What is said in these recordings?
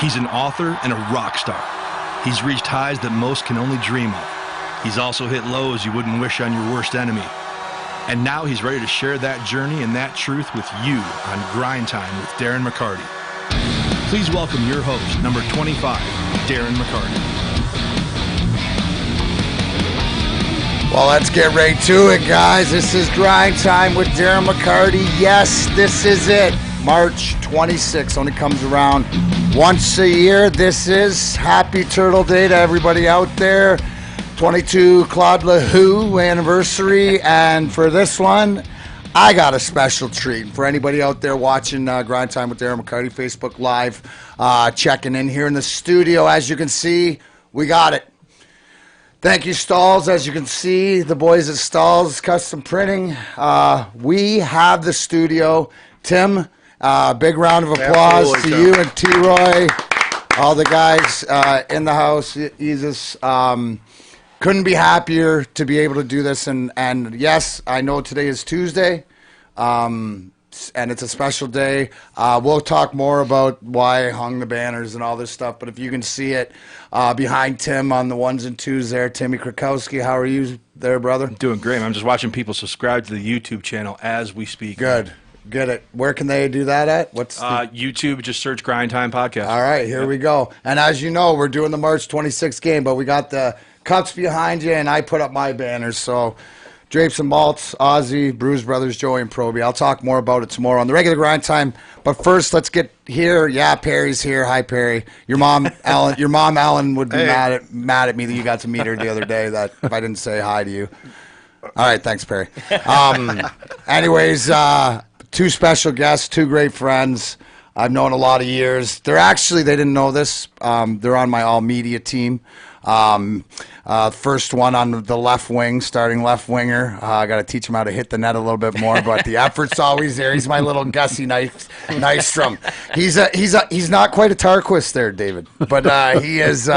He's an author and a rock star. He's reached highs that most can only dream of. He's also hit lows you wouldn't wish on your worst enemy. And now he's ready to share that journey and that truth with you on Grind Time with Darren McCarty. Please welcome your host, number 25, Darren McCarty. Well, let's get right to it, guys. This is Grind Time with Darren McCarty. Yes, this is it. March 26th only comes around once a year. This is Happy Turtle Day to everybody out there. 22 Claude LaHoo anniversary. And for this one, I got a special treat. For anybody out there watching Grind Time with Darren McCarty, Facebook Live, checking in here in the studio. As you can see, we got it. Thank you, Stalls. As you can see, the boys at Stalls Custom Printing. We have the studio. Tim, big round of applause to you and T-Roy, all the guys in the house. Jesus, couldn't be happier to be able to do this. And yes, I know today is Tuesday, and it's a special day. We'll talk more about why I hung the banners and all this stuff. But if you can see it behind Tim on the ones and twos there, Timmy Krakowski, how are you there, brother? Doing great. I'm just watching people subscribe to the YouTube channel as we speak. Good. Where can they do that at? YouTube, just search Grind Time Podcast. All right, here we go. And as you know, we're doing the March 26th game, but we got the cups behind you, and I put up my banners. So Drapes and Malts, Ozzy, Bruise Brothers, Joey, and Proby. I'll talk more about it tomorrow on the regular Grind Time. But first, let's get here. Yeah, Perry's here. Hi, Perry. Your mom, Ellen. Your mom, Ellen, would be mad at me that you got to meet her the other day. That if I didn't say hi to you. All right, thanks, Perry. Anyways, two special guests, two great friends I've known a lot of years. They didn't know this. They're on my all media team. First one on the left wing, starting left winger. I got to teach him how to hit the net a little bit more, but the effort's always there. He's my little Gussie Nystrom. He's not quite a Tarquist there, David, but he is.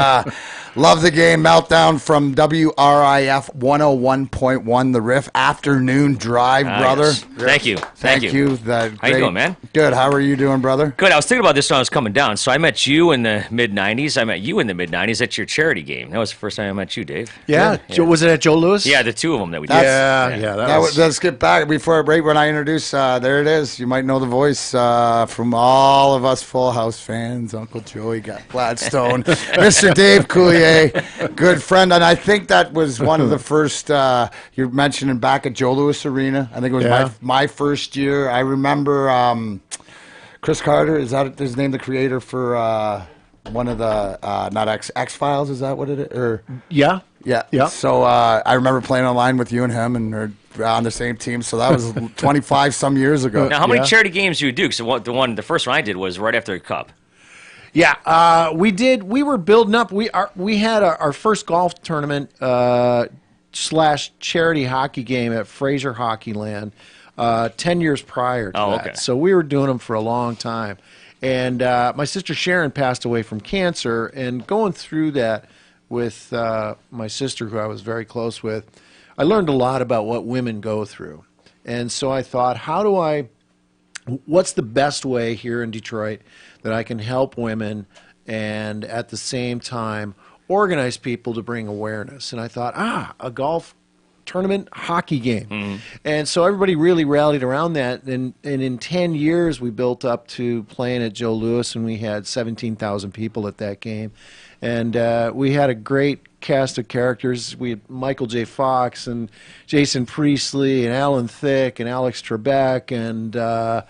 Love the game. Meltdown from WRIF 101.1, the WRIF afternoon drive, brother. Yes. Thank you. Thank you. How you doing, man? Good. How are you doing, brother? Good. I was thinking about this when I was coming down. So I met you in the mid-'90s. I met you in the mid-'90s at your charity game. That was the first time I met you, Dave. Yeah. Was it at Joe Louis? Yeah, the two of them that we did. Let's get back before when I introduce. There it is. You might know the voice from all of us Full House fans. Uncle Joey got Gladstone. Mr. Dave Coulier, good friend. And I think that was one of the first you're mentioning back at Joe Louis Arena. I think it was my first year. I remember Chris Carter, is that his name, the creator for one of the not X-Files, is that what it is? Or Yeah. So I remember playing online with you and him, and we're on the same team. So that was 25 some years ago. Now, how many charity games do you do? Because the first one I did was right after the Cup. Yeah, we did. We were building up. We had our first golf tournament / charity hockey game at Fraser Hockey Land 10 years prior to that. Okay. So we were doing them for a long time. And my sister Sharon passed away from cancer. And going through that with my sister, who I was very close with, I learned a lot about what women go through. And so I thought, what's the best way here in Detroit that I can help women and at the same time organize people to bring awareness? And I thought, a golf tournament hockey game. Mm-hmm. And so everybody really rallied around that. And in 10 years, we built up to playing at Joe Louis, and we had 17,000 people at that game. And we had a great cast of characters. We had Michael J. Fox and Jason Priestley and Alan Thicke and Alex Trebek and the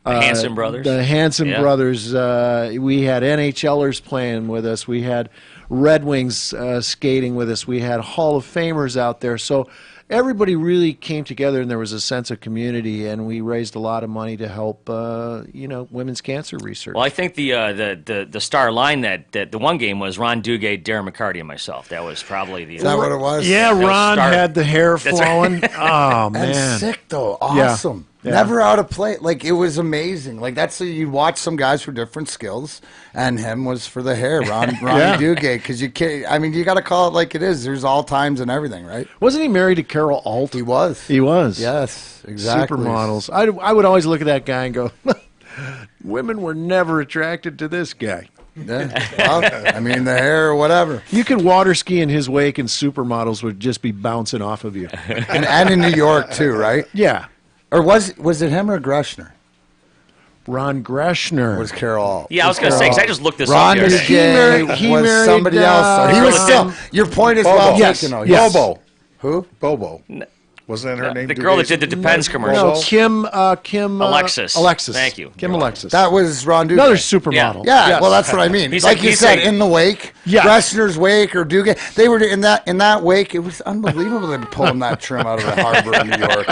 Hanson brothers. The Hanson brothers. We had NHLers playing with us. We had Red Wings skating with us. We had Hall of Famers out there. So everybody really came together, and there was a sense of community, and we raised a lot of money to help, women's cancer research. Well, I think the star line that the one game was Ron Duguay, Darren McCarty, and myself. That was probably the. Is that what it was? Yeah, Ron had the hair flowing. Right. Oh man, and sick though. Awesome. Yeah. Never out of place. Like, it was amazing. Like, that's you watch some guys for different skills, and him was for the hair, Ronnie Duguay, because you can't. I mean, you got to call it like it is. There's all times and everything, right? Wasn't he married to Carol Alt? He was. He was. Yes, exactly. Supermodels. I would always look at that guy and go, women were never attracted to this guy. Yeah. Well, I mean, the hair or whatever. You could water ski in his wake, and supermodels would just be bouncing off of you. And in New York, too, right? Yeah. Or was it him or Greshner? Ron Greshner. Was Carol? Yeah, I was going to say, because I just looked this Ron up. He He was married, somebody else. He was still. Your point is well Yes. taken. Though. Yes. Bobo. Who? Bobo. Wasn't that her name? The girl that did the Depends commercial. No, Kim. Alexis. Alexis. Thank you. Kim Alexis. That was Ron Dugan. Another supermodel. Yeah, Yes. well, that's what I mean. He's Like like- you he's said, like- in the wake, Yes. Greshner's wake or Dugan, they were in that wake. It was unbelievable they were pulling that trim out of the harbor in New York.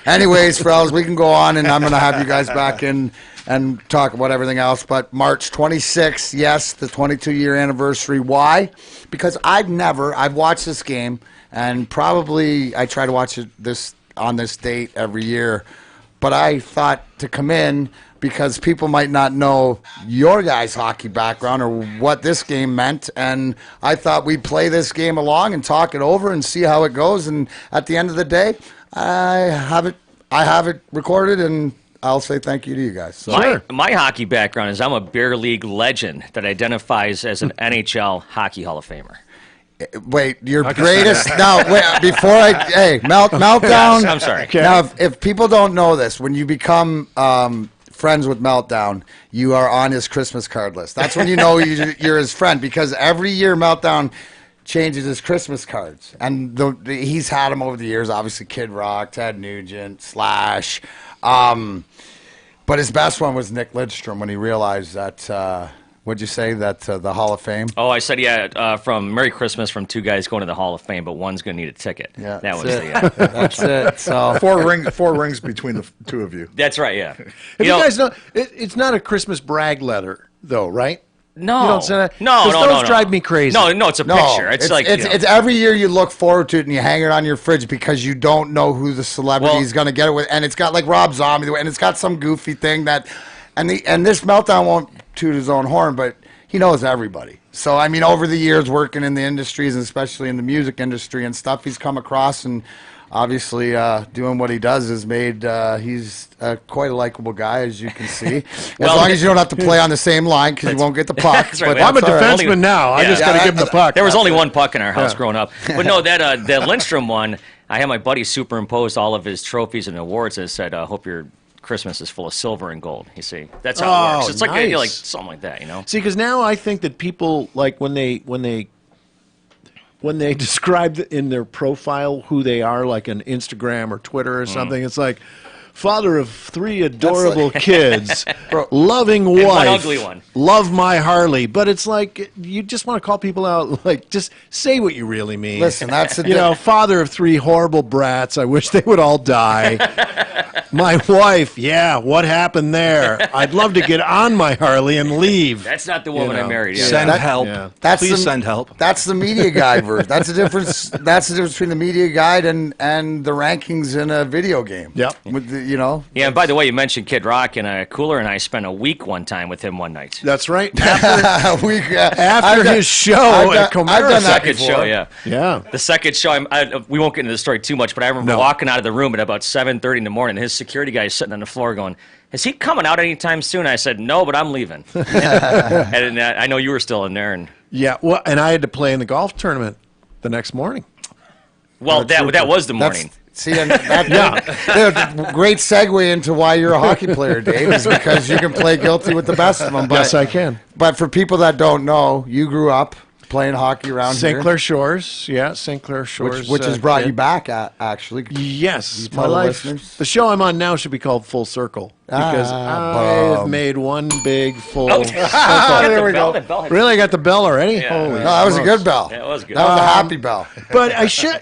Anyways, fellas, we can go on, and I'm going to have you guys back in and talk about everything else. But March 26th, yes, the 22-year anniversary. Why? Because I've watched this game, and probably I try to watch it on this date every year. But I thought to come in because people might not know your guys' hockey background or what this game meant. And I thought we'd play this game along and talk it over and see how it goes. And at the end of the day, I have it recorded, and I'll say thank you to you guys. So. My hockey background is I'm a beer league legend that identifies as an NHL Hockey Hall of Famer. Wait, your greatest. No, wait. Before Meltdown. I'm sorry. Okay. Now, if people don't know this, when you become friends with Meltdown, you are on his Christmas card list. That's when you know you're his friend, because every year Meltdown changes his Christmas cards, and he's had them over the years. Obviously, Kid Rock, Ted Nugent, Slash, but his best one was Nick Lidstrom when he realized that. What'd you say, that the Hall of Fame? Oh, I said, from Merry Christmas from two guys going to the Hall of Fame, but one's going to need a ticket. Yeah, that was that's the. That's it. So Four rings between the two of you. That's right. Yeah. If you guys know, it's not a Christmas brag letter, though, right? No. You don't say that? No, 'Cause no, those no. drive me crazy. No, it's a picture. It's like it's every year you look forward to it and you hang it on your fridge because you don't know who the celebrity is going to get it with, and it's got like Rob Zombie, and it's got some goofy thing that, and this Meltdown won't toot his own horn, but he knows everybody. So, I mean, over the years working in the industries, and especially in the music industry and stuff, he's come across, and obviously doing what he does has made, he's quite a likable guy, as you can see. As long as you don't have to play on the same line, because you won't get the puck. That's right. But Well, I'm a that's all right. defenseman now. I Yeah. just got to give him the puck. There was only one puck in our house growing up. But no, that Lindstrom one, I had my buddy superimpose all of his trophies and awards, and it said, hope your Christmas is full of silver and gold. You see, that's how it works. It's like nice. like something like that, you know. See, because now I think that people, like, when they describe in their profile who they are, like on Instagram or Twitter or something, it's like, father of 3 adorable kids, loving wife, one ugly one. love my Harley. But it's like, you just want to call people out, like, just say what you really mean. Listen, that's the you know, father of 3 horrible brats. I wish they would all die. My wife, yeah, what happened there? I'd love to get on my Harley and leave. That's not the woman I married. Yeah. Send help. Yeah. Please send help. That's the media guide version. That's the difference. That's the difference between the media guide and the rankings in a video game. Yep. With the, you know. Yeah, and by the way, you mentioned Kid Rock, and Coulier and I spent a week one time with him one night. That's right. After After his show I've at done that The second before. show, yeah. Yeah. The second show, we won't get into the story too much, but I remember walking out of the room at about 7:30 in the morning. His security guy is sitting on the floor going, "Is he coming out anytime soon?" I said, "No, but I'm leaving." And I know you were still in there. And Yeah, well, and I had to play in the golf tournament the next morning. well, that was the morning. See, and that great segue into why you're a hockey player, Dave, is because you can play guilty with the best of them. But, Yes, I can. But for people that don't know, you grew up playing hockey around St. here, Clair Shores, yeah, St. Clair Shores. which has brought kid. you back, actually. Yes, tell my the life. listeners? The show I'm on now should be called Full Circle because I've made one big full circle. There we go. Really, I got the bell already. Yeah. Holy, No, that was a smokes. good bell. Yeah, it was good. That was a happy bell. But I should,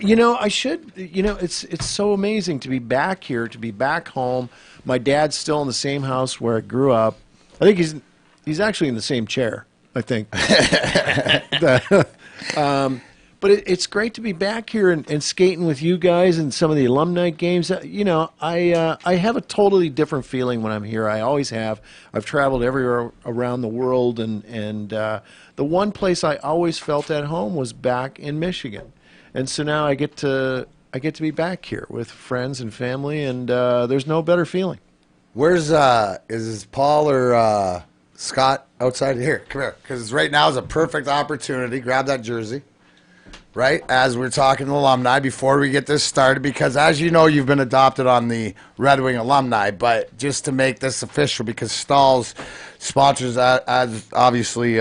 it's so amazing to be back here, to be back home. My dad's still in the same house where I grew up. I think he's actually in the same chair. I think. But it's great to be back here and skating with you guys and some of the alumni games. You know, I have a totally different feeling when I'm here. I always have. I've traveled everywhere around the world, and the one place I always felt at home was back in Michigan. And so now I get to be back here with friends and family, and there's no better feeling. Where's is Paul or Scott, outside here, come here, because right now is a perfect opportunity. Grab that jersey, right, as we're talking to alumni before we get this started, because as you know, you've been adopted on the Red Wing alumni, but just to make this official, because Stahl's sponsors as obviously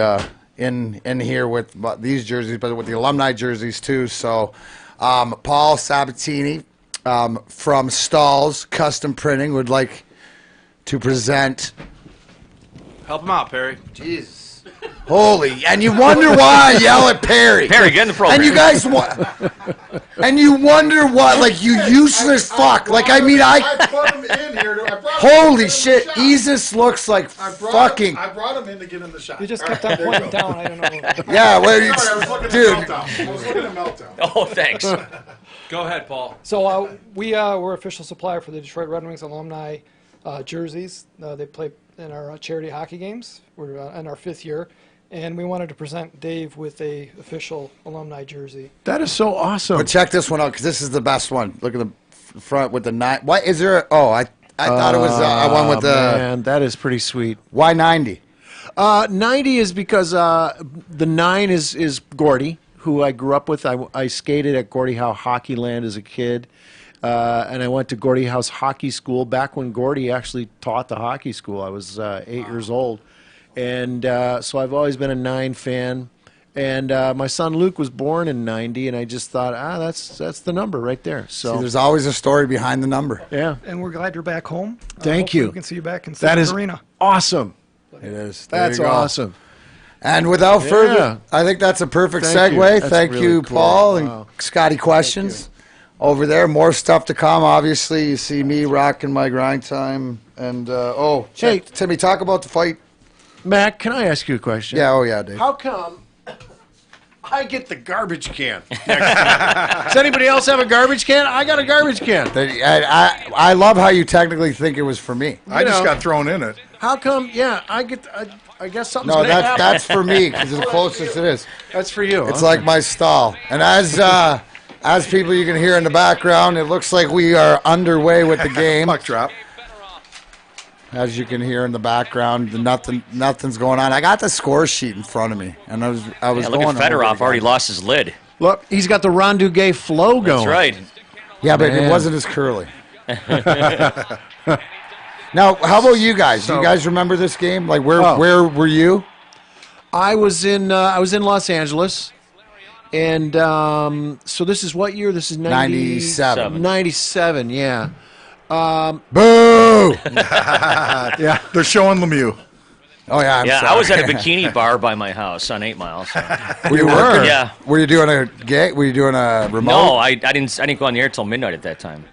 in here with these jerseys, but with the alumni jerseys too. So Paul Sabatini from Stahl's Custom Printing would like to present. Help him out, Perry. Jesus. Holy, and you wonder why I yell at Perry. Perry, get in the program. And you guys and you wonder what, like, you useless fuck. Like, I mean, I brought him in here. holy shit, Jesus looks like fucking. I brought him in to get in the shot. You just kept on pointing down. I don't know. Yeah, well, Sorry, I was looking dude. at Meltdown. I was looking at Meltdown. Oh, thanks. Go ahead, Paul. So we're official supplier for the Detroit Red Wings alumni jerseys. They play in our charity hockey games. We're in our 5th year, and we wanted to present Dave with a official alumni jersey. That is so awesome. But check this one out, because this is the best one. Look at the front with the 9. Why is there? I thought it was I went with the. Man, that is pretty sweet. Why 90? 90 is because the 9 is Gordy, who I grew up with. I skated at Gordie Howe Hockey Land as a kid, and I went to Gordie Howe's hockey school back when Gordy actually taught the hockey school. I was 8 years old, and so I've always been a 9 fan. And my son Luke was born in 90, and I just thought, that's the number right there. So See, there's always a story behind the number. yeah, And we're glad you're back home. Thank Hopefully you. We can see you back in that Civic is Arena. awesome. It is. There That's you go. awesome. And without Yeah. further, I think that's a perfect Thank you. segue. That's Thank really you, cool. Paul Wow. and Scotty. Questions over there. More stuff to come. Obviously, you see me rocking my grind time. And Hey. Timmy, talk about the fight. Matt, can I ask you a question? Yeah. Oh yeah, Dave. How come I get the garbage can next time? Does anybody else have a garbage can? I got a garbage can. I love how you technically think it was for me. I just know. got thrown in it. How come? Yeah, I get. I guess something's No, gonna happen. that's for me because it's the closest it is. That's for you. It's huh? like my stall. And as people you can hear in the background, it looks like we are underway with the game. Puck drop. As you can hear in the background, nothing's going on. I got the score sheet in front of me, and I was Yeah, look going at over Fedorov it. already lost his lid. Look, he's got the Ronduguay flow going. That's right. Yeah, but it Man. wasn't as curly. Now, how about you guys? Do you guys remember this game? Like, where were you? I was in Los Angeles, and so this is what year? This is 97. 97, yeah. Boo! Yeah. They're showing Lemieux. Oh yeah, I'm Yeah, sorry. I was at a bikini bar by my house on 8 Mile. So. You were? Yeah. Were you doing a gay? Were you doing a remote? No, I didn't go on the air till midnight at that time.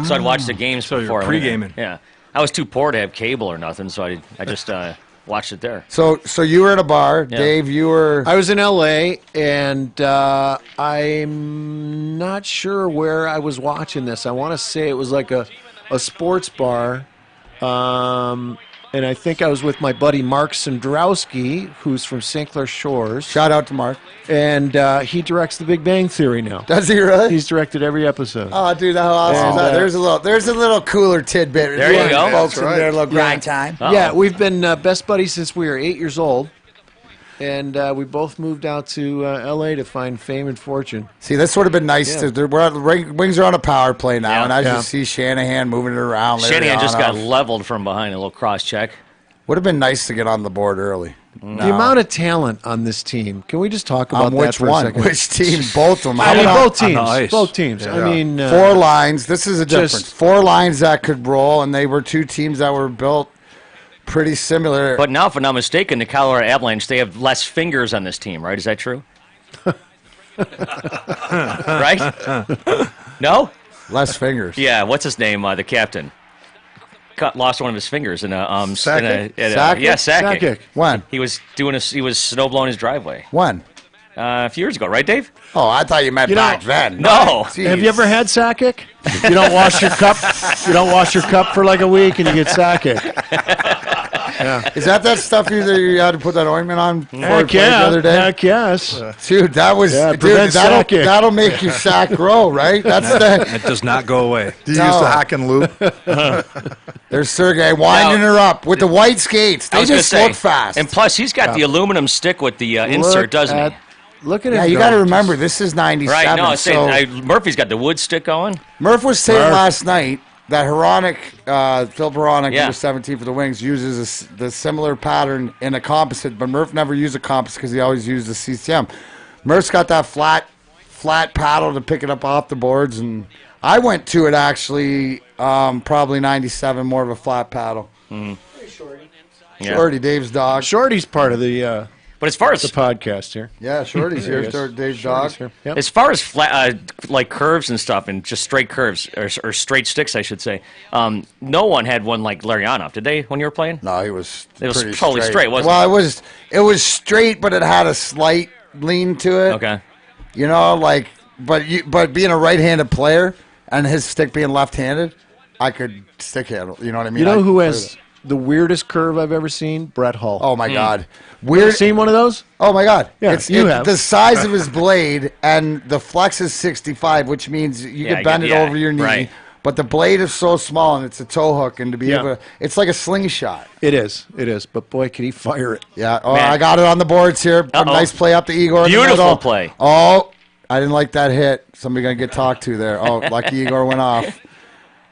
So I'd watch the games So you're before. I went in. pre-gaming. Yeah, I was too poor to have cable or nothing, so I just watched it there. So you were at a bar, Yeah. Dave. You were. I was in L.A., and I'm not sure where I was watching this. I want to say it was like a sports bar, and I think I was with my buddy Mark Sandrowski, who's from St. Clair Shores, Shout out to Mark. and he directs The Big Bang Theory now. Does he really? He's directed every episode. Oh, dude, how awesome is And, that? There's a little cooler tidbit. There you go. Folks That's in right. there, a little grind time. Uh-oh. Yeah, we've been best buddies since we were 8 years old, and we both moved out to L.A. to find fame and fortune. See, this would have been nice. Yeah. Wings are on a power play now, Yeah. and as Yeah. you see Shanahan moving it around. Shanahan just got Liriano. leveled from behind a little cross check. Would have been nice to get on the board early. The amount of talent on this team. Can we just talk about that which for a one? second? Which team? Both of them. I mean, How about- both teams. ice. Both teams. I mean, Four lines. This is a just- difference. 4 lines that could roll, and they were 2 teams that were built pretty similar. But now, if I'm not mistaken, the Colorado Avalanche, they have less fingers on this team, right? Is that true? Right? No? Less fingers. Yeah, what's his name? The captain. Lost one of his fingers in a Sakic? yeah, Sakic. Sakic. When? He was snow blowing his driveway When? a few years ago, right, Dave? Oh, I thought you meant back then. No. Jeez. have you ever had Sakic? You don't wash your cup. You don't wash your cup for like a week, and you get Sakic. Is that stuff you had to put that ointment on before you Heck played the other day? Heck yes. Dude, that was Yeah, dude, prevents sacking. that'll make your sack grow, right? That's the It does not go away. Do you use the hack and loop? there's Sergey winding her up with the white skates. I They was gonna just say, look fast. And plus, he's got the aluminum stick with the insert, doesn't he? Look at him. Yeah, you go. got to remember this is '97. Right, no, I'm so saying Murphy's got the wood stick going. Murph was saying Murph. last night that Phil Hronik, Yeah. number 17 for the Wings, uses the similar pattern in a composite, but Murph never used a composite because he always used the CCM. Murph's got that flat paddle to pick it up off the boards, and I went to it actually probably '97, more of a flat paddle. Yeah. Shorty, Dave's dog. Shorty's part of the But as far as podcast here. Yeah, Shorty's here. Yes. Dave's Shorty's dog. here. Yep. As far as flat, like curves and stuff, and just straight curves or straight sticks, I should say. No one had one like Larionov, did they? When you were playing, No, he was. It was pretty totally straight, wasn't well, it was straight, but it had a slight lean to it. okay. You know, like, but being a right-handed player and his stick being left-handed, I could stick handle. You know what I mean? You know I who could has play the weirdest curve I've ever seen? Brett Hull. that. Oh my God, You weird. seen one of those? Oh my God, Yeah, it's you have. the size of his blade, and the flex is 65, which means you Yeah, can bend it yeah, over your knee. right. But the blade is so small, and it's a toe hook, and to be Yeah. able to, it's like a slingshot. It is. But boy, can he fire it. Yeah. Oh, Man. I got it on the boards here. A Uh-oh. nice play up to Igor. in the Beautiful middle. play. Oh, I didn't like that hit. Somebody gonna get talked to there. Oh, lucky Igor went off.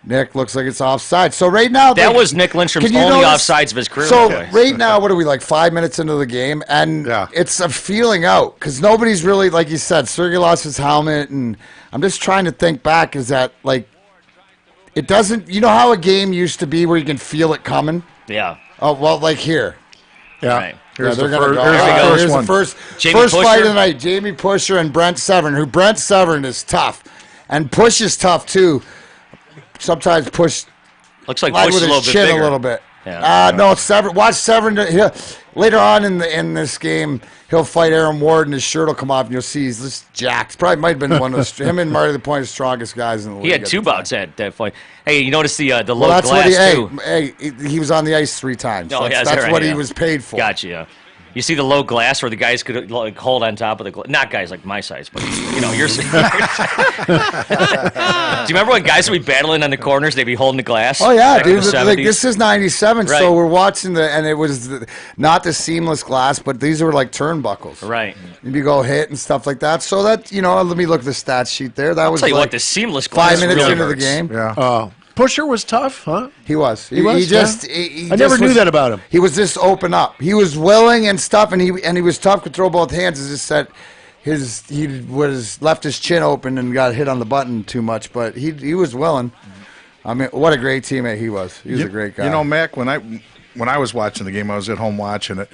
Nick looks like it's offside. So right now, That like, was Nick Lindstrom's can you only notice- offsides of his career. So Okay. right now, what are we like 5 minutes into the game, and Yeah. it's a feeling out because nobody's really, like you said, Sergey lost his helmet, and I'm just trying to think back. Is that like it doesn't? You know how a game used to be where you can feel it coming? Yeah. Oh well, like here. Yeah. Right. Here's Yeah, the they're gonna first, go. here's There we the go. first Here's one. the first Jamie fight Pusher. of the night. Jamie Pusher and Brent Severn. Who Brent Severn is tough, and Push is tough too. Sometimes Push Looks like led Bush with is a little his bit chin bigger. a little bit. Yeah. No, Severn. Watch Severn. Later on in this game, he'll fight Aaron Ward, and his shirt will come off, and you'll see he's just jacked. Probably might have been one of him and Marty the Point strongest guys in the league. He had at two the time. bouts at that fight. Hey, you notice the low Well, that's glass what too. he was on the ice 3 times. Oh, yeah, that's right, what he yeah. was paid for. Gotcha. Yeah. You see the low glass where the guys could like hold on top of the glass. Not guys like my size, but you know, you're. Do you remember when guys would be battling on the corners? They'd be holding the glass. Oh yeah, back in dude. the Like 70s? this is '97, Right. so we're watching and it was not the seamless glass, but these were like turnbuckles. Right. And you go hit and stuff like that. So that let me look at the stat sheet there. That was Tell you like what, the seamless glass 5 minutes really into the hurts. game. Yeah. Pusher was tough, huh? He was. He was, He just. yeah. He I never just knew was- that about him. He was just open up. He was willing and stuff, and he was tough. Could throw both hands. It's just that he was left his chin open and got hit on the button too much. But he was willing. I mean, what a great teammate he was. He was a great guy. You know, Mac, when I was watching the game, I was at home watching it,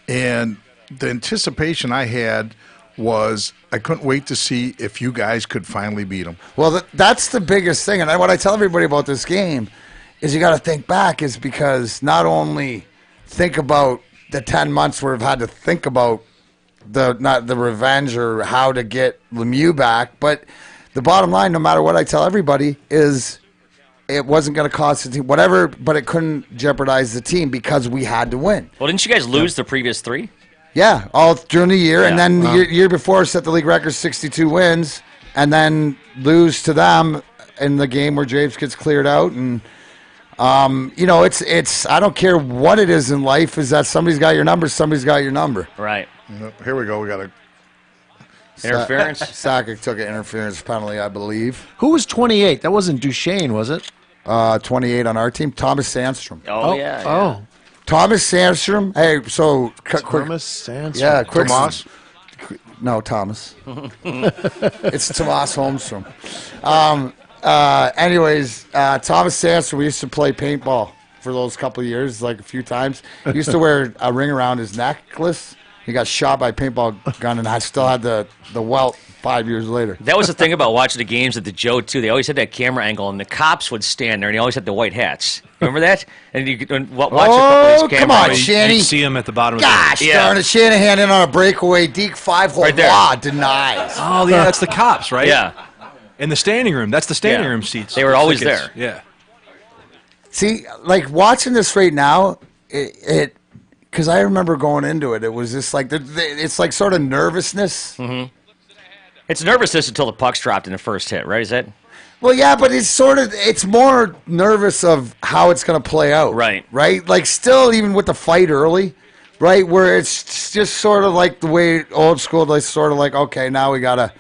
and the anticipation I had was I couldn't wait to see if you guys could finally beat them. Well, that's the biggest thing. And what I tell everybody about this game is you got to think back is because not only think about the 10 months where we've had to think about not the revenge or how to get Lemieux back, but the bottom line, no matter what I tell everybody, is it wasn't going to cost the team whatever, but it couldn't jeopardize the team because we had to win. Well, didn't you guys lose the previous 3? Yeah, all during the year, and Yeah. then the year before set the league record 62 wins, and then lose to them in the game where James gets cleared out, and it's I don't care what it is in life, is that somebody's got your number, somebody's got your number. Right. Here we go. We got a Interference. Sakic took an interference penalty, I believe. Who was 28? That wasn't Duchesne, was it? 28 on our team. Thomas Sandstrom. Oh, yeah. Oh. Thomas Sandstrom. Hey, so quick. Thomas Sandstrom. Yeah, quick. Tomas. No, Thomas. It's Tomas Holmstrom. Anyways, Thomas Sandstrom, we used to play paintball for those couple of years, like a few times. He used to wear a ring around his necklace. He got shot by a paintball gun, and I still had the welt 5 years later. That was the thing about watching the games at the Joe, too. They always had that camera angle, and the cops would stand there, and they always had the white hats. Remember that? And you could watch a couple of these come on, cameras. Shanny. You see him at the bottom of the Gosh Yeah. darn it, Shanahan in on a breakaway. Deke 5-hole Right there. law denies. Oh, yeah, that's the cops, right? Yeah. In the standing room. That's the standing Yeah. room seats. They were always Tickets. there. Yeah. See, like watching this right now, because I remember going into it, it was just like it's like sort of nervousness. Mm-hmm. It's nervousness until the puck's dropped in the first hit, right? Is that? Well, yeah, but it's more nervous of how it's going to play out. Right. Right? Like still, even with the fight early, right, where it's just sort of like the way old school, like sort of like, okay, now we got to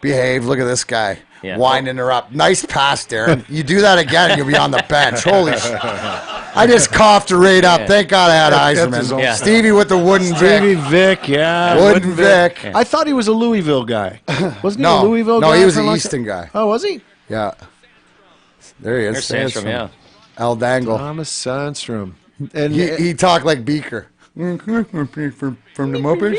behave. Look at this guy. Yeah. Winding her up. Nice pass, Darren. You do that again, you'll be on the bench. Holy shit. I just coughed her right up. Thank God I had Eiserman. Yeah. Stevie with the wooden Stevie Vic. Vic, yeah. Wooden Vic. I thought he was a Louisville guy. Wasn't he No. a Louisville guy? No, he was for a an long Easton time? guy. Oh, was he? Yeah. There he is. There's Sandstrom, yeah. Al Dangle. Thomas Sandstrom. And He talked like Beaker. From the Muppets.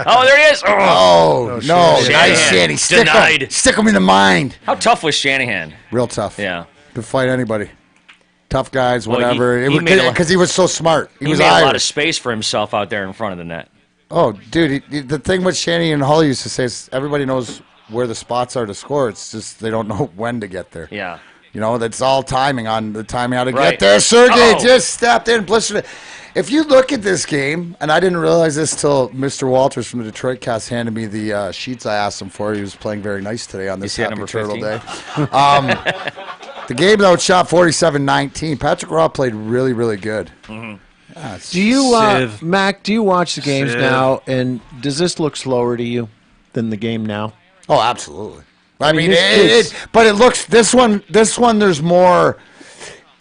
Oh, there he is. Oh, no. Shanahan. Nice Shanny. Denied. Stick him in the mind. How tough was Shanahan? Real tough. Yeah. Could fight anybody. Tough guys, Well, whatever. he made a lot- Because he was so smart. He He was made a lot of Irish. space for himself out there in front of the net. Oh, dude. The thing with Shanny and Hull used to say is everybody knows where the spots are to score. It's just they don't know when to get there. Yeah. You know, that's all timing on the timing how to Right. get there. Sergey Uh-oh. just stepped in, blistered it. If you look at this game, and I didn't realize this till Mr. Walters from the Detroit cast handed me the sheets I asked him for. He was playing very nice today on this see that Happy number Turtle 15? Day. The game, though, shot 47-19. Patrick Roy played really, really good. Mm-hmm. Yeah, do you, Civ. Mac, do you watch the games Civ. now, and does this look slower to you than the game now? Oh, absolutely. I mean, it's- but it looks this one. There's more.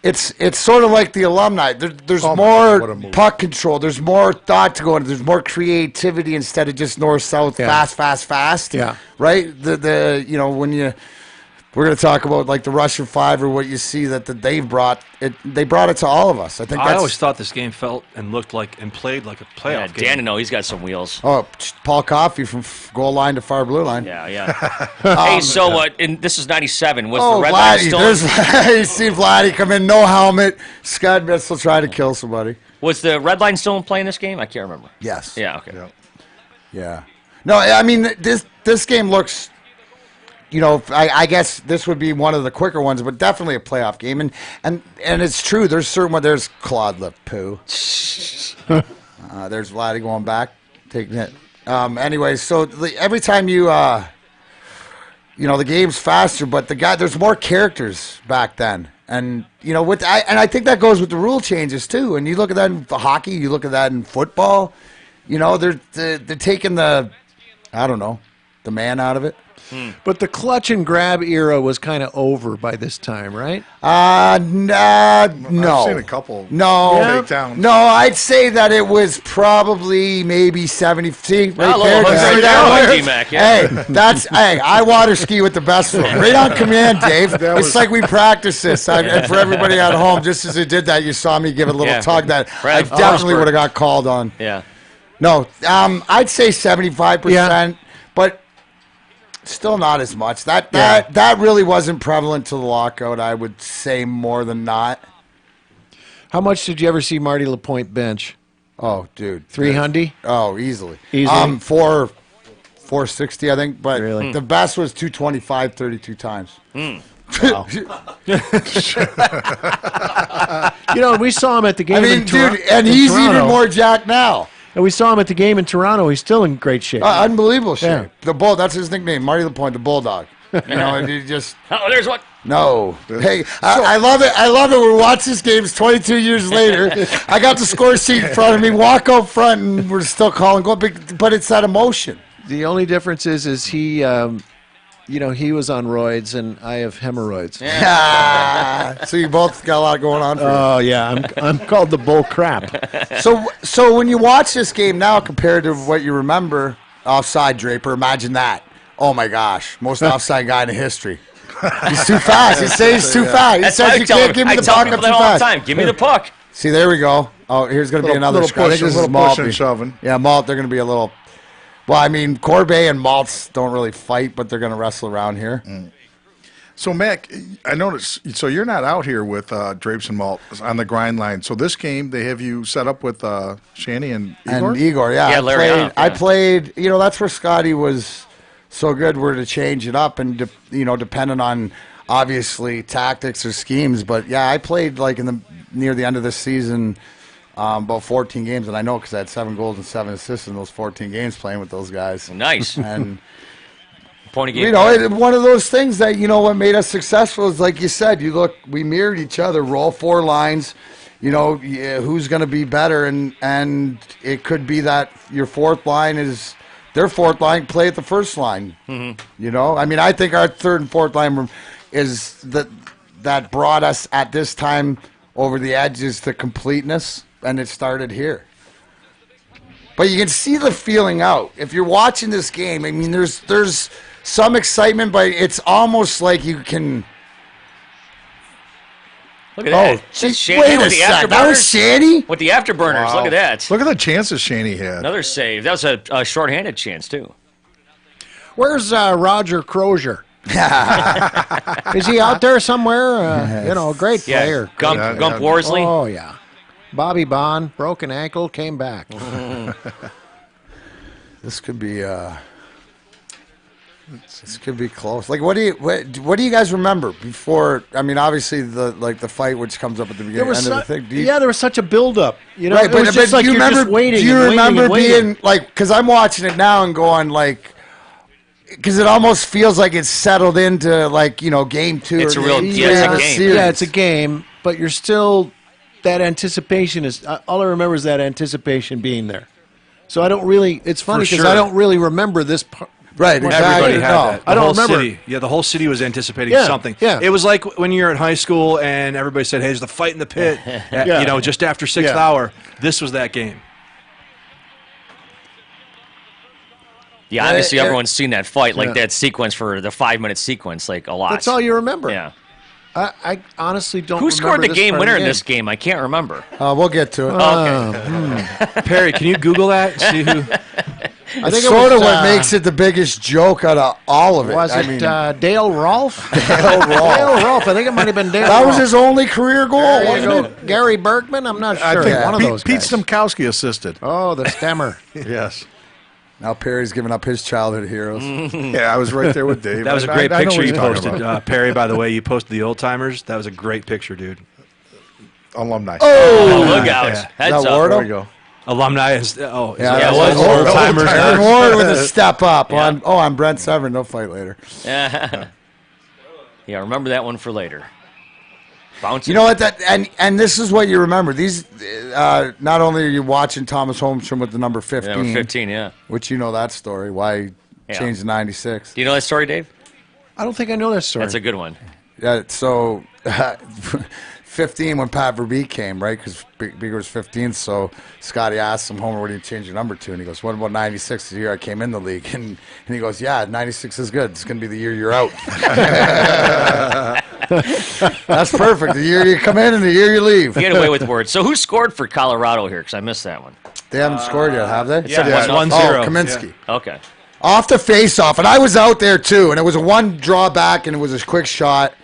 It's sort of like the alumni. There's Oh my more God, what a movie. puck control. There's more thought to go into. There's more creativity instead of just north south, Yeah. fast. Yeah. Right. When we're going to talk about like the Russian Five or what you see that they've brought it. They brought it to all of us. I think I that's. always thought this game felt and looked like and played like a Yeah, playoff game. Dan, he's got some wheels. Oh, Paul Coffey from goal line to far blue line. Yeah, yeah. Hey, so what? This is '97. Was Oh, the red line Vladdy. still? You see Vladdy come in, no helmet. Scott Mitchell trying to kill somebody. Was the red line still in play in this game? I can't remember. Yes. Yeah. Okay. Yeah. Yeah. No, I mean this game looks. I guess this would be one of the quicker ones, but definitely a playoff game, and it's true. There's certain one. There's Claude Lepoo. There's Vladdy going back, taking it. Anyway, so every time you, the game's faster, but there's more characters back then, and I think that goes with the rule changes too. And you look at that in hockey, you look at that in football. They're taking the man out of it. But the clutch and grab era was kind of over by this time, right? No. I've seen a couple. No. Takedowns. No, I'd say that it was probably maybe 70. See, right Well, there. look, You see right that there, one? G-Mac, yeah. Hey, I water ski with the best of them. Right on command, Dave. It's like we practice this. And for everybody at home, just as it did that, you saw me give it a little Yeah. tug that Right. I definitely would have got called on. Yeah. No, I'd say 75%, but still not as much. That really wasn't prevalent to the lockout. I would say more than not. How much did you ever see Marty Lapointe bench? Oh, dude, 300? Oh, easily. Easily? 460, I think. But Really? the best was 225, 32 times. Wow. We saw him at the game I mean, in Toronto. dude, and he's even more jacked now. And we saw him at the game in Toronto. He's still in great shape. Unbelievable shape. Yeah. The bull. That's his nickname, Marty Lapointe, the Bulldog. And he just. Oh, there's one. No. Hey, I love it. I love it. We watch this game. It's 22 years later. I got the score sheet in front of me. Walk out front, and we're still calling goal. But it's that emotion. The only difference is he, he was on roids, and I have hemorrhoids. So you both got a lot going on for you. Oh yeah, I'm called the bull crap. So when you watch this game now compared to what you remember, offside Draper, imagine that. Oh my gosh, most offside guy in history. He's too fast. He says he's too fast. He That's why says I you tell can't him- give me I the tell puck. people I'm that too all the fast. time. Give me the puck. See, there we go. Oh, here's going to be another little scratch. push, This is little push Maltby. and shoving. Yeah, Malt. They're going to be a little. Well, I mean, Corbet and Maltz don't really fight, but they're going to wrestle around here. So, Mac, I noticed. So you're not out here with Drapes and Malt on the grind line. So this game, they have you set up with Shanny and Igor. And Igor, yeah. Yeah, Larry Huff, I yeah. played, that's where Scotty was so good. We're to change it up and, depending on obviously tactics or schemes. But yeah, I played like near the end of the season. About 14 games, and I know because I had 7 goals and 7 assists in those 14 games playing with those guys. Nice. And point of game. you know, one of those things that what made us successful is like you said. We mirrored each other, roll 4 lines. Who's going to be better, and it could be that your fourth line is their fourth line. Play at the first line. Mm-hmm. I mean, I think our third and fourth line is that brought us at this time over the edges to completeness. And it started here. But you can see the feeling out. If you're watching this game, I mean, there's some excitement, but it's almost like you can... Look at that. Wait a second. That was Shanny? With the afterburners. Wow. Look at that. Look at the chances Shanny had. Another save. That was a shorthanded chance, too. Where's Roger Crozier? Is he out there somewhere? Great player. Gump Worsley. Oh, yeah. Bobby Bond, broken ankle, came back. This could be close. Like, what do you guys remember before? I mean, obviously the fight which comes up at the beginning end of the thing. There was such a buildup. Right, it was just like you're just waiting. Do you remember being like? Because I'm watching it now and going like. Because it almost feels like it's settled into game 2. It's a real game. Yeah, it's a game, but you're still. That anticipation is all I remember is that anticipation being there. So I don't really. It's funny because I don't really remember this part. Right, exactly. Everybody had that. I don't remember. City, the whole city was anticipating something. Yeah. It was like when you're in high school and everybody said, "Hey, there's the fight in the pit." Just after 6th hour. This was that game. Yeah, obviously everyone's seen that fight, like that sequence for the 5-minute sequence, like a lot. That's all you remember. Yeah. I honestly don't. Who scored the this game part of winner the in game. this game? I can't remember. We'll get to it. Okay. Perry, can you Google that? See who? I think sort of what makes it the biggest joke out of all of it. Was Dale Rolfe? Dale Rolfe. Dale Rolfe. I think it might have been Dale. That was Rolfe. his only career goal, wasn't it? Gary Bergman? I'm not sure. I think One of those Pete guys. Stemkowski assisted. Oh, the stemmer. Yes. Now Perry's giving up his childhood heroes. Yeah, I was right there with Dave. That was a great I know picture what you he's talking posted, about. Perry. By the way, you posted the old timers. That was a great picture, dude. Alumni. Oh, look out. Yeah. Heads Is that up. Wardo? There we go. Alumni is. Yeah, it that was Ward. old timers. Aaron Ward with a step up. Yeah. I'm Brent Severn. They'll fight later. Yeah, remember that one for later. Bouncing. You know what? And this is what you remember. These not only are you watching Thomas Holmstrom with the number 15, Number 15, yeah. which you know that story. Why he changed to 96? Do you know that story, Dave? I don't think I know that story. That's a good one. Yeah. So 15 when Pat Verbeek came, right? Because Beaker was 15. So Scotty asked him, Homer, what do you change your number to? And he goes, what about 96? The year I came in the league. And he goes, yeah, 96 is good. It's going to be the year you're out. That's perfect. The year you come in and the year you leave. Get away with words. So who scored for Colorado here? Because I missed that one. They haven't scored yet, have they? Yeah, 1-0. Oh, Kaminsky. Yeah. Okay. Off the face-off. And I was out there, too. And it was a one drawback, and it was a quick shot.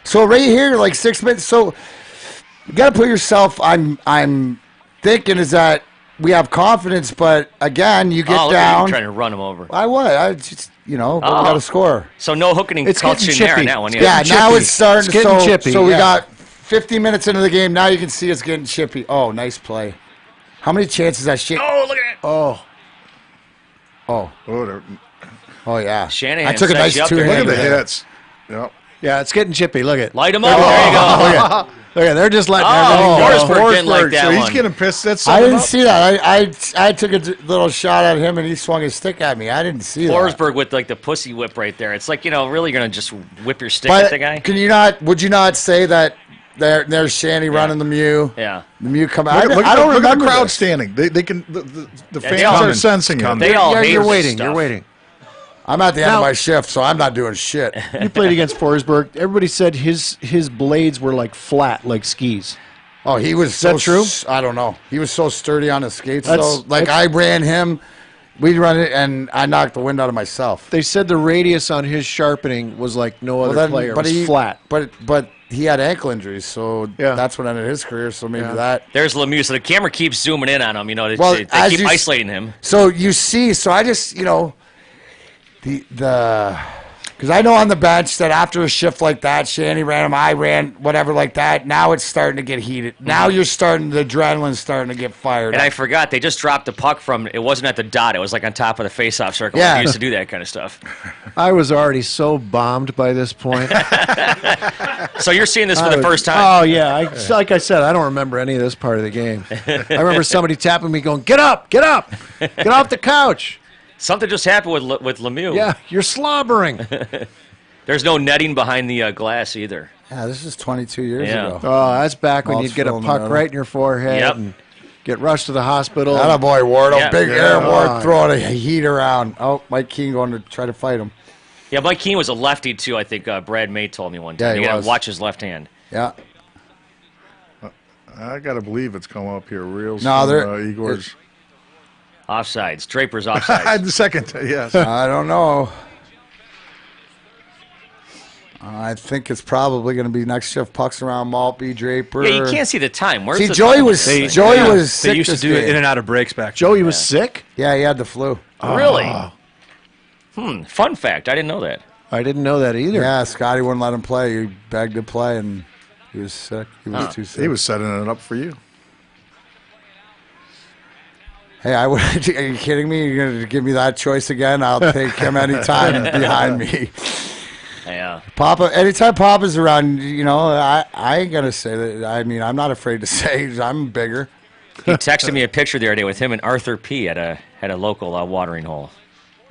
So right here, like 6 minutes. So you got to put yourself, I'm thinking is that we have confidence, but again, you get look at down. you trying to run him over. I just, but we got to score. So no hooking and clutching there on that one. Yeah, now it's starting. It's getting chippy. So we got 15 minutes into the game. Now you can see it's getting chippy. Oh, nice play. How many chances that shit? Oh, look at it. Oh, yeah. Shanahan I took a nice sets you up there. two-handed. Look at the hits. Yep. Yeah, it's getting chippy. Look at. Light him up. There you go. Look at. They're just letting. Forsberg didn't like Forsberg, that so one. he's getting pissed. That's I didn't see that. I took a little shot at him, and he swung his stick at me. I didn't see that. Forsberg with like the pussy whip right there. It's like, really you're going to just whip your stick at the guy? Would you not say that there's Shanny running the Mew? Yeah. The Mew coming. I don't Look at remember the crowd this. standing. They can. The fans they all- are sensing it. They all hate You're this waiting. stuff. You're waiting. I'm at the end Now- of my shift, so I'm not doing shit. You played against Forsberg. Everybody said his blades were like flat, like skis. Oh, he was that true? I don't know. He was so sturdy on his skates. That's- I ran him. We'd run it, and I knocked the wind out of myself. They said the radius on his sharpening was like no other player. It was flat. But he had ankle injuries, so that's what ended his career. So maybe that. There's Lemieux. So the camera keeps zooming in on him. They keep isolating him. So you see. So I just the Because I know on the bench that after a shift like that, Shanny ran him, I ran, whatever like that. Now it's starting to get heated. Now you're starting, the adrenaline's starting to get fired. And up. I forgot, they just dropped the puck from, it wasn't at the dot, it was like on top of the face-off circle. Yeah. They used to do that kind of stuff. I was already so bombed by this point. So you're seeing this for the first time? Oh, yeah. Like I said, I don't remember any of this part of the game. I remember somebody tapping me going, get up, get up, get off the couch. Something just happened with Lemieux. Yeah, you're slobbering. There's no netting behind the glass either. Yeah, this is 22 years Yeah. ago. Oh, that's back when Mulch you'd get a filling puck it up. right in your forehead Yep. and get rushed to the hospital. Atta boy, Ward. Yeah. Big Yeah. Aaron Ward throwing a heat around. Oh, Mike Keane going to try to fight him. Yeah, Mike Keane was a lefty too. I think Brad May told me one Yeah, time. he You gotta was. watch his left hand. Yeah. I got to believe it's come up here real soon. No, there- Igor's. Offsides. Draper's offsides. The second, yes. I don't know. I think it's probably going to be next shift. Pucks around Maltby, Draper. Yeah, you can't see the time. Where's See, the Joey time? was They sick used to this do it game. in and out of breaks back. Joey was sick? Yeah, he had the flu. Really? Fun fact. I didn't know that. I didn't know that either. Yeah, Scotty wouldn't let him play. He begged to play, and he was sick. He was too sick. He was setting it up for you. Hey, are you kidding me? You're going to give me that choice again? I'll take him anytime behind me. Yeah. Papa, anytime Papa's around, I ain't going to say that. I mean, I'm not afraid to say I'm bigger. He texted me a picture the other day with him and Arthur P. at a local watering hole.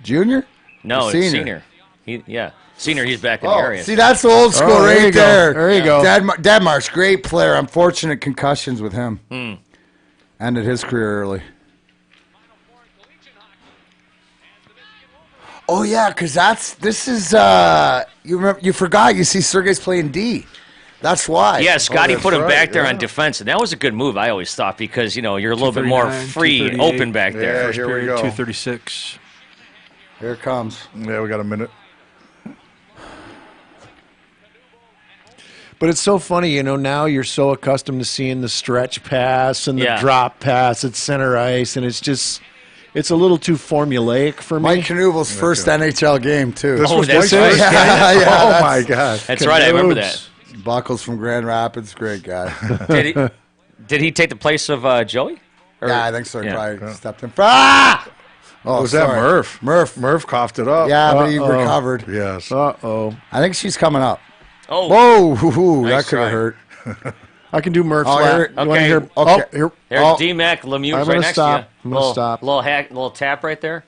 Junior? No, Or it's senior. Senior. He's back in the area. See, that's old school Oh, there you right go. there. There you go. Deadmarsh, great player. Unfortunate concussions with him. Ended his career early. Oh yeah, because this is you forgot. You see, Sergey's playing D. That's why. Yeah, Scotty that's put him right, back there yeah. on defense, and that was a good move. I always thought because you're a little bit more 239, free, 238. open back there. Yeah, First here we period, go. 236. Here it comes. Yeah, we got a minute. But it's so funny, now you're so accustomed to seeing the stretch pass and the Yeah. drop pass at center ice, and it's a little too formulaic for me. Mike Knuebel's first NHL game too. This Oh, was that's Mike's right. first game? Yeah, Oh, that's- my God. That's right. I remember that. Buckles from Grand Rapids, great guy. Did he take the place of Joey? Or- Yeah, I think so. He Yeah. probably stepped in front. Ah! Oh, Was that sorry. Murph? Murph coughed it up. Yeah, but he Uh-oh. recovered. Yes. Uh-oh. I think she's coming up. Oh, Whoa, hoo-hoo, that Nice could have try. hurt. I can do Murph's Oh, lap. here- You wanna Okay. hear? Okay. Oh, here. there's Oh. D-Mac Lemieux I'm right gonna next stop. to you. I'm gonna stop. Little tap right there.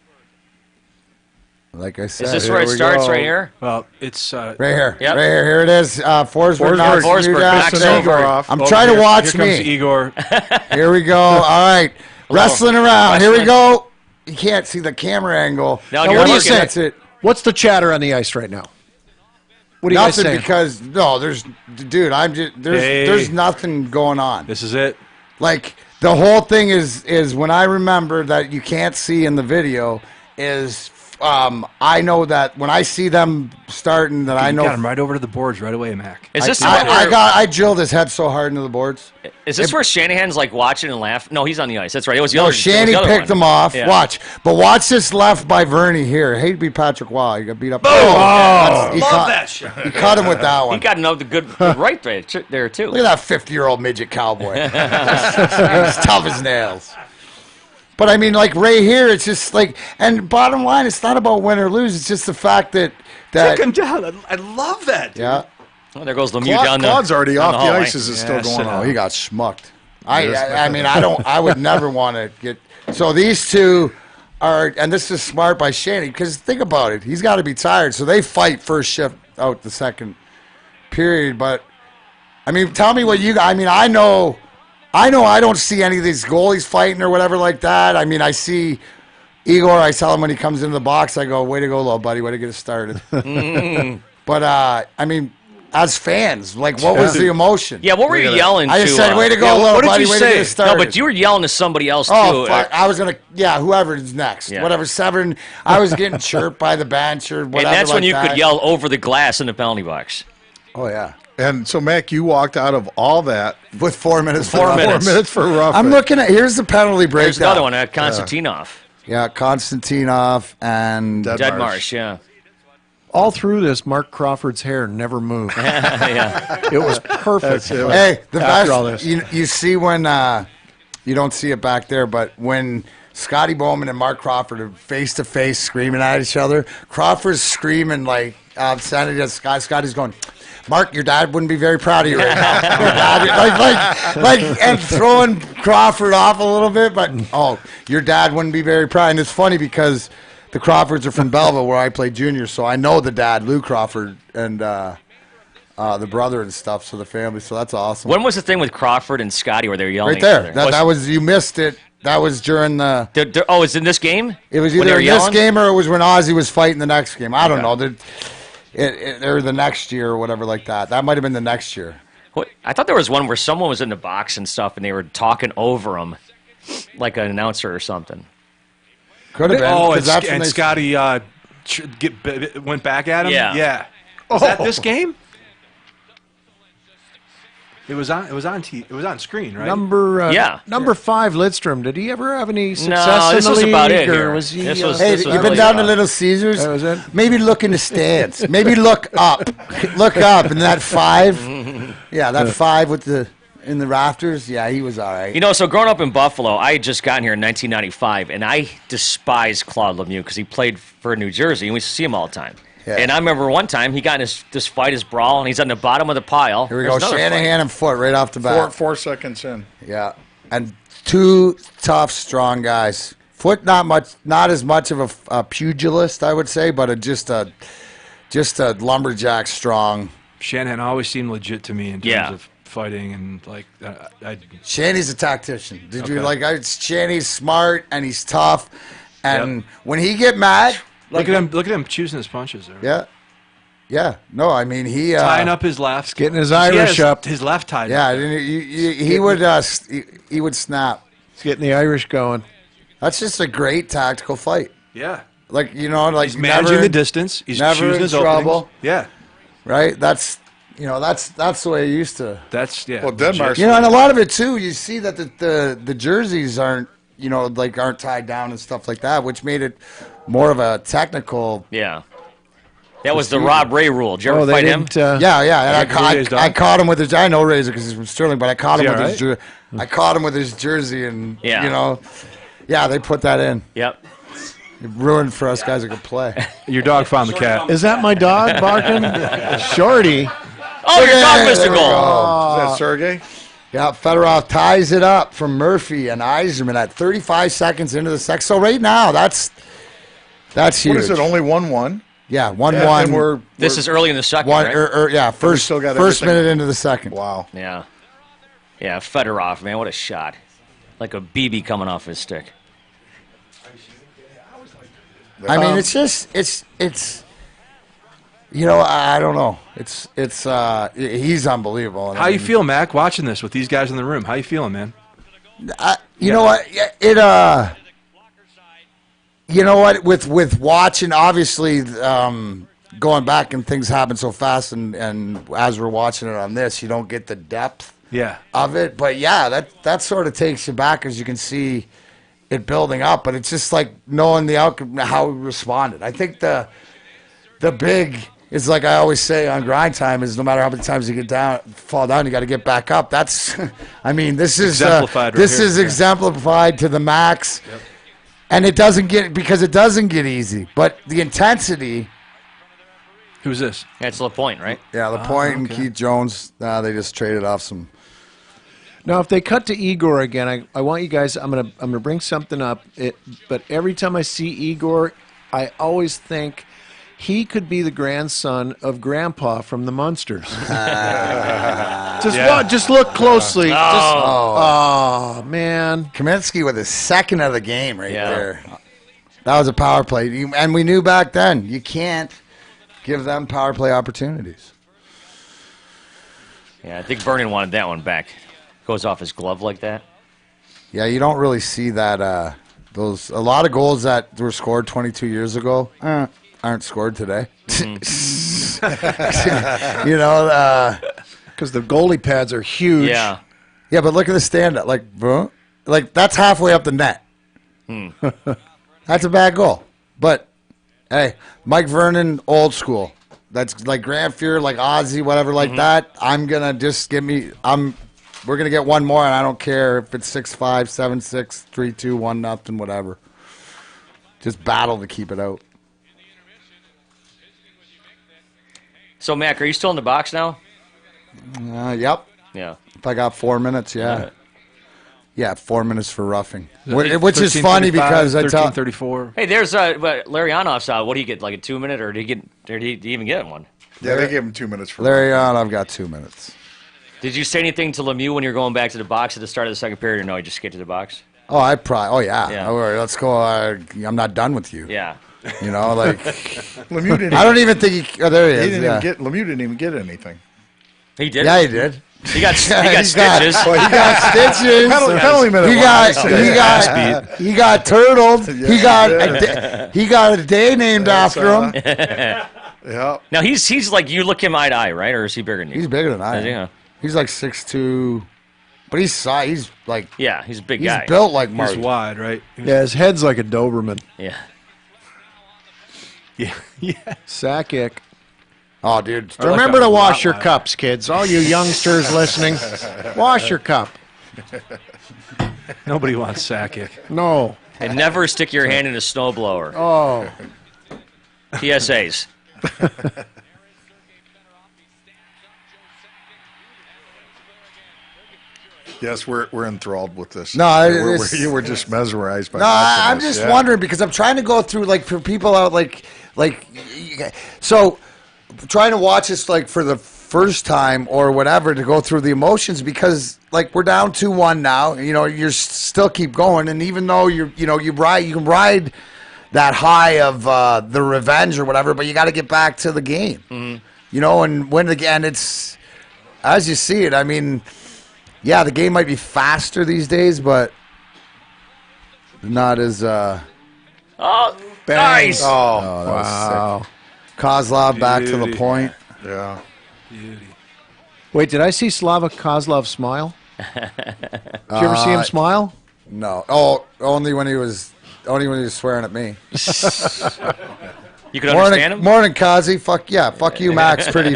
Like I said, Is this here where it we starts? go. Right here? Well, it's Right here. Yep. Right here. Here it is. Forsberg knocks Forsberg you down. knocks There you over. go. off. I'm over trying to here. watch Here comes me. Igor. Here we go. All right. Wrestling around. Here we Wrestling. go. You can't see the camera angle. Now, Now, you're what do you looking say? at- That's it. What's the chatter on the ice right now? What do you guys Nothing saying? because no, there's dude. There's nothing going on. This is it. Like the whole thing is when I remember that you can't see in the video is I know that when I see them starting that I You know got him right over to the boards right away, Mac. Is this the one I drilled his head so hard into the boards. Is this where Shanahan's like watching and laugh? No, he's on the ice. That's right. It was the No, other. it was Shanny the other picked one. him off. Yeah. Watch, but watch this left by Verney here. Hate to be Patrick Waugh. He got beat up. Boom! He Love caught, that shot. He caught him with that He one. got another good right there too. Look at that 50-year-old midget cowboy. He's tough as nails. But I mean, like Ray here, it's just like, and bottom line, it's not about win or lose. It's just the fact that Take him down. I love that. Dude. yeah. Oh, there goes Lemieux down the. Claude's already down off the hallway. ice. Is it still going Oh, on? he got schmucked. I mean, I would never want to get. So these two are, and this is smart by Shanny because think about it. He's got to be tired, so they fight first shift out the second period. But I mean, tell me what you. I mean, I know. I don't see any of these goalies fighting or whatever like that. I mean, I see Igor. I tell him when he comes into the box, I go, "Way to go, little buddy. Way to get us started." But I mean, as fans, like, what was the emotion? Yeah, what were you yelling I just to? said, "Way to go, yeah, little what did buddy. you Way to get say? us started." No, but you were yelling to somebody else Oh, too. fuck. I was going to, whoever's next. Yeah. Whatever, Severn. I was getting chirped by the bench or whatever. and that's when like you that. could yell over the glass in the penalty box. Oh, yeah. And so, Mac, you walked out of all that With 4 minutes. 4 left. minutes. 4 minutes for roughing. I'm looking at, here's the penalty breakdown. There's another one, Konstantinov. Yeah, Konstantinov and Dead Dead Marsh. Marsh, yeah. All through this, Mark Crawford's hair never moved. Yeah. It was perfect. Hey, the After all best. this. You see when you don't see it back there, but when Scotty Bowman and Mark Crawford are face to face screaming at each other, Crawford's screaming like Sandy does. Scotty's going, Mark, your dad wouldn't be very proud of you right now. Your dad, and throwing Crawford off a little bit, but your dad wouldn't be very proud. And it's funny because the Crawfords are from Belleville, where I played junior, so I know the dad, Lou Crawford, and the brother and stuff. So the family. So that's awesome. When was the thing with Crawford and Scotty where they were yelling Right at each there. other? That was you missed it. That was during the. It's in this game? It was When they either were in this yelling? game or it was when Ozzy was fighting the next game. I don't know. Or the next year or whatever like that. That might have been the next year. I thought there was one where someone was in the box and stuff, and they were talking over him, like an announcer or something. Could have been. Oh, 'cause that's when and they- Scotty went back at him? Yeah. Yeah. Was that this game? It was on screen, right? Number Yeah. number 5, Lidstrom. Did he ever have any success No, this in the was league? about it or here. was he? This was- Hey, this was you've been really down to rough. Little Caesars? That was it? Maybe look in the stands. Maybe look up. Look up. And that 5. Yeah, that 5 with in the rafters. Yeah, he was all right. You know, so growing up in Buffalo, I had just gotten here in 1995, and I despised Claude Lemieux because he played for New Jersey, and we used to see him all the time. Yeah. And I remember one time he got in this fight, his brawl, and he's on the bottom of the pile. Here we There's go. another Shanahan and Foot right off the bat. 4 seconds in. Yeah, and 2 tough, strong guys. Foot not as much of a pugilist, I would say, but just a lumberjack strong. Shanahan always seemed legit to me in terms Yeah. of fighting and like Shanny's a tactician. Did you Okay. Shanny's smart and he's tough, and when he get mad, look at him choosing his punches there. yeah. No, I mean he Tying up his left, getting his He Irish has up. his left tied. Yeah, up. he would snap. He's getting the Irish going. That's just a great tactical fight. Yeah. Like He's managing the distance. He's never choosing in his trouble. openings. Yeah. right? That's the way it used to. That's Well, Denmark's And a lot of it too. You see that the jerseys aren't aren't tied down and stuff like that, which made it more of a technical. Yeah. That was the Rob Ray rule. Did you ever they fight him? didn't. Yeah. And Ray's dog? I caught him with his. I know Razor because he's from Sterling, but I caught him Is with he his. I caught him with his jersey, and Yeah. yeah, they put that in. Yep. It ruined for us guys who could play. Your dog found the cat. Is that my dog barking? Shorty. Oh, your dog Yeah, missed a there we goal. go. Is that Sergey? Yeah, Fedorov ties it up from Murphy and Eiserman at 35 seconds into the second. So right now, that's huge. What is it? Only 1-1. Yeah, 1-1. And we're This is early in the second, one. right? First still got first everything. minute into the second. wow. Yeah. Yeah, Fedorov, man, what a shot. Like a BB coming off his stick. I mean, it's I don't know. He's unbelievable. And How I you mean, feel, Mac, watching this with these guys in the room? How you feeling, man? You know what? With watching, obviously, going back and things happen so fast, and as we're watching it on this, you don't get the depth Yeah. of it. But yeah, that sort of takes you back as you can see it building up. But it's just like knowing the outcome, how we responded. I think the big is like I always say on grind time is no matter how many times you fall down, you got to get back up. That's, I mean, this is Exemplified right this here. is exemplified to the max, and it doesn't get easy. But the intensity. Who's this? That's LaPointe, right? Yeah, LaPointe and Keith Jones. They just traded off some. Now, if they cut to Igor again, I want you guys. I'm gonna bring something up. But every time I see Igor, I always think he could be the grandson of Grandpa from the Munsters. Just look closely. Oh man, Kaminsky with his second of the game right Yeah. there. That was a power play. And we knew back then you can't give them power play opportunities. Yeah, I think Vernon wanted that one back. Goes off his glove like that. Yeah, you don't really see that. A lot of goals that were scored 22 years ago aren't scored today. because the goalie pads are huge. Yeah. Yeah, but look at the stand-up. Like that's halfway up the net. That's a bad goal. But Hey, Mike Vernon, old school. That's like Grant Fuhr, like Ozzy, whatever, like that. I'm gonna just we're gonna get one more, and I don't care if it's 6-5, 7-6, 3-2, 1-0, whatever. Just battle to keep it out. So, Mac, are you still in the box now? Yep. Yeah. If I got 4 minutes, yeah. Right. Yeah, 4 minutes for roughing. Which is funny because I tell 13:34. Hey, there's Larionov's out. What do you get? Like a 2 minute, or did he even get one? Yeah, they gave him 2 minutes for Larry on. I've got 2 minutes. Did you say anything to Lemieux when you're going back to the box at the start of the second period, or no? You just get to the box? Oh, Oh, yeah. Yeah. All right, let's go. I'm not done with you. Yeah. You know, like Lemieux didn't. I don't even think he. Oh, there he is. Yeah. Lemieux didn't even get anything. He did. Yeah, he did. He got stitches. Well, he got stitches. Penalty minute. He got turtled. He got a day named after him. Yeah. Now he's like, you look him eye to eye, right? Or is he bigger than you? He's bigger than I am. Yeah. He's like 6'2", but he's like Yeah, he's a big he's guy. built like He's Marty. wide, right? Yeah, his head's like a Doberman. Yeah. Yeah. Yeah. Sakic. Oh, dude. Remember to wash lot your wider. cups, kids. All you youngsters listening, wash your cup. Nobody wants Sakic. No. And never stick your hand in a snowblower. Oh. PSAs. Yes, we're enthralled with this. No, you were just mesmerized by. No, watching I'm this. just wondering because I'm trying to go through like for people out like so trying to watch this like for the first time or whatever to go through the emotions because like we're down 2-1 now. You know, you're still keep going, and even though you can ride that high of the revenge or whatever, but you got to get back to the game. Mm-hmm. You know, and when again it's as you see it. I mean. Yeah, the game might be faster these days, but not as. Oh, Bang. nice. Oh, Oh, that was sick. Kozlov back to the Beauty. point. yeah. Beauty. Wait, did I see Slava Kozlov smile? Did you ever see him smile? No. Oh, only when he was swearing at me. You can understand him? Morning, Kazi. Fuck yeah. Fuck you, Mac's pretty.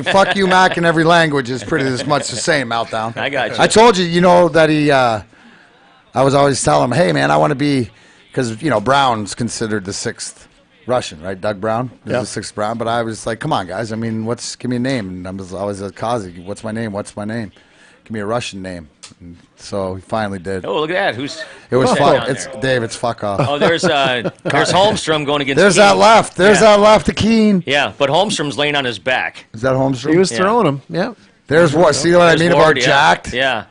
Fuck you, Mac in every language is pretty as much the same. Meltdown. I got you. I told you, that he. I was always telling him, hey man, I want to be, because Brown's considered the sixth Russian, right? Doug Brown is the sixth Brown. But I was like, come on, guys. I mean, give me a name. And I was always like, Kazi, what's my name? What's my name? Give me a Russian name. And so he finally did. Oh, look at that. It was who's fuck. down It's there? Dave. It's fuck off. Oh, there's Holmstrom going against There's Keane. that left. There's Yeah. that left to Keene. Yeah, but Holmstrom's laying on his back. Is that Holmstrom? He was Yeah. throwing him. Yeah. There's what? See what I There's mean Ward, about yeah. jacked? Yeah.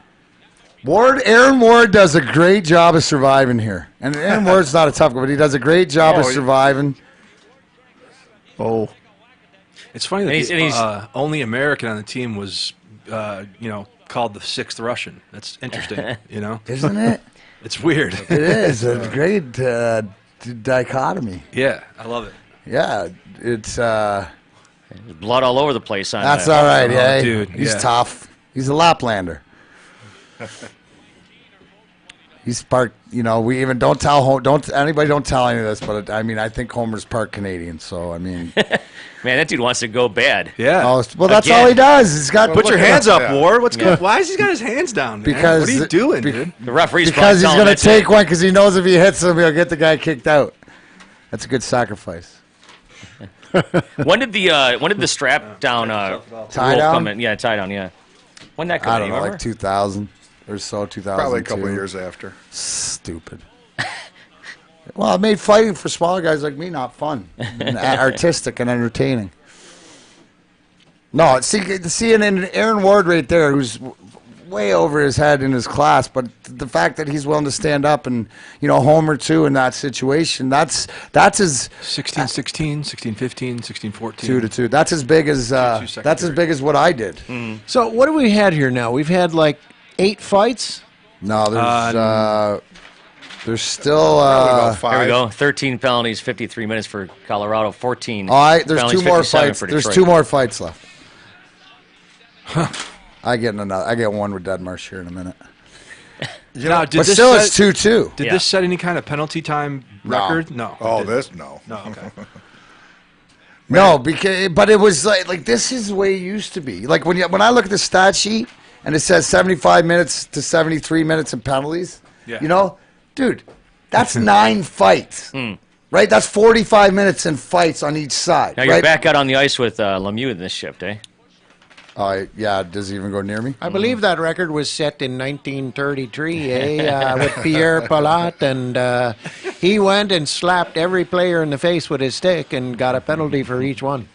Aaron Ward does a great job of surviving here. And Aaron Ward's not a tough guy, but he does a great job of surviving. Oh. It's funny that And he's- the only American on the team was, called the sixth Russian. That's interesting. Isn't it? It's weird. It is. It's a great dichotomy. Yeah, I love it. Yeah. It's There's blood all over the place on that's that. all right, yeah. dude, He's yeah. tough. He's a Laplander. He's part, we even don't tell anybody don't tell any of this, but I mean, I think Homer's part Canadian, so I mean, Man, that dude wants to go bad. Yeah. well, that's Again. all he does. He's got Put your hands up, Yeah. Ward. What's good? Why has he got his hands down? Man? Because- what are you doing, dude? The referee's because he's going going to take one because he knows if he hits him, he'll get the guy kicked out. That's a good sacrifice. When did the strap down Tie rule down? come in? Yeah, tie down. Yeah. When that come I in? don't you know, remember? like 2000 or so, 2002. Probably a couple of years after. Stupid. Well, it made fighting for smaller guys like me not fun, and artistic and entertaining. No, seeing Aaron Ward right there, who's way over his head in his class, but the fact that he's willing to stand up and Homer too in that situation, that's his 16-16, 16-15, 16-14. 2-2. That's as big as second that's as big as what I did. So what do we had here now? We've had like 8 fights. No, there's still Probably about There five. we go. 13 penalties, 53 minutes for Colorado, 14. all right. There's penalties, 2 more 57 fights. for There's Detroit. 2 more fights left. I get one with Deadmarsh here in a minute. Now, did But this still, set, it's 2-2. Did Yeah. this set any kind of penalty time record? No. Oh, It didn't. no. No. Okay. No, but it was like this is the way it used to be. Like when I look at the stat sheet and it says 75 minutes to 73 minutes in penalties, Yeah. Dude, that's 9 fights. Right? That's 45 minutes in fights on each side. Now you're right? back out on the ice with Lemieux in this shift, eh? Yeah, does he even go near me? I believe that record was set in 1933, with Pierre Palat, and he went and slapped every player in the face with his stick and got a penalty for each one.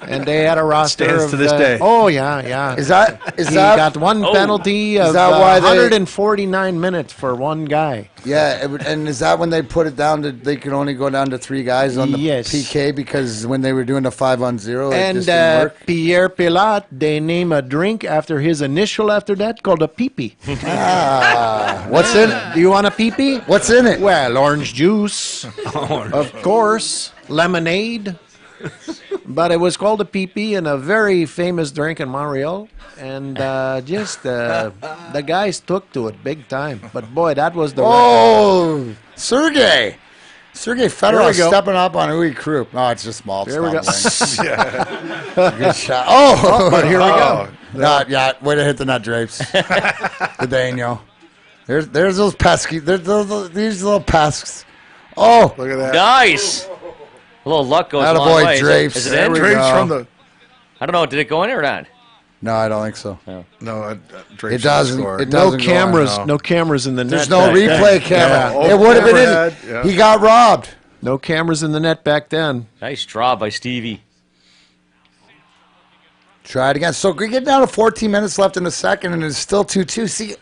And they had a roster Stands of to this day. Oh yeah. Is that He got one penalty of that why they- 149 minutes for one guy. Yeah, and is that when they put it down to they could only go down to 3 guys on the Yes. PK because when they were doing the 5-on-0, it And just didn't work? Pierre Palat, they name a drink after his initial after that called a pee-pee. What's in it? Do you want a pee-pee? What's in it? Well, orange juice, of course, lemonade. But it was called a pee-pee and a very famous drink in Montreal. And the guys took to it big time. But boy, that was the record. Oh, Sergey Fedorov we go. stepping up on Uwe Krupp. No, it's just small. Here we go. Good shot. Oh, But here we go. Yeah, way to hit the nut drapes. The Daniel. There's those pesky. These little pesks. Oh, Look at that. Nice. A little luck goes a long attaboy, way. Drapes. Is it There in? we Drapes go. from the. I don't know. Did it go in or not? no, I don't think so. No, Drapes It doesn't. score. It No doesn't go cameras, on. no cameras in the net. There's no back then. replay camera. Yeah. It would have been Overhead, in. yeah. He got robbed. No cameras in the net back then. Nice draw by Stevie. Try it again. So we get down to 14 minutes left in the second, and it's still 2-2. See,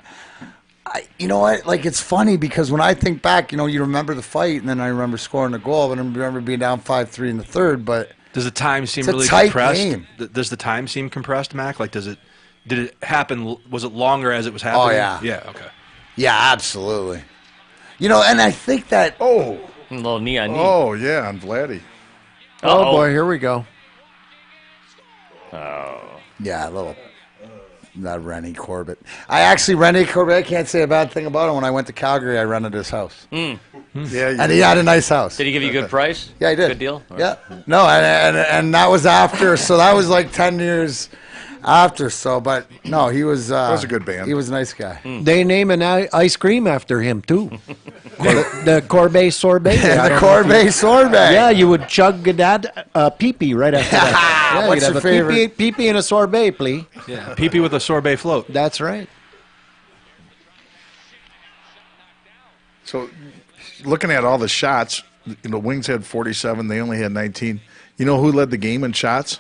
you know what? Like, it's funny because when I think back, you remember the fight, and then I remember scoring the goal, and I remember being down 5-3 in the third. But Does the time seem It's a really tight compressed? game. Does the time seem compressed, Mac? Like, did it happen? Was it longer as it was happening? yeah. Yeah. Okay. yeah, absolutely. And I think that Oh, A little knee on knee. oh yeah, on Vladdy. Oh, Uh-oh. boy, here we go. yeah, a little. Not Rennie Corbett. Rennie Corbett, I can't say a bad thing about him. When I went to Calgary, I rented his house. Yeah, And he had a nice house. Did he give you a good price? Yeah, he did. Good deal? Yeah. No, and that was after, so that was like 10 years after. So, but no, he was. was a good band. He was a nice guy. They name an ice cream after him, too. the Corbet sorbet. Yeah, the Corbet sorbet. Yeah, you would chug that pee-pee right after that. Yeah, What's you'd your have favorite? a pee-pee and a sorbet, please. Yeah. Pee-pee with a sorbet float. That's right. So, looking at all the shots, Wings had 47. They only had 19. You know who led the game in shots?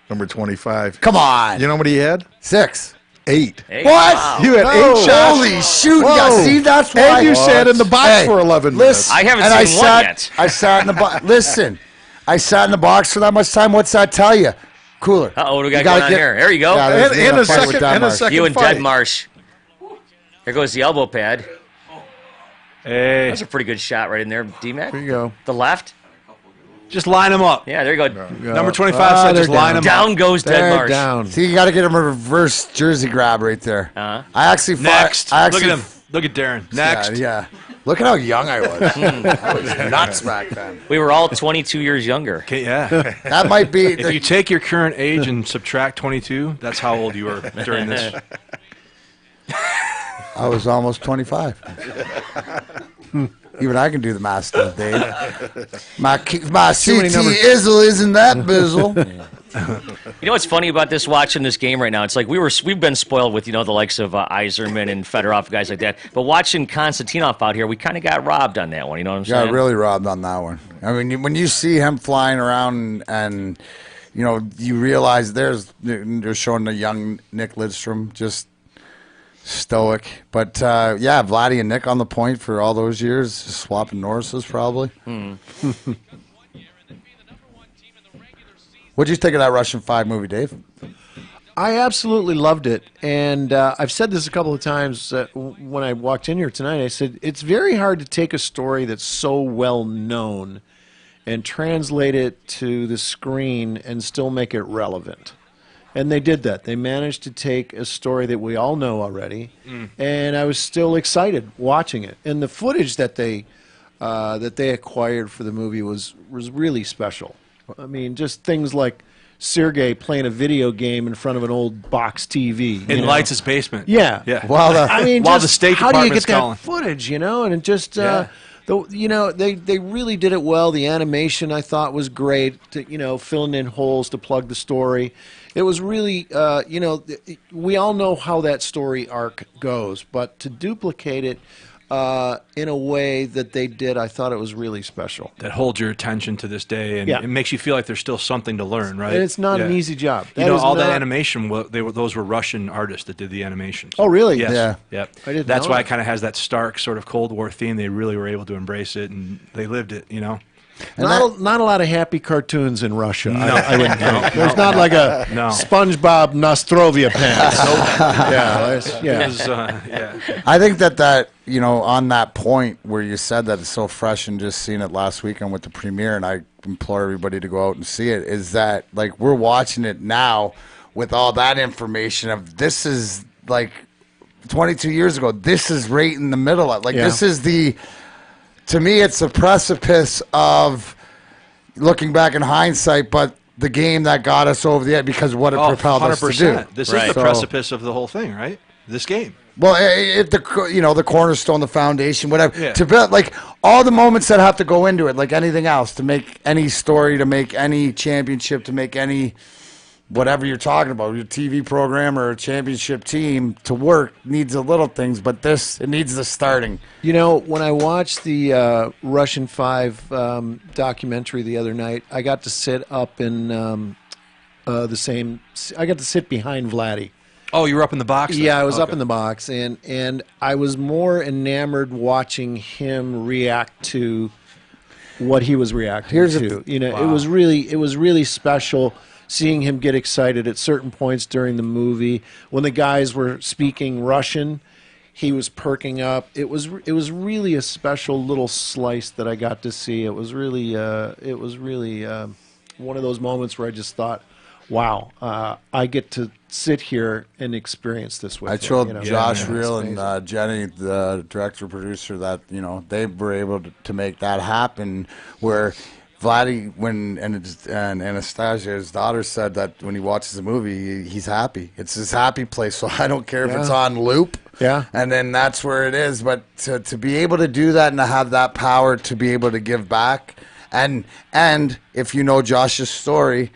Number 25. Come on. You know what he had? 6. 8. Hey, What? wow. You had 8 shots. Holy shoot! Whoa. Yeah, see, that's why. And you sat in the box Hey, for 11 minutes. listen, I haven't and seen one yet. I sat in the box. Listen, I sat in the box for that much time. What's that tell you? Cooler. Uh-oh, what do we got You gotta going on get- here? There you go. Yeah, there's And me in a fight with second- and a Denmark. second- You and fight. Dead Marsh. There goes the elbow pad. Hey, That's a pretty good shot right in there, D-Mac. Here you go. The left. just line them up. Yeah, there you go. Number 25 said just they're line them up. Down goes Dead They're Marsh. down. See, you got to get him a reverse jersey grab right there. Uh-huh. I actually fought. Next. I Look actually, at him. Look at Darren. Next. Yeah. Look at how young I was. I was nuts back then. We were all 22 years younger. Okay, yeah. That might be. If you take your current age and subtract 22, that's how old you were during this. I was almost 25. Even I can do the math stuff, Dave. My many CT numbers. Izzle isn't that bizzle. You know what's funny about this watching this game right now? It's like we've been spoiled with the likes of Yzerman and Fedorov, guys like that. But watching Konstantinov out here, we kind of got robbed on that one. You know what I'm saying? Got really robbed on that one. I mean, when you see him flying around and you realize they're showing the young Nick Lidstrom just stoic. But yeah, Vladdy and Nick on the point for all those years, swapping Norris's probably. What'd you think of that Russian 5 movie, Dave? I absolutely loved it, and I've said this a couple of times when I walked in here tonight. I said it's very hard to take a story that's so well known and translate it to the screen and still make it relevant. And they did that. They managed to take a story that we all know already, and I was still excited watching it. And the footage that they acquired for the movie was really special. I mean, just things like Sergei playing a video game in front of an old box TV in Lights' basement. Yeah, yeah. Well, I mean, while just the State how do you Department's get that calling. footage? And it just. They really did it well. The animation I thought was great. Filling in holes to plug the story. It was really, we all know how that story arc goes, but to duplicate it in a way that they did, I thought it was really special. That holds your attention to this day, and Yeah. it makes you feel like there's still something to learn, right? And it's not an Yeah. easy job. All that not- animation, those were Russian artists that did the animations. Oh, really? Yes. Yeah. Yep. I didn't That's know why that. it kind of has that stark sort of Cold War theme. They really were able to embrace it, and they lived it, Not a lot of happy cartoons in Russia. No. I wouldn't No, think. There's not like a No. SpongeBob Nostrovia pants. Yeah. It was, yeah. I think that on that point where you said that it's so fresh and just seeing it last weekend with the premiere, and I implore everybody to go out and see it, is that like we're watching it now with all that information of this is like 22 years ago. This is right in the middle of this is to me it's the precipice of looking back in hindsight, but the game that got us over the edge because of what it propelled us to do. This is Right. the So- precipice of the whole thing, right? This game. Well, the cornerstone, the foundation, whatever. Yeah. To build like all the moments that have to go into it, like anything else, to make any story, to make any championship, to make any whatever you're talking about, your TV program or a championship team to work needs the little things, but it needs the starting. When I watched the Russian 5 documentary the other night, I got to sit up in I got to sit behind Vladdy. Oh, you were up in the box? Yeah, I was up Okay. in the box, and I was more enamored watching him react to what he was reacting Here's to. It was really special seeing him get excited at certain points during the movie when the guys were speaking Russian. He was perking up. It was really a special little slice that I got to see. It was really one of those moments where I just thought, wow, I get to sit here and experience this with I you, told Josh It's Reel amazing. and Jenny, the director producer, that they were able to make that happen. Where Vladdy, and Anastasia, his daughter, said that when he watches the movie, he's happy. It's his happy place. So I don't care if it's on loop. Yeah. And then that's where it is. But to be able to do that and to have that power to be able to give back, and if you know Josh's story,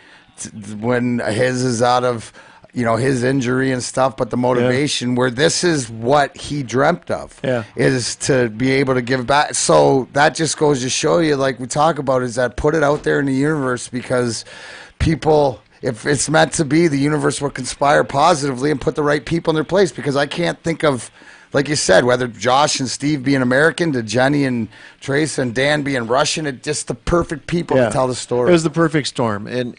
when his is out of his injury and stuff, but the motivation where this is what he dreamt of is to be able to give back. So that just goes to show you, like we talk about, is that put it out there in the universe, because people, if it's meant to be, the universe will conspire positively and put the right people in their place. Because I can't think of, like you said, whether Josh and Steve being American, to Jenny and Trace and Dan being Russian, it's just the perfect people to tell the story. It was the perfect storm, and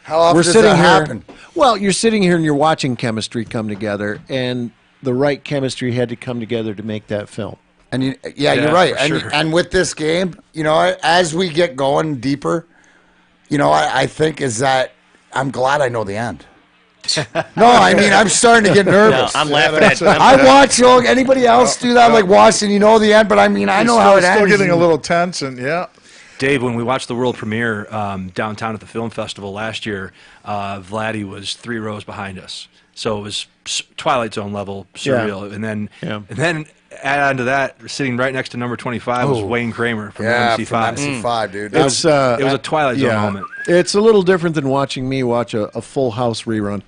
How often we're does sitting that here. happen? Well, you're sitting here and you're watching chemistry come together, and the right chemistry had to come together to make that film. And you're Yeah, right. for sure. And with this game, as we get going deeper, I think is that I'm glad I know the end. No, I mean, I'm starting to get nervous. I'm laughing at I watch anybody else do that, like watching, the end, but I mean, I know how it ends. Still getting a little tense, and Dave, when we watched the world premiere downtown at the film festival last year, Vladdy was 3 rows behind us. So it was Twilight Zone level surreal. Yeah. And then add on to that, sitting right next to number 25 was Wayne Kramer from from MC5. MC5, dude. It was It was a Twilight Zone moment. It's a little different than watching me watch a Full House rerun.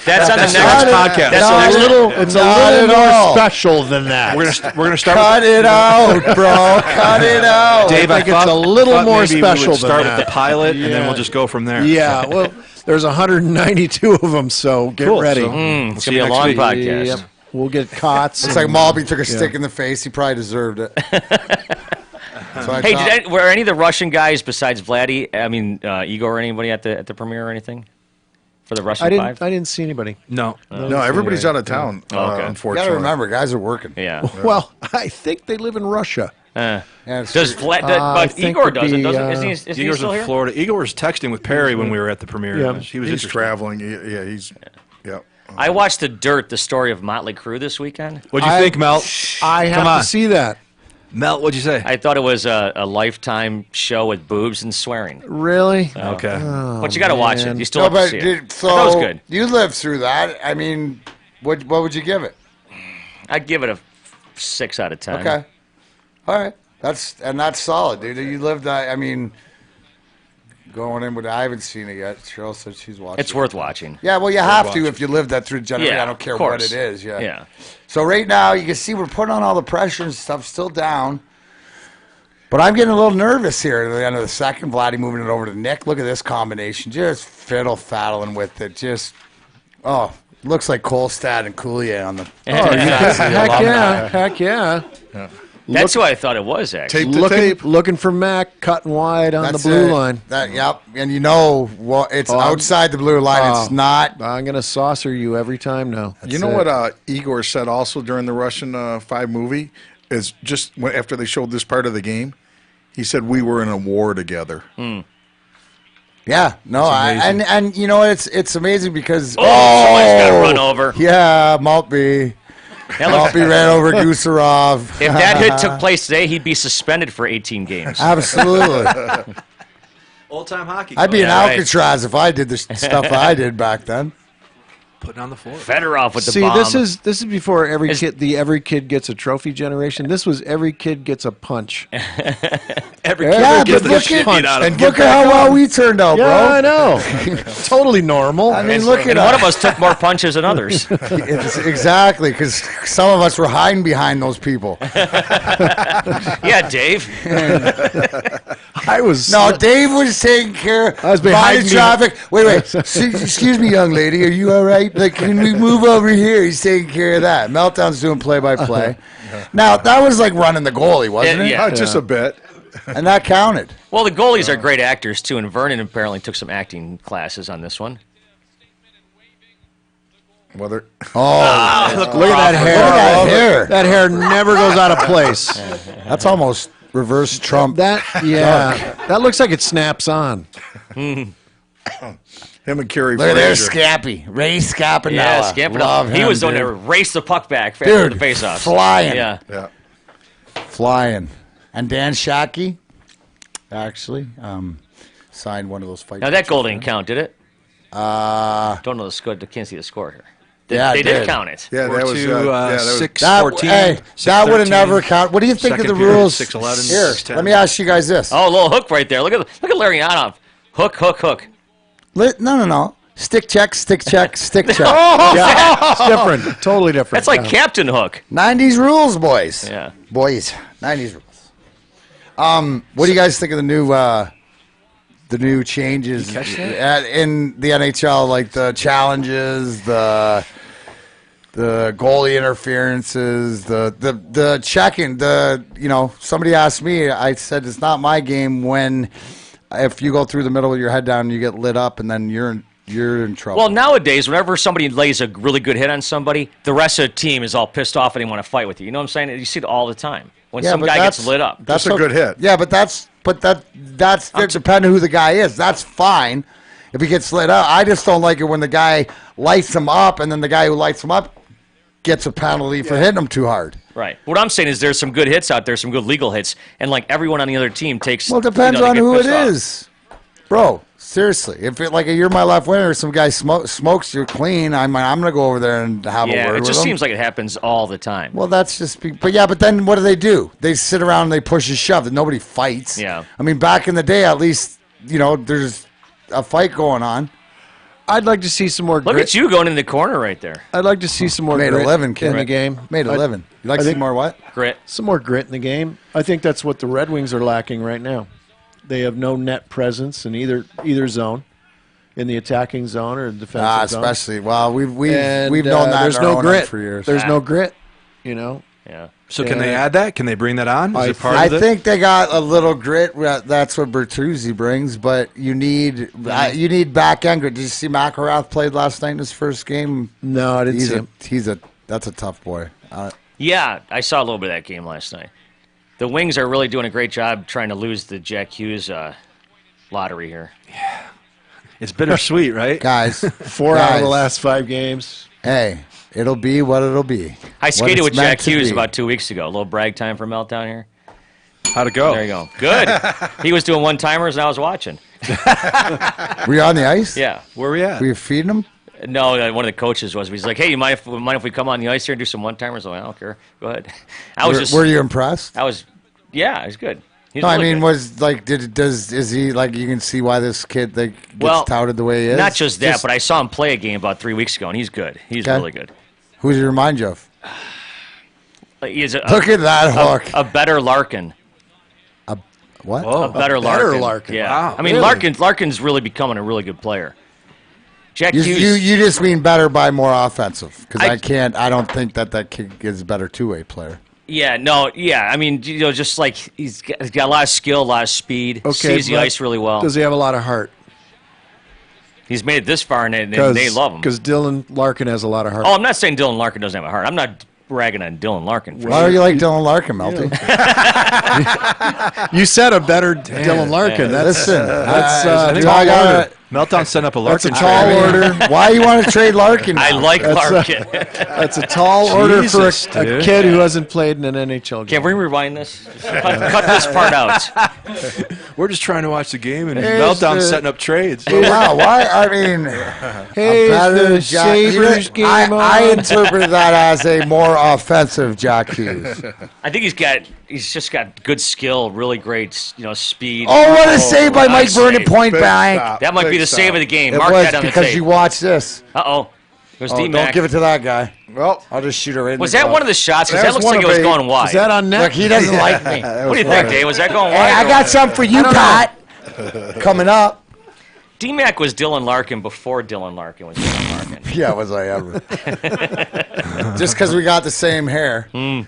That's on the Next next podcast. That's the next It's a Not little at more all. special than that. We're gonna start Cut it out, bro. Cut it out. with Dave. I think I it's a little thought more maybe we special would than start that. with the pilot, and then Yeah. we'll just go from there. Yeah, well, there's 192 of them, so get Cool. ready. So, It's see gonna be you a next long week. podcast. Yep. We'll get cots. It's like Malby took a stick in the face. He probably deserved it. So I Hey, thought- were any of the Russian guys besides Vladdy? I mean, Igor or anybody at the premiere or anything for the Russian I Five? didn't see anybody. No. no, everybody's out of town, Okay. you unfortunately. gotta remember, guys are working. Yeah. Well, I think they live in Russia. Does Vlad? I But think Igor it'd doesn't. be, Is he Igor's still in here? Florida. Igor was texting with Perry when we were at the premiere. Yeah. He was He's interested. traveling. Yeah, he's. Yeah. I watched The Dirt, the story of Motley Crue this weekend. What'd you think, Mel? I have Come on. to see that. Mel, what'd you say? I thought it was a Lifetime show with boobs and swearing. Really? Okay. But you got to watch it. man. You still have to see it. So That was good. you lived through that. I mean, what would you give it? I'd give it a 6 out of 10. Okay. All right. That's solid, dude. You lived that. I mean, going in with I haven't seen it yet. Cheryl said she's watching. It's worth watching. Yeah, well, you have to if you lived that through generation. Yeah, I don't care of what course. it is. Yeah. Yeah. So right now, you can see we're putting on all the pressure and stuff, still down. But I'm getting a little nervous here at the end of the second. Vladdy moving it over to Nick. Look at this combination. Just fiddle-faddling with it. Just, looks like Kolstad and Coulier on the. Heck yeah. That's who I thought it was, actually. Tape to tape. Looking for Mac, cutting wide on That's the blue it. line. Yep. And you know what? It's outside the blue line. It's not. I'm going to saucer you every time now. You know what Igor said also during the Russian 5 movie is just after they showed this part of the game, he said we were in a war together. Yeah. No. And you know what? It's amazing because Someone's got run over. Yeah, Maltby. Maltby ran over Gusarov. If that hit took place today, he'd be suspended for 18 games. Absolutely. Old-time hockey. I'd be in Yeah, right. Alcatraz if I did the stuff I did back then. Putting on the floor. Fedorov with the See, bomb. this is before every kid gets a trophy generation. This was every kid gets a punch. Every Yeah, kid gets but the look shit at, beat out of him. look at how well we turned out, Yeah, I bro. know. Totally normal. I mean, look at One of us. us took more punches than others. Exactly, because some of us were hiding behind those people. Yeah, Dave. I was No, Dave was taking care I was of behind the me. traffic. Wait. Excuse me, young lady. Are you all right? Like, can we move over here? He's taking care of that. Meltdown's doing play-by-play. Now, that was like running the goalie, wasn't it? Yeah. Just a bit. And that counted. Well, the goalies are great actors, too, and Vernon apparently took some acting classes on this one. Whether Oh, look at that hair. look at that hair. That hair never goes out of place. That's almost reverse Trump. That looks like it snaps on. him and Kerry Look at there, Frazier. Scappy. Ray Scapinella. Yeah, Scamper. Love He him, was the one dude. that raced the puck back after Dude, the faceoffs. flying. Yeah. Yeah. Flying. And Dan Shockey, actually, signed one of those fights. Now, that goal didn't count, did it? Don't know the score. Can't see the score here. Yeah, They it did did. count it. Yeah, that was that was 6-14. That would have never counted. What do you think Second of the period, rules? 6-11, Here, 6-10. let me ask you guys this. Oh, a little hook right there. Look at Larionov. Hook. No. Stick check, stick check, stick check. It's different. Totally different. That's like Yeah. Captain Hook. 90s rules, boys. Yeah. Boys, 90s rules. What do you guys think of the new changes in the NHL, like the challenges, the goalie interferences, the checking, somebody asked me, I said it's not my game if you go through the middle with your head down and you get lit up and then you're in trouble. Well, nowadays, whenever somebody lays a really good hit on somebody, the rest of the team is all pissed off and they want to fight with you. You know what I'm saying? You see it all the time. When some but guy gets lit up. That's a good hit. Yeah, but that's depending who the guy is. That's fine if he gets lit up. I just don't like it when the guy lights him up and then the guy who lights him up gets a penalty for hitting him too hard. Right. What I'm saying is there's some good hits out there, some good legal hits, and like everyone on the other team takes. Well, it depends they on get who it pissed off. is, bro. Seriously, if it like a You're My Left Winner, some guy smokes you clean, I'm gonna go over there and have a Yeah, word it with just him. seems like it happens all the time. Well, that's just. But then what do? They sit around and they push and shove. And nobody fights. Yeah. I mean, back in the day, at least there's a fight going on. I'd like to see some more Look grit. at you going in the corner right there. I'd like to see some more Made a grit living, kid. in the game. Made a living. You like I to see think- more what? Grit. Some more grit in the game. I think that's what the Red Wings are lacking right now. They have no net presence in either zone, in the attacking zone or the defensive zone. Especially. Well, we've And, known that there's in our no own grit end for years. There's no grit. You know. Yeah. So can they add that? Can they bring that on? Is it part I of it? think they got a little grit. That's what Bertuzzi brings, but you need back end grit. Did you see McElrath played last night in his first game? No, I didn't see him. That's a tough boy. Yeah, I saw a little bit of that game last night. The Wings are really doing a great job trying to lose the Jack Hughes lottery here. It's bittersweet, right? Guys, Four out of the last 5 games. hey, it'll be what it'll be. I What skated it's with meant Jack to Hughes be. about 2 weeks ago. A little brag time for Meltdown here. How'd it go? There you go. Good. He was doing one-timers, and I was watching. Were you on the ice? Yeah. Where we at? Were you feeding them? No, one of the coaches was. He's like, "Hey, you mind if we come on the ice here and do some one-timers?" I'm like, "I don't care. Go ahead." Were you impressed? Yeah, it was good. He's No, I really mean, good. is he like, you can see why this kid gets Well, touted the way he is? Not just that, but I saw him play a game about 3 weeks ago, and he's good. He's Okay. really good. Who does he remind you of? He's Look at that hook. a better Larkin. What? Whoa. A better better Larkin. Larkin. Yeah. Wow. I mean, Really? Larkin's really becoming a really good player. Jack You, Hughes. you just mean better by more offensive, because I- I don't think that kid is a better two-way player. Yeah, no, yeah. I mean, just like he's got a lot of skill, a lot of speed. Sees the but ice really well. Does he have a lot of heart? He's made it this far, and they love him. Because Dylan Larkin has a lot of heart. Oh, I'm not saying Dylan Larkin doesn't have a heart. I'm not ragging on Dylan Larkin. Why do you like Dylan Larkin, Melty? You said a better Dylan Larkin. Listen, That's dude, tall I gotta- order. Meltdown sent up a That's a Larkin tall trade. order. Why you want to trade Larkin now? I like Larkin. That's a tall order for Jesus, a dude. kid who hasn't played in an NHL game. Can we rewind this? Just cut this part out. We're just trying to watch the game, and Hey, Meltdown's it's the- setting up trades. Wow, why? I mean, Hey, better is the Sabres game I on? interpreted that as a more offensive Jack Hughes. I think he's just got good skill, really great, speed. Oh, what a save by Mike nice Vernon, save. point Big blank. stop. That might be Big the stop. save of the game. It Mark was that on the because tape. you watch this. Uh-oh. It was Oh, D-Mac. don't give it to that guy. Well, I'll just shoot her in. Was the that glove. one of the shots? Because That that was looks like one it was of going wide. Is that on net? Look, he doesn't like me. What do you think, Dave? Was that going wide? Hey, I got something for you, Pat. Coming up. D-Mac was Dylan Larkin before Dylan Larkin was Dylan Larkin. Yeah, was I ever? Just because we got the same hair. Hmm.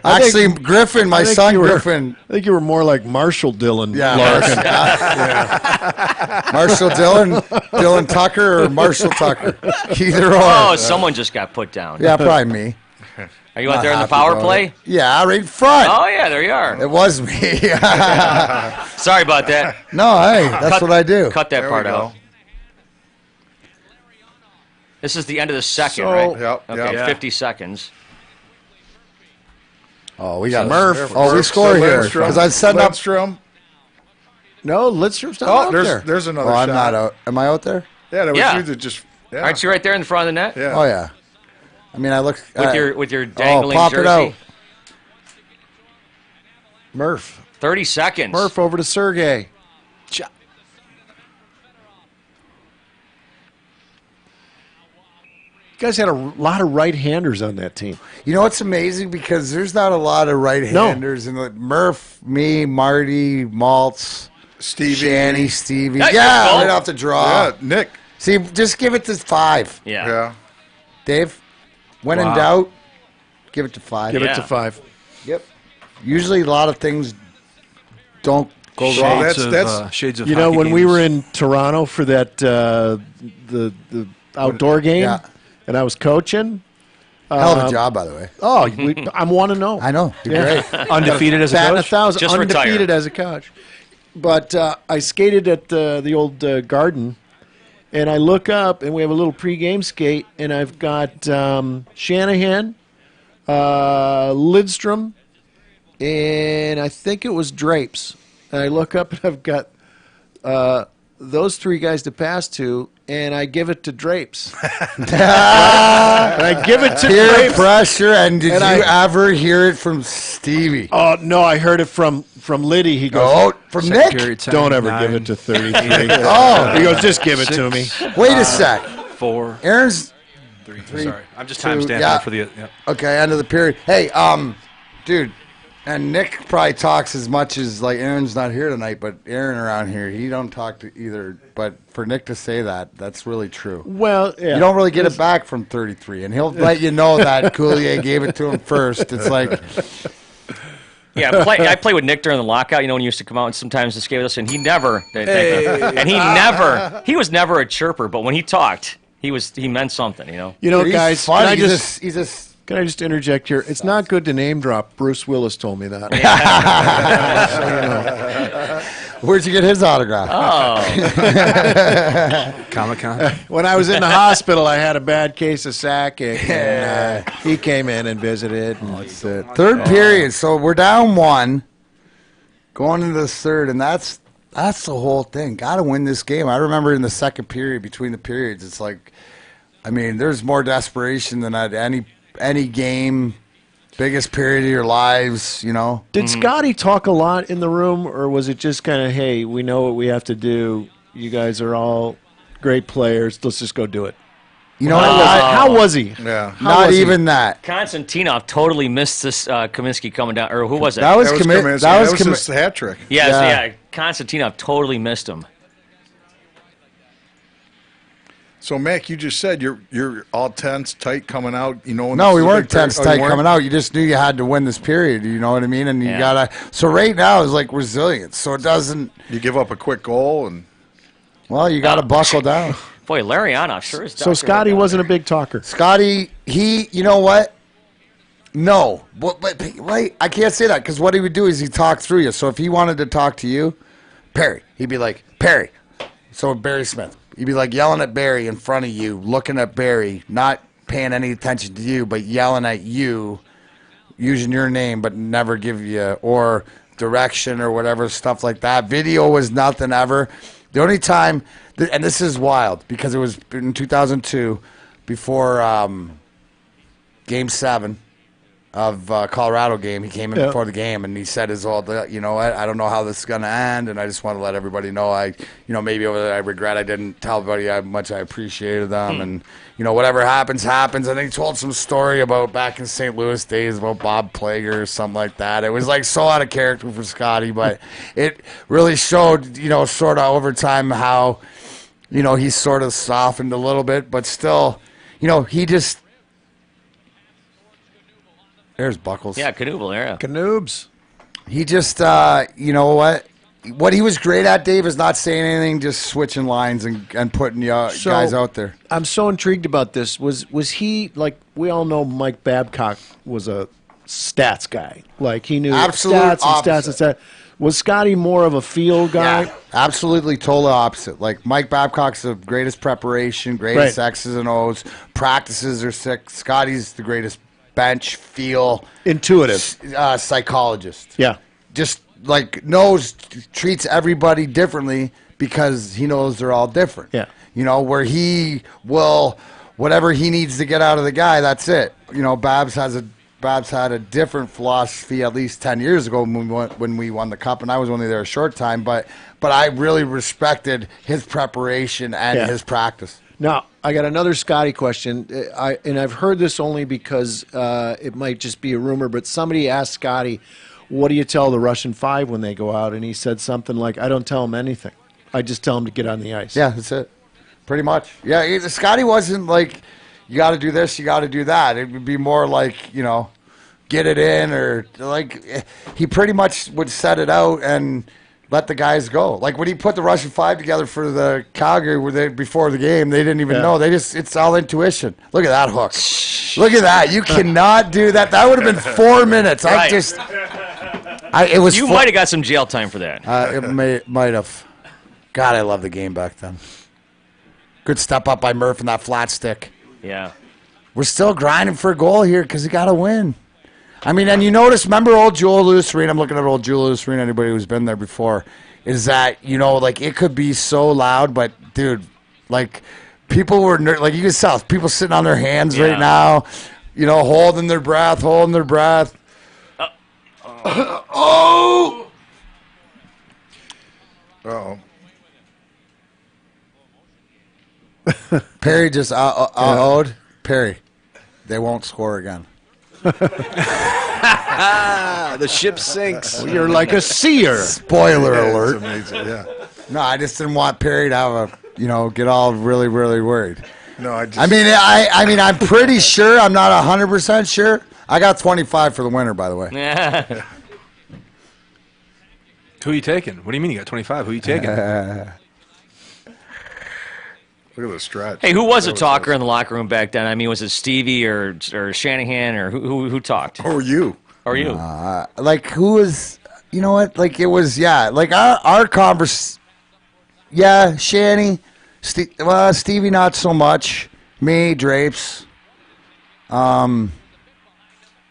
Actually, Griffin, my I think son you were- Griffin. I think you were more like Marshall Dylan Yeah, Larkin. Marshall Dylan Tucker, or Marshall Tucker. Either or. Oh, someone just got put down. Yeah, probably me. Are you out Not there in the happy power about play? it. Yeah, right in front. Oh, yeah, there you are. It was me. Sorry about that. No, hey, that's what I do. Cut that there part we go. out. This is the end of the second, So- right? Yep, Okay, yep. 50 seconds. Oh, we got Murph. Oh, we score here Lindstrom. because I set up. Lindstrom. No, Lidstrom's not Oh, out there. there's another Oh, shot. I'm not out. Am I out there? Yeah, that was Yeah. you that just. Yeah. Aren't you right there in the front of the net? Yeah. Oh yeah. I mean, I look With your dangling pop jersey? it out. Murph. 30 seconds. Murph over to Sergey. You guys had a lot of right-handers on that team. You know what's amazing, because there's not a lot of right-handers in the Murph, me, Marty, Maltz, Stevie. Shanny, Stevie. That's Yeah, your fault. right off the draw. Yeah, Nick. See, just give it to 5, Yeah. Yeah. Dave. When in Wow. doubt, give it to 5. Give Yeah. it to 5. Yep. Usually, a lot of things don't go Well, wrong. that's- shades of You know, hockey when we games. were in Toronto for that the outdoor game, Yeah. and I was coaching. Hell of a job, by the way. Oh, I'm 1-0. I know. You're Yeah. great. undefeated as a Batting coach. 1,000, Just undefeated retire. as a coach. But I skated at the old garden, and I look up, and we have a little pregame skate, and I've got Shanahan, Lidstrom, and I think it was Drapes. And I look up, and I've got those 3 guys to pass to, and I give it to Drapes. And I give it to Peer Drapes. pressure, and did And you I- ever hear it from Stevie? Oh, no, I heard it from Liddy. He goes, Oh, from Second Nick? period, 10, don't ever 9, give it to 33. Oh, He goes, just give it to me. wait a sec. 4, Aaron's 3. Sorry, I'm just 2, timestamping yeah. it for the. Yeah. okay. End of the period. Hey, dude, and Nick probably talks as much as, like, Aaron's not here tonight, but Aaron around here, he don't talk to either. But for Nick to say that, that's really true. Well, yeah. You don't really get it back from 33, and he'll let you know that Coulier gave it to him first. It's like, Yeah, I played with Nick during the lockout. You know, when he used to come out and sometimes to skate with us, and he never, he was never a chirper. But when he talked, he meant something. You know. You know, he's guys, funny. can I just he's a Can I just interject here? It's not good to name drop. Bruce Willis told me that. Where'd you get his autograph? Comic-Con? When I was in the hospital, I had a bad case of sacking, and he came in and visited. And That's it. Third period. So we're down 1, going into the third, and that's the whole thing. Got to win this game. I remember in the second period, between the periods, it's like, I mean, there's more desperation than at any game. Biggest period of your lives, you know. Did Scotty talk a lot in the room, or was it just kind of, hey, we know what we have to do. You guys are all great players. Let's just go do it. You know, how was he? Yeah. not even that. Konstantinov totally missed this Kaminsky coming down, or who was it? That was Kaminsky. That was his hat trick. Yes, Yeah. yeah. Konstantinov totally missed him. So, Mac, you just said you're all tense, tight coming out. You know. No, we weren't tense, tight you weren't? coming out. You just knew you had to win this period. You know what I mean? And you Yeah. gotta. So right now is like resilience. So it doesn't. You give up a quick goal and. Well, you gotta buckle down. Boy, Larionov sure is. So Scotty wasn't a big talker. Scotty, you know what? No, but wait, I can't say that because what he would do is he'd talk through you. So if he wanted to talk to you, Perry, he'd be like, Perry. So Barry Smith, he'd be like yelling at Barry in front of you, looking at Barry, not paying any attention to you, but yelling at you, using your name, but never give you or direction or whatever, stuff like that. Video was nothing ever. The only time, and this is wild because it was in 2002 before Game 7 of Colorado game. He came in before the game and he said his all, you know what, I don't know how this is going to end, and I just want to let everybody know maybe over there I regret I didn't tell everybody how much I appreciated them, and, whatever happens, happens. And he told some story about back in St. Louis days about Bob Plager or something like that. It was like so out of character for Scotty, but it really showed, sort of over time how, he sort of softened a little bit, but still, he just, there's Buckles. Yeah, Knuble, yeah. Canoobs. He just, you know what? What he was great at, Dave, is not saying anything, just switching lines and putting guys out there. I'm so intrigued about this. Was he, like, we all know Mike Babcock was a stats guy. Like, he knew Absolute stats and opposite. stats and stats. Was Scotty more of a feel guy? Yeah, absolutely, total opposite. Like, Mike Babcock's the greatest preparation, greatest X's and O's. Practices are sick. Scotty's the greatest bench, feel. Intuitive. Psychologist. Yeah. Just, like, treats everybody differently because he knows they're all different. Yeah. Where he will, whatever he needs to get out of the guy, that's it. Babs had a different philosophy at least 10 years ago when we won the cup, and I was only there a short time, but I really respected his preparation and his practice. Now, I got another Scotty question, and I've heard this only because it might just be a rumor, but somebody asked Scotty, what do you tell the Russian Five when they go out? And he said something like, I don't tell them anything. I just tell them to get on the ice. Yeah, that's it. Pretty much. Yeah, Scotty wasn't like, you got to do this, you got to do that. It would be more like, get it in, or like he pretty much would set it out and let the guys go. Like when he put the Russian Five together for the Calgary before the game, they didn't even know. It's all intuition. Look at that hook. Look at that. You cannot do that. That would have been 4 minutes. Right. It was. You might have got some jail time for that. It might have. God, I love the game back then. Good step up by Murph and that flat stick. Yeah. We're still grinding for a goal here because you got to win. I mean, and you notice, remember old Joel Louis Arena? I'm looking at old Joel Louis Arena, anybody who's been there before, is that, like it could be so loud, but dude, like people were, like you can tell, people sitting on their hands right now, holding their breath. Oh! Uh-oh. Perry just owed. Perry, they won't score again. The ship sinks. You're like a seer. Spoiler alert. It's amazing, yeah. No, I just didn't want Perry to have get all really, really worried. No, I just. I mean, I'm pretty sure. I'm not 100% sure. I got 25 for the winner, by the way. Yeah. Who are you taking? What do you mean you got 25? Who are you taking? Look at the stretch. Hey, who was a talker in the locker room back then? I mean, was it Stevie or Shanahan or who talked? Or you? Or you? Like, who was, you know what? Like, it was, yeah. Like, our converse, yeah, Shanny. Stevie, not so much. Me, Drapes.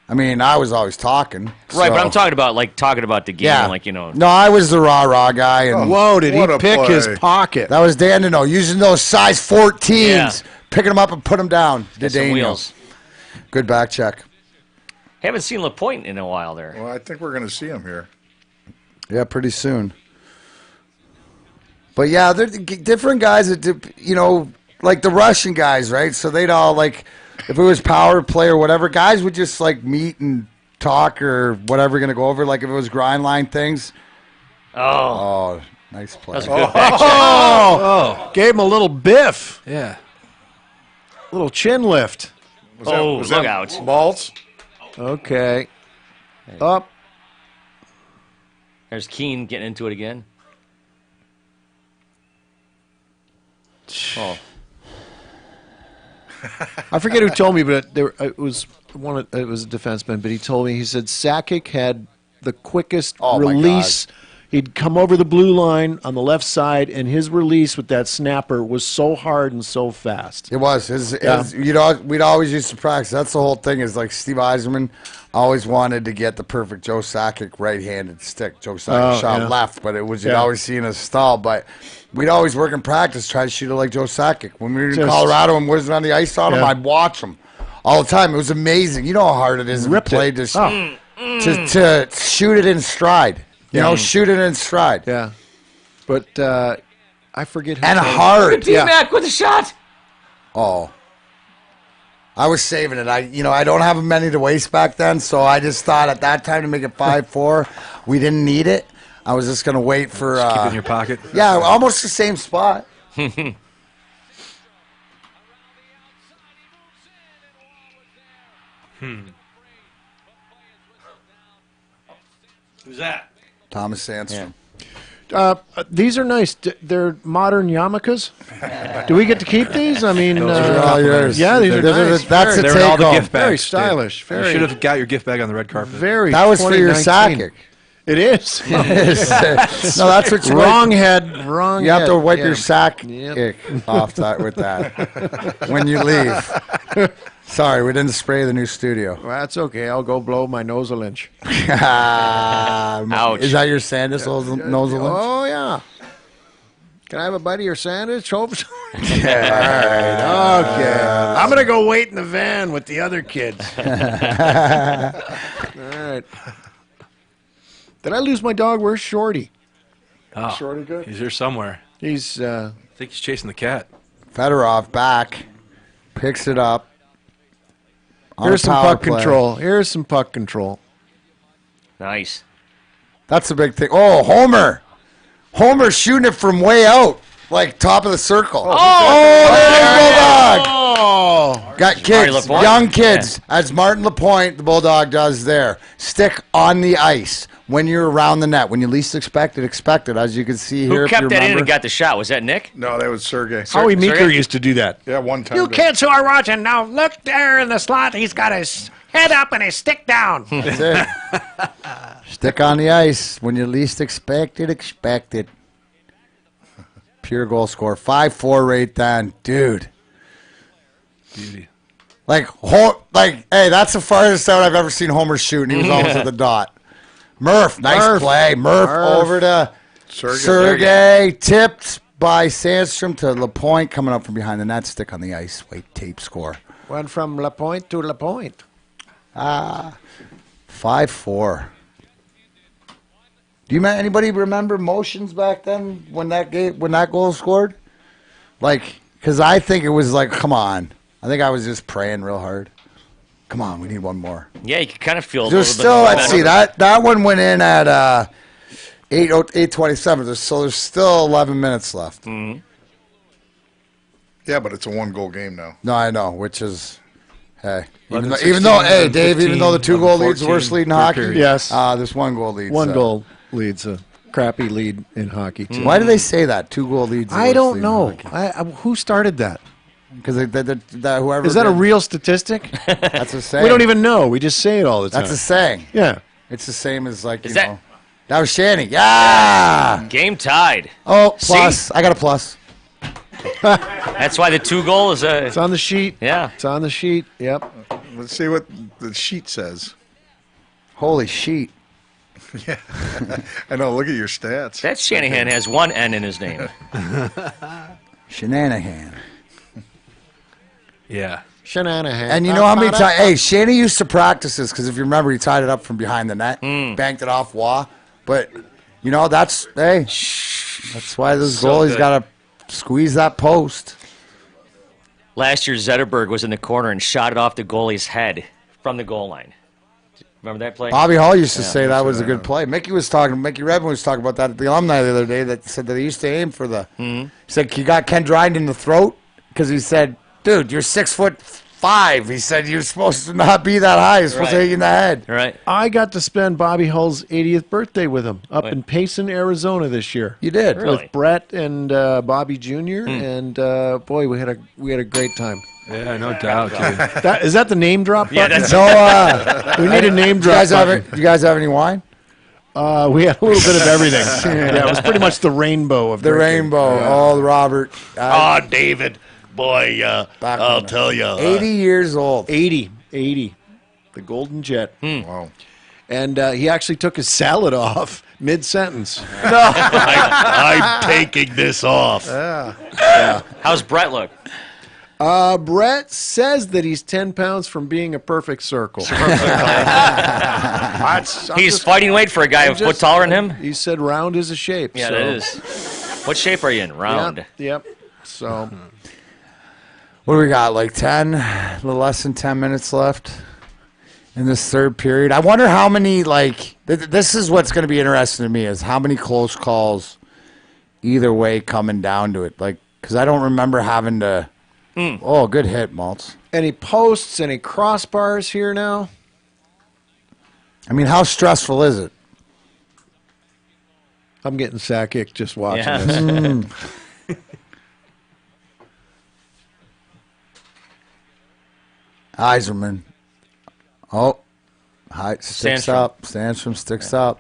I mean, I was always talking. Right, so. but I'm talking about the game, Yeah. like, you know. No, I was the rah-rah guy. And Whoa, did he What a pick his play. pocket? that was Dan Dano, using those size 14s, Yeah. picking them up and put them down. Got some wheels. Good back check. Haven't seen LaPointe in a while there. Well, I think we're going to see him here. Yeah, pretty soon. But yeah, they're different guys that, you know, like the Russian guys, right? So they'd all, like, if it was power play or whatever, guys would just, like, meet and talk or whatever going to go over. Like, if it was grind line things. Oh, nice play. That's a good back check. Oh, gave him a little biff, Yeah. little chin lift. Was look that out. Maltz? Okay, up. There's Keene getting into it again. Oh, I forget who told me, but it was it was a defenseman. But he told me, he said Sakic had the quickest Oh, my release. He'd come over the blue line on the left side, and his release with that snapper was so hard and so fast. It was. You know, we'd always used to practice. That's the whole thing is, like, Steve Eiserman always wanted to get the perfect Joe Sakic right-handed stick. Joe Sakic shot left, but it was, you'd always see in a stall. But we'd always work in practice, try to shoot it like Joe Sakic. When we were in Colorado and wasn't on the ice on him, I'd watch him all the time. It was amazing. You know how hard it is to play to shoot it in stride. You know, shoot it in stride. Yeah, but I forget. Who And told me. hard. D-Mac with a shot. Oh. I was saving it. I don't have many to waste back then, so I just thought at that time to make it 5-4, we didn't need it. I was just going to wait for... Keep it in your pocket. Yeah, almost the same spot. Who's that? Thomas Sandstrom. These are nice. They're modern yarmulkes. Do we get to keep these? I mean, They're all yours. yeah, these are nice. That's a They're in all the take-home. gift bags. Very Dave. stylish. You Very. should have got your gift bag on the red carpet. Very. That was for your 2019. Sakic. It is. No, that's what you Wrong head. Wrong. You have head. to wipe Yeah. your sack Yep. off that with that when you leave. Sorry, we didn't spray the new studio. Well, that's okay. I'll go blow my nose a lynch. Ouch. Is that your Sandus nose lynch? Oh yeah. Can I have a bite of your sandwich? Hope so. Yeah. Okay. I'm gonna go wait in the van with the other kids. All right. Did I lose my dog? Where's Shorty? Oh, Shorty good? he's here somewhere. He's I think he's chasing the cat. Fedorov back, picks it up. on here's a some power puck play. control. Here's some puck control. Nice. That's the big thing. Oh, Homer. Homer's shooting it from way out, like top of the circle. Oh, there you go, dog. Oh, Got kids, Lapointe. young kids, as Martin Lapointe, the Bulldog, does there. Stick on the ice when you're around the net. When you least expect it, as you can see here. Who if you kept that in remember. and got the shot? Was that Nick? No, that was Sergey. Howie Meeker Sergey? used to do that. Yeah, one time. You kids who are watching now, look there in the slot. He's got his head up and his stick down. That's it. Stick on the ice when you least expect it. Pure goal score. 5-4 right then. Dude. Beauty. Hey, that's the farthest out I've ever seen Homer shoot, and he was almost at the dot. Nice play. Murph over to Sergey. Tipped by Sandstrom to Lapointe, coming up from behind the net. Stick on the ice. Wait, tape score. Went from Lapointe to Lapointe. 5-4. Do you anybody remember motions back then when that goal scored? Like, because I think it was like, come on. I think I was just praying real hard. Come on, we need one more. Yeah, you can kind of feel. There's still, let's see, that one went in at 8:27. So there's still 11 minutes left. Mm-hmm. Yeah, but it's a one-goal game now. No, I know, which is, hey, 11, even though, 16, Dave, even though the 2-goal lead's the 14, worst lead in third hockey, period. Yes. this 1-goal lead. One goal leads a crappy lead in hockey, too. Why do they say that? 2-goal leads. I don't know. Who started that? Because whoever Is that a did- real statistic? That's a saying. We don't even know. We just say it all the time. That's a saying. Yeah. It's the same as like Is you that- know. That was Shanny. Yeah. Game tied. Oh, plus. I got a plus. That's why the 2-goal is a. It's on the sheet. Yeah. It's on the sheet. Yep. Let's see what the sheet says. Holy sheet. Yeah. I know. Look at your stats. That Shanahan has one N in his name. Shenanigan. Yeah. Shenanigan. And you know how many times? Hey, Shanny used to practice this because if you remember, he tied it up from behind the net, banked it off Wah. But you know that's why this So goalie's good. got to squeeze that post. Last year, Zetterberg was in the corner and shot it off the goalie's head from the goal line. Remember that play? Bobby Hall used to say that was a good play. Mickey Redmond was talking about that at the alumni the other day. That said that they used to aim for the. He said he got Ken Dryden in the throat because he said, "Dude, you're 6'5". He said you're supposed to not be that high. You're supposed to hit you in the head." Right. I got to spend Bobby Hull's 80th birthday with him up in Payson, Arizona this year. You did. Really? With Brett and Bobby Jr. And boy, we had a great time. Yeah, no doubt, dude. Is that the name drop Yeah, button? that's So we need a name you drop guys button. you guys have any wine? We had a little bit of everything. Yeah, it was pretty much the rainbow of The drinking. rainbow. Oh, Robert. David, boy, Back I'll on tell you. 80 years old. 80. The Golden Jet. Wow. And he actually took his salad off mid-sentence. I'm taking this off. How's Brett look? Brett says that he's 10 pounds from being a perfect circle. He's fighting weight for a guy a foot taller than him? He said round is a shape. Yeah, so. that is. What shape are you in? Round. Yep. So What do we got? Like 10? A little less than 10 minutes left in this third period. I wonder how many, like, this is what's going to be interesting to me is how many close calls either way coming down to it. Like, because I don't remember having to. Oh, good hit, Maltz. any posts, any crossbars here now? I mean, how stressful is it? I'm getting sack-ick just watching Yeah. this. Eiserman. Oh, sticks Sandstrom. up. Sandstrom sticks up.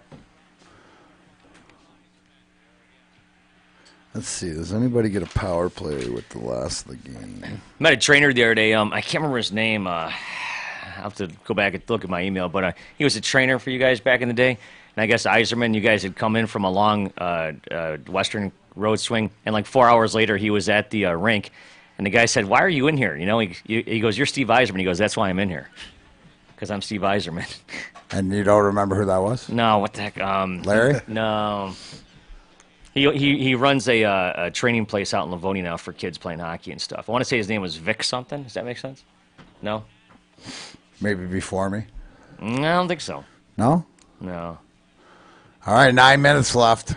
Let's see. Does anybody get a power play with the last of the game? Met a trainer the other day. I can't remember his name. I'll have to go back and look at my email. But he was a trainer for you guys back in the day. And I guess Eiserman, you guys had come in from a long Western road swing. And like 4 hours later, he was at the rink. And the guy said, "Why are you in here?" You know, he goes, "You're Steve Eiserman." He goes, "That's why I'm in here. Because I'm Steve Eiserman." And you don't remember who that was? No, what the heck? Larry? No. He runs a training place out in Livonia now for kids playing hockey and stuff. I want to say his name was Vic something. Does that make sense? No? Maybe before me. I don't think so. No? No. All right, 9 minutes left.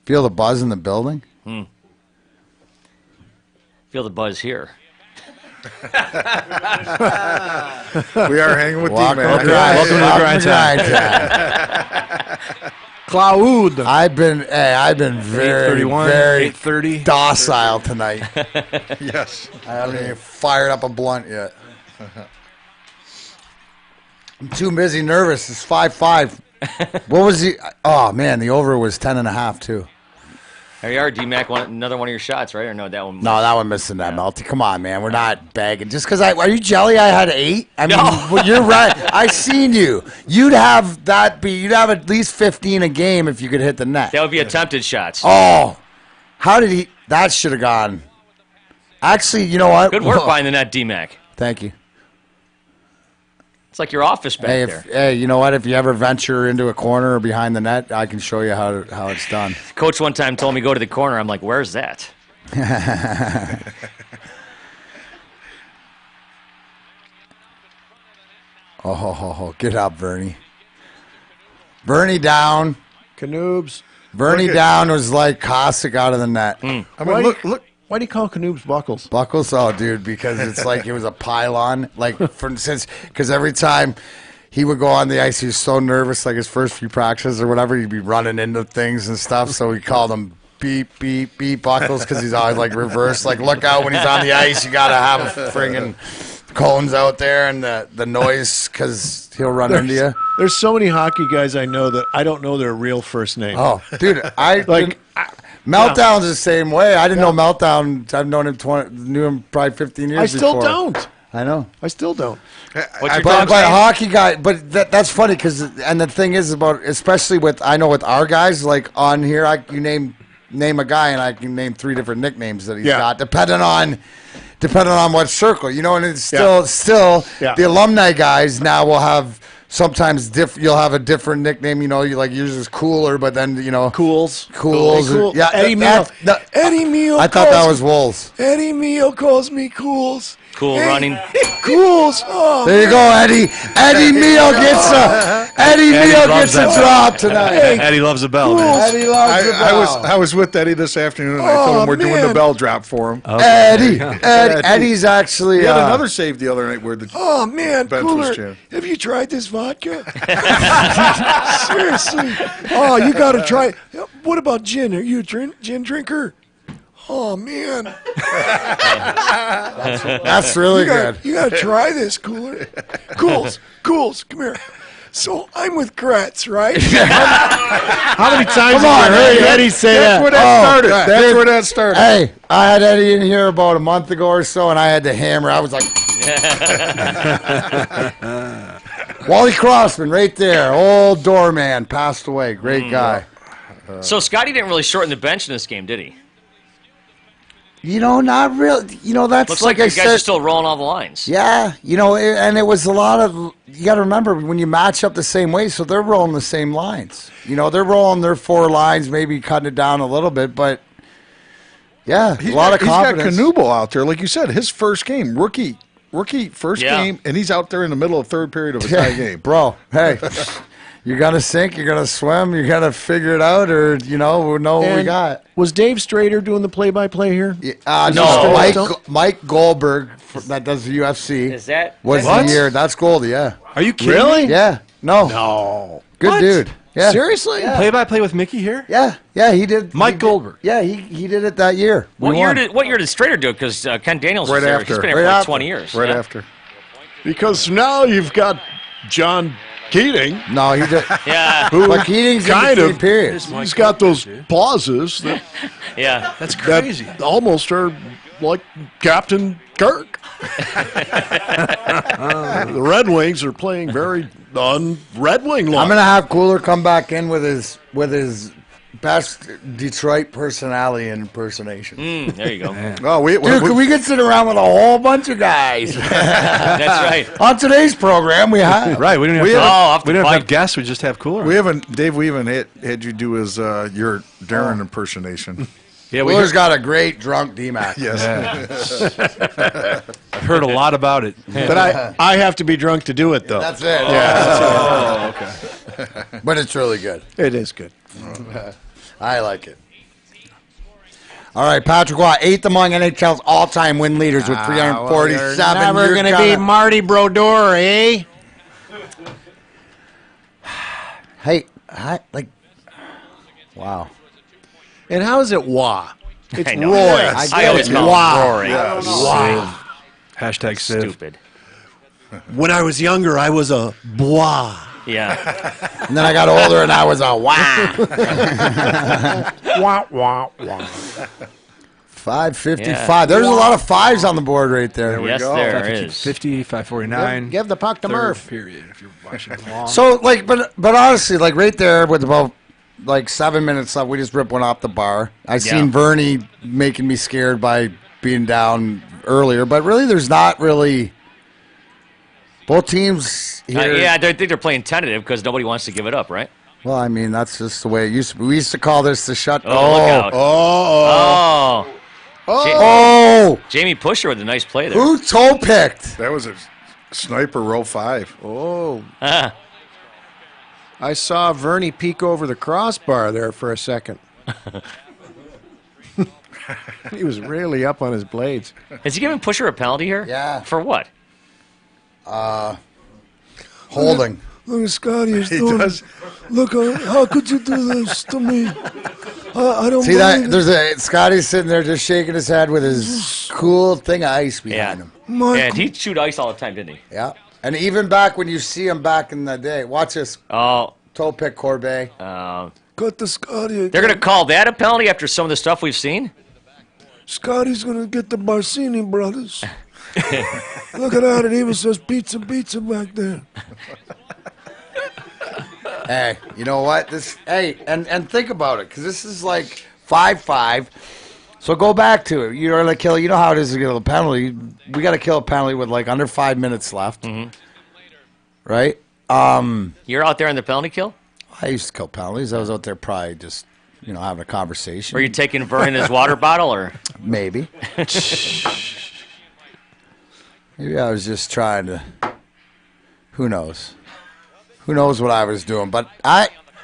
Feel the buzz in the building? Feel the buzz here. We are hanging with Welcome D-Man. to the grind time. Cloud. I've been very, 8:31, very 8:30. docile tonight. Yes. I haven't even fired up a blunt yet. I'm too busy nervous. It's 5-5. What was the? Oh man, the over was 10.5 too. There you are, D-Mac. Another one of your shots, right? Or no, that one? No, that one missing that, Melty. Come on, man. We're not bagging. Just because are you jelly I had 8? I mean, No. well, you're right. I seen you. You'd have at least 15 a game if you could hit the net. That would be attempted shots. Oh, how did he? That should have gone. Actually, you know what? Good work behind the net, D-Mac. Thank you. It's like your office back Hey, there. you know what? If you ever venture into a corner or behind the net, I can show you how it's done. Coach one time told me go to the corner. I'm like, where's that? Oh, get up, Bernie. Bernie down. Canoobs. Bernie Look at- down was like Cossack out of the net. I mean, Why look. Why do you call Canoobs Buckles? Buckles, oh, dude, because it's like it was a pylon. Like, because every time he would go on the ice. He was so nervous, like his first few practices or whatever. He'd be running into things and stuff. So we called him beep, beep, beep buckles because he's always like reverse. Like, look out when he's on the ice. You got to have a friggin' cones out there and the noise because he'll run into you. There's so many hockey guys I know that I don't know their real first name. Oh, dude, Meltdown's the same way. I didn't know Meltdown. I've known him knew him probably 15 years. I still before. don't. I know. I still don't. What's your But dog's name? hockey guy, but that's funny because, and the thing is about, especially with, I know with our guys, like on here, you name a guy and I can name 3 different nicknames that he's got, depending on what circle, you know, and it's still the alumni guys now will have sometimes you'll have a different nickname, you know, yours is Cooler, but then, you know, Cools. Yeah, Eddie Meal. Eddie Meal. I thought that was Wolves. Eddie Meal calls me Cools. Cool running. Cools. Oh, There you go, Eddie. Eddie Meal gets a drop tonight. Eddie loves a bell. Man. Eddie loves the bell. I was with Eddie this afternoon, and I told him we're doing the bell drop for him. Eddie's actually He had another save the other night where the Oh man, bench was Cooler, jammed. have you tried this vodka? Seriously. Oh, you got to try. What about gin? Are you a gin drinker? Oh man, That's really good. you got to try this, Cooler. Cools, come here. So I'm with Gretz, right? How many times have you heard Eddie say that? That's where that started. That's where that started. Hey, I had Eddie in here about a month ago or so, and I had to hammer. I was like, Wally Crossman, right there, old doorman, passed away. Great guy. So Scotty didn't really shorten the bench in this game, did he? You know, not really. You know, that's Looks like like I the guys said. are still rolling all the lines. Yeah, you know, and it was a lot of. You got to remember when you match up the same way, so they're rolling the same lines. You know, they're rolling their 4 lines, maybe cutting it down a little bit, but yeah, a lot of confidence. He's got Knuble out there, like you said, his first game, rookie first game, and he's out there in the middle of third period of a tie game. Bro, hey, you're gonna sink, you're gonna swim, you're gonna figure it out, or we know what we got. Was Dave Strader doing the play-by-play here? No, Mike Goldberg that does the UFC. Is that was what? the year? That's Goldie, yeah. Are you kidding? Really? Me? Yeah, no, good What? dude. Yeah, Seriously? Yeah. Play-by-play with Mickey here? Yeah, he did. Mike Goldberg. Yeah, he did it that year. What year did Strader do it? Because Ken Daniels was Right there. after. He's been here Right for like after. 20 years. Right yeah. after. Because now you've got John Keating. No, he did. Yeah, But Keating's Kind in of. between periods. He's got those pauses that, yeah. That's crazy. that almost are like Captain Kirk. The Red Wings are playing very Red Wing line. I'm gonna have Cooler come back in with his best Detroit personality and impersonation. There you go. Oh, Dude, we could sit around with a whole bunch of guys. That's right. On today's program, we have. Right, we don't have, We to, have we to don't fight. have guests, we just have Cooler. we haven't had you do his your Darren impersonation. yeah, we Cooler's got a great drunk D-Mac. Yes. I've heard a lot about it. but I have to be drunk to do it, though. That's it. Oh, okay. But it's really good. It is good. I like it. All right, Patrick Waugh, 8th among NHL's all-time win leaders with 347. Never You're going to be Marty Brodeur, eh? Hey, wow. And how is it Wah? It's I know. Roy. Yes. I always call him Rory. Wow. Hashtag Civ. Stupid. When I was younger, I was a Bois. Yeah. And then I got older and I was a wow. Wah, wah, wah. 555. Yeah. There's a lot of fives on the board right there. Yes, there is. 50, 549. Give the puck to third Murph. period, if you're watching along. So, like, but honestly, like, right there with about, like, 7 minutes left, we just ripped one off the bar. I seen Vernie making me scared by being down earlier, but really there's not really both teams here. Yeah, I think they're playing tentative because nobody wants to give it up, right? Well, I mean, that's just the way it used to be. We used to call this the shut. Oh, look out. Oh. Jamie Pusher with a nice play there. Who toe picked? That was a sniper row 5. Oh. Ah. I saw Vernie peek over the crossbar there for a second. He was really up on his blades. Is he giving Pusher a penalty here? Yeah. For what? Holding. Look at Scotty. He's He doing does. Look, how could you do this to me? I don't See believe that? There's Scotty's sitting there just shaking his head with his cool thing of ice behind him. Yeah, he'd shoot ice all the time, didn't he? Yeah. And even back when you see him back in the day, watch this. Oh. Toe pick Corbet. Cut the Scotty. They're going to call that a penalty after some of the stuff we've seen? Scotty's going to get the Barsini brothers. Look at that. It even says pizza back there. Hey, you know what? And think about it, because this is like 5-5. So go back to it. You're going to kill. You know how it is to get a penalty. We got to kill a penalty with like under 5 minutes left. Mm-hmm. Right? You're out there in the penalty kill? I used to kill penalties. I was out there probably just, having a conversation. Were you taking Vern in his water bottle, or? Maybe. Maybe I was just trying to. Who knows? Who knows what I was doing? But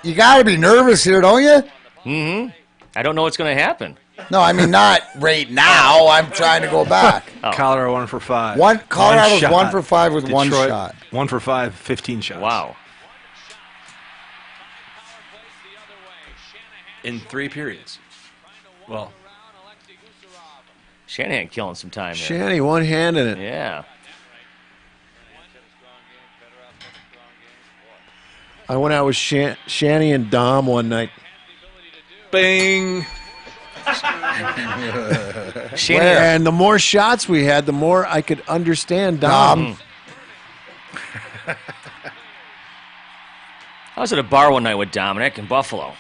you got to be nervous here, don't you? Mm-hmm. I don't know what's going to happen. No, I mean not right now. I'm trying to go back. Colorado 1 for 5. Colorado's shot. 1 for 5 with Detroit, 1 shot. 1 for 5, 15 shots. Wow. In 3 periods. Well, Shanahan killing some time there. Shanny, one hand in it. Yeah. I went out with Shanny and Dom one night. bing. And the more shots we had, the more I could understand Dom. I was at a bar one night with Dominic in Buffalo.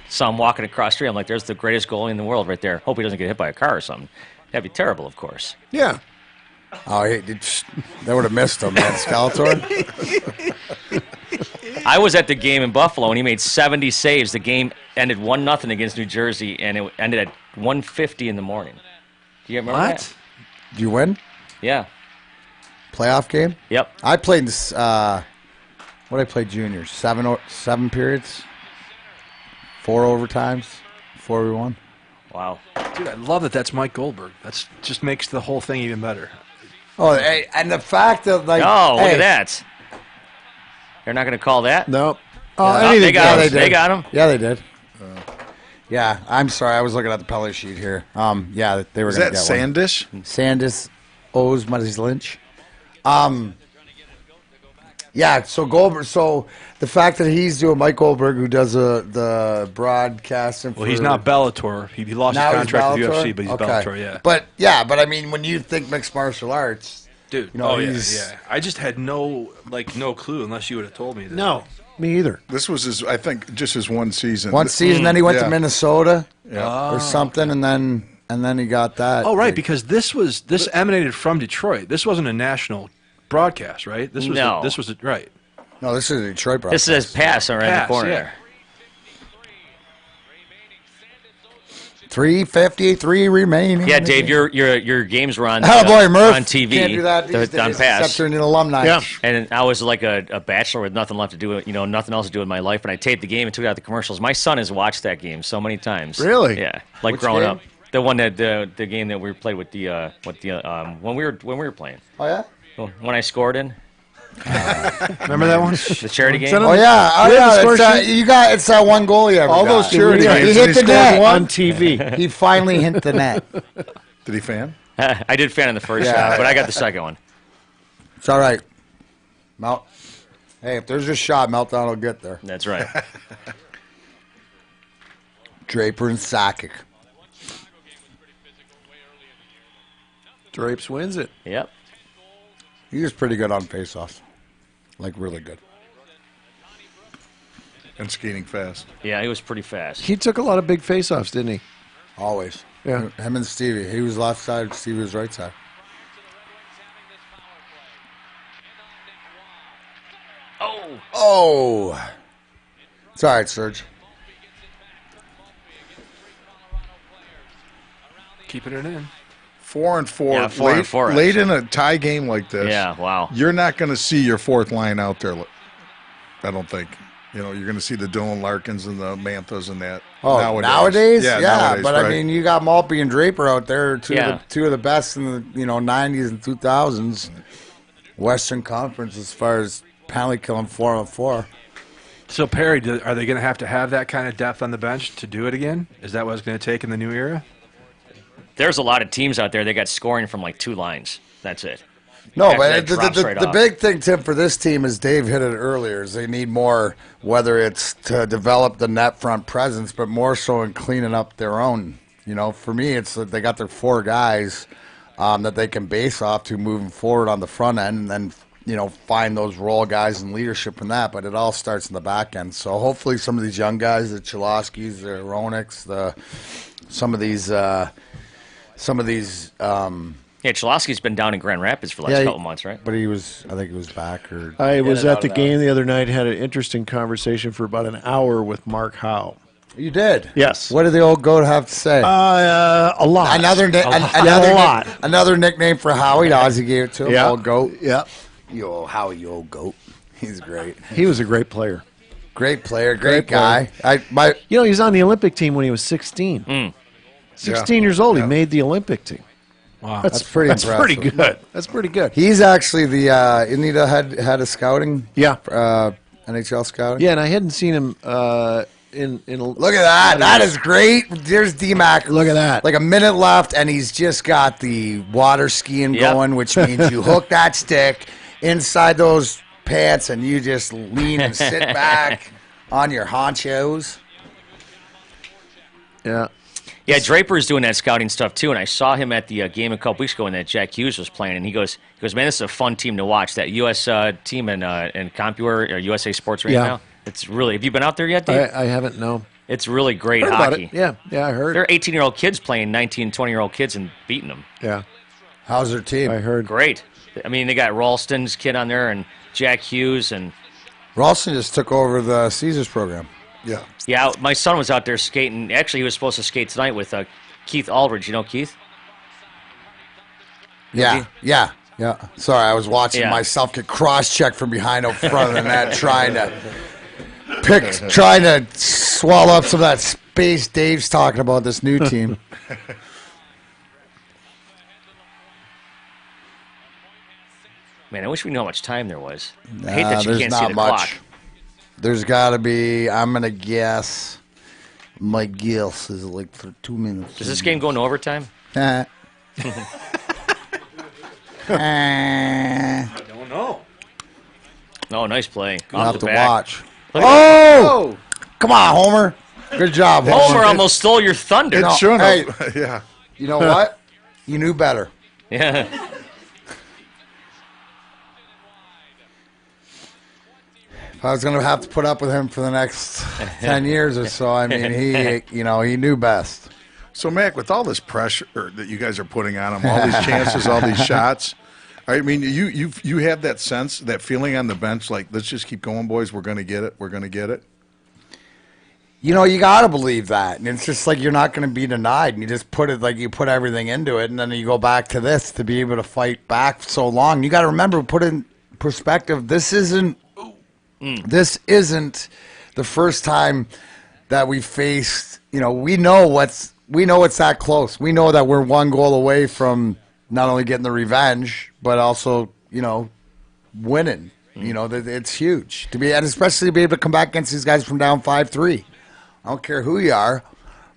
Saw him walking across the street. I'm like, there's the greatest goalie in the world right there. Hope he doesn't get hit by a car or something. That'd be terrible, of course. Yeah. Oh, they would have missed him, man. Skeletor. I was at the game in Buffalo, and he made 70 saves. The game ended 1-0 against New Jersey, and it ended at 1:50 in the morning. Do you remember that? Did you win? Yeah. Playoff game? Yep. I played this. What did I play juniors? 7 periods, 4 overtimes, 4 we won. Wow. Dude, I love that that's Mike Goldberg. That's just makes the whole thing even better. Oh, hey, and the fact that, like, oh, look at that. They're not going to call that? Nope. Oh, they got him. They got him. Yeah, they did. Yeah, I'm sorry. I was looking at the penalty sheet here. Yeah, they were going to get Sandish? one. Sandish Osmars Lynch. Yeah, so Goldberg. So the fact that he's doing Mike Goldberg, who does the broadcasting. Well, he's not Bellator. He lost his contract with UFC, but he's Bellator. Yeah. But I mean, when you think mixed martial arts, dude. Yeah. I just had no clue unless you would have told me that. No, me either. This was his one season. One season, then he went to Yeah. Minnesota Yeah. or something, and then he got that. Oh, right, because this emanated from Detroit. This wasn't a national broadcast, right? This was No. right. No, this is a Detroit broadcast. This says pass around the corner yeah. there. 3:53 remaining. Yeah, Dave, your games were on, boy, Murph. on TV. Can't do that these on days, pass. except during an alumni. Yeah. And I was like a bachelor with nothing left to do, nothing else to do with my life. And I taped the game and took it out the commercials. My son has watched that game so many times. Really? Yeah, like Which growing game? up. The one that the game that we played with when we were playing. Oh yeah. When I scored in Remember that one? the charity game. Oh yeah. Oh We have the yeah. score It's, it's that one goal he ever All got. those charity He games, hit and the he net scored On TV. He finally hit the net. Did he fan? I did fan in the first Yeah. shot, but I got the second one. It's all right. Hey, if there's a shot, Meltdown will get there. That's right. Draper and Sakic. Drapes wins it. Yep. He was pretty good on faceoffs. Like, really good. And skating fast. Yeah, he was pretty fast. He took a lot of big face-offs, didn't he? Always. Yeah. Him and Stevie. He was left side, Stevie was right side. Oh. It's all right, Serge. Keeping it in. 4 and 4. Yeah, 4 and 4, Late in actually. a tie game like this. Yeah, wow. You're not going to see your fourth line out there. I don't think. You're going to see the Dylan Larkins and the Manthas and that. Oh, nowadays? Yeah, Yeah, but right. I mean, you got Maltby and Draper out there, two Yeah. of the best in the 90s and 2000s. Western Conference as far as penalty killing 4-on-4. So, Perry, are they going to have that kind of depth on the bench to do it again? Is that what it's going to take in the new era? There's a lot of teams out there that got scoring from like 2 lines. That's it. No, That but drops right the off. big thing, Tim, for this team, is Dave hit it earlier, is they need more, whether it's to develop the net front presence, but more so in cleaning up their own. You know, for me, it's that they got their 4 guys that they can base off to moving forward on the front end, and then, you know, find those role guys and leadership in that. But it all starts in the back end. So hopefully some of these young guys, the Cholowskis, the Roniks, some of these. Yeah, Cholowski's been down in Grand Rapids for the last couple months, right? But I think he was back. I was at the game the other night, had an interesting conversation for about an hour with Mark Howe. You did? Yes. What did the old goat have to say? A lot. Another nickname for Howie. Ozzy gave it to him. Yeah. Old goat. Yeah. Yo, Howie, you old goat. He's great. He was a great player. Great player. Great guy. He was on the Olympic team when he was 16. 16 years old, he made the Olympic team. Wow. That's pretty impressive. Pretty good. That's pretty good. He's actually the isn't he the head of scouting? Yeah. NHL scouting? Yeah, and I hadn't seen him in Look at that. That is great. There's D-Mac. Look at that. Like a minute left, and he's just got the water skiing going, which means you hook that stick inside those pants, and you just lean and sit back on your honchos. Yeah. Yeah, Draper's doing that scouting stuff too, and I saw him at the game a couple weeks ago when that Jack Hughes was playing, and he goes, man, this is a fun team to watch. That U.S. Team in Compure or USA Sports right now. It's really. Have you been out there yet, Dave? I haven't. No. It's really great Heard hockey. about it. Yeah, I heard. They're 18-year-old kids playing 19, 20-year-old kids and beating them. Yeah. How's their team? I heard. Great. I mean, they got Ralston's kid on there and Jack Hughes and. Ralston just took over the Caesars program. Yeah. Yeah, my son was out there skating. Actually, he was supposed to skate tonight with Keith Aldridge. You know Keith? Yeah. Sorry, I was watching myself get cross-checked from behind out front of the net, trying to swallow up some of that space Dave's talking about this new team. Man, I wish we knew how much time there was. I hate that you there's can't not see the much. clock. There's got to be, I'm going to guess, my guess is like for 2 minutes. Does this game go into overtime? I don't know. Oh, nice play. You'll Off have the to back. watch. Look at Oh! Come on, Homer. Good job, that. Homer. Homer almost stole your thunder. No, Sure hey, enough. Yeah. you know what? You knew better. Yeah. If I was going to have to put up with him for the next 10 years or so, I mean, he knew best. So, Mac, with all this pressure that you guys are putting on him, all these chances, all these shots, I mean, you have that sense, that feeling on the bench, like, let's just keep going, boys. We're going to get it. We're going to get it. You know, you got to believe that. And it's just like you're not going to be denied. And you just put it like you put everything into it. And then you go back to this to be able to fight back so long. You got to remember, put in perspective, this isn't the first time that we faced, you know, we know it's that close. We know that we're one goal away from not only getting the revenge, but also, you know, winning. You know, it's huge to be, and especially to be able to come back against these guys from down 5-3. I don't care who you are,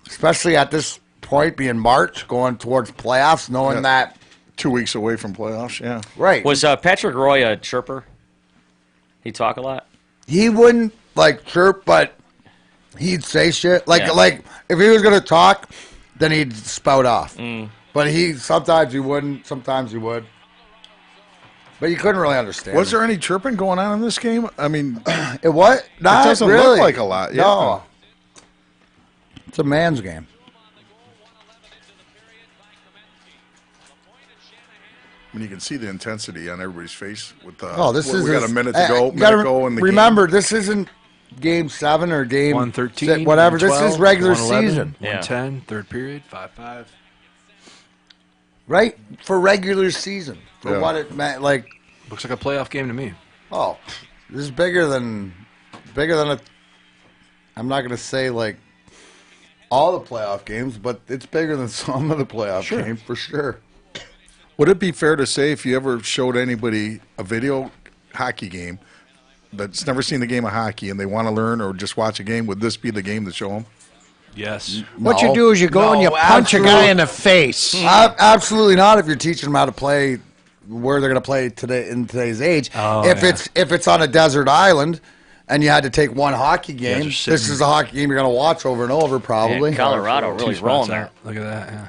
especially at this point, being March, going towards playoffs, knowing that 2 weeks away from playoffs, yeah. Right. Was Patrick Roy a chirper? He talk a lot? He wouldn't like chirp, but he'd say shit. Like if he was gonna talk, then he'd spout off. But sometimes he wouldn't, sometimes he would. But you couldn't really understand. Was there any chirping going on in this game? I mean, it what? Not doesn't really. look like a lot. Yeah. No. It's a man's game. I mean, you can see the intensity on everybody's face with the. We got a minute to go. In the remember, this isn't Game 7 or Game 113, whatever. This 112, is regular 111, season, 110, third period, 5-5. right? For regular season, for Yeah. what it meant. Like, Looks like a playoff game to me. oh, this is bigger than a. I'm not going to say like all the playoff games, but it's bigger than some of the playoff games for sure. Would it be fair to say if you ever showed anybody a video hockey game that's never seen the game of hockey and they want to learn or just watch a game, would this be the game to show them? Yes. What you do is you go and you punch a guy in the face. Absolutely not. If you're teaching them how to play where they're going to play today in today's age. If it's on a desert island and you had to take one hockey game, this is a hockey game you're going to watch over and over probably. Yeah, Colorado really rolling there. Look at that. Yeah.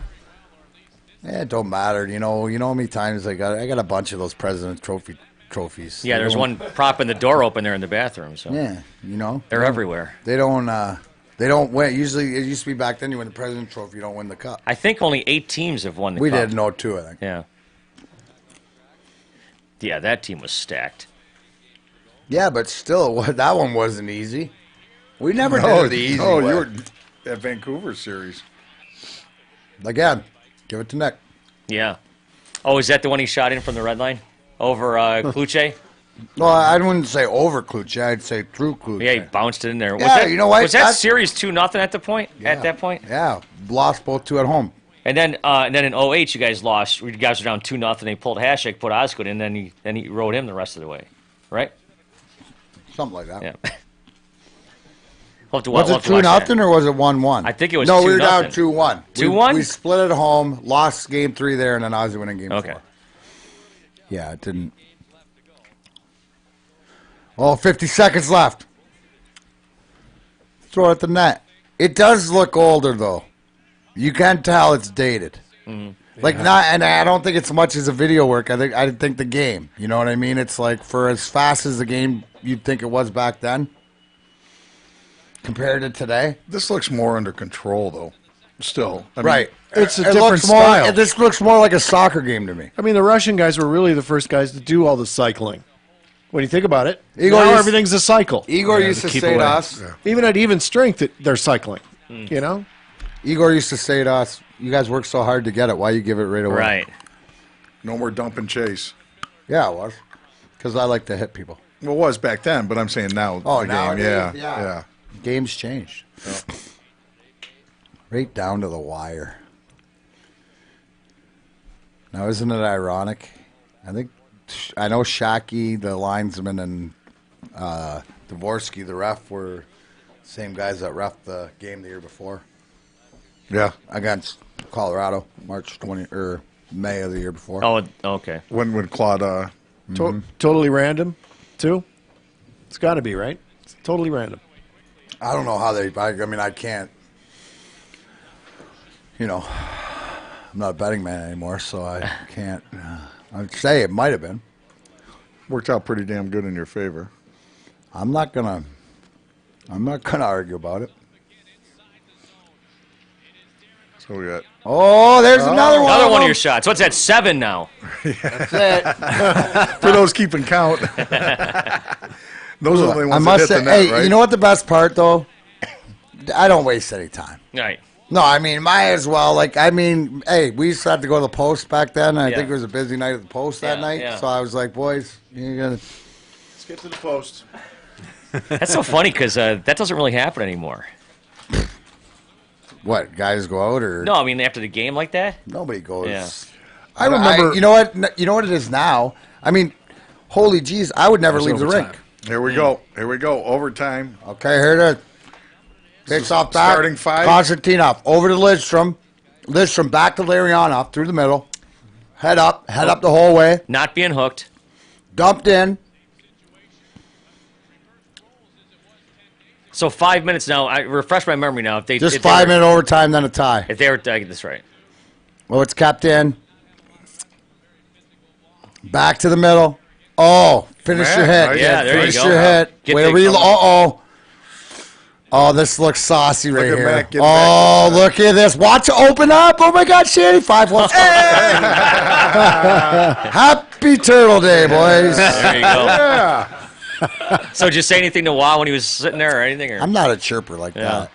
Yeah, it don't matter. You know how many times I got a bunch of those President's trophies. Yeah, there's one propping the door open there in the bathroom. So yeah, they're everywhere. They don't win. Usually, it used to be back then. You win the President's Trophy, you don't win the cup. I think only 8 teams have won the cup. We did 2, I think. Yeah. Yeah, that team was stacked. Yeah, but still, that one wasn't easy. We never did it the easy way. You were at Vancouver series. Again, give it to Nick. Yeah. Oh, is that the one he shot in from the red line? Over Coulier? Well, I wouldn't say over Coulier. I'd say through Coulier. Yeah, he bounced it in there. Yeah, you know what? Was that series 2-0 at the point? Yeah. At that point? Yeah, lost both 2 at home. And then in 08, you guys lost. You guys were down 2-0. They pulled Hasek, put Osgood in, and then he rode him the rest of the way, right? Something like that. Yeah. Was it 2-0 or was it 1-1? I think it was 2-0. No, we were down 2-1. 2-1? We split at home, lost game 3 there, and then Ozzy winning game 4. Okay. Yeah, it didn't. Oh, 50 seconds left. Throw it at the net. It does look older, though. You can tell it's dated. Mm-hmm. And I don't think it's so much as a video work. I think the game. You know what I mean? It's like for as fast as the game you'd think it was back then, compared to today. This looks more under control, though. Still, right? It's a different style. This looks more like a soccer game to me. I mean, the Russian guys were really the first guys to do all the cycling. When you think about it, everything's a cycle. Igor used to say to us, even at even strength, they're cycling. You know, Igor used to say to us, "You guys work so hard to get it. Why you give it right away?" Right. No more dump and chase. Yeah, it was. Because I like to hit people. Well, it was back then, but I'm saying now. Oh, the nowadays, game. yeah. Game's changed. Yep. Right down to the wire. Now, isn't it ironic? I know Shockey, the linesman, and Dvorsky, the ref, were the same guys that ref the game the year before. Yeah. Against Colorado, May of the year before. Oh, okay. When Claude... Totally random, too? It's got to be, right? It's totally random. I don't know how I can't. I'm not a betting man anymore, so I can't. I'd say it might have been. Worked out pretty damn good in your favor. I'm not gonna argue about it. So we got. Oh, there's another one. Another one of your shots. What's that? 7 now. That's it. For those keeping count. Those are the only ones that hit the net, right? You know what the best part though? I don't waste any time. Right. No, I mean, might as well. Hey, we used to have to go to the post back then. And I think it was a busy night at the post that night. Yeah. So I was like, boys, let's get to the post. That's so funny because that doesn't really happen anymore. What, guys go out or? No, I mean after the game like that. Nobody goes. Yeah. I remember. You know what? You know what it is now. I mean, holy jeez, I would never leave the rink. Here we go. Here we go. Overtime. Okay, here it is. Takes off back. Starting 5. Konstantinov over to Lidstrom. Lidstrom back to Larionov through the middle. Head up the whole way. Not being hooked. Dumped in. So 5 minutes now. I refresh my memory now. If they Just 5 minute overtime, then a tie. If they were, I get this right. Well, it's kept in. Back to the middle. Oh, finish your hit. Right? Yeah, there finish you go. your hit. Get Way to the- reload. Oh, this looks saucy right Look at here. Matt get Oh, look at this. Watch it open up. Oh, my God, Shanny. 5-1. Happy Turtle Day, boys. There you go. Yeah. So did you say anything to Wow when he was sitting there or anything? Or? I'm not a chirper like Yeah. that.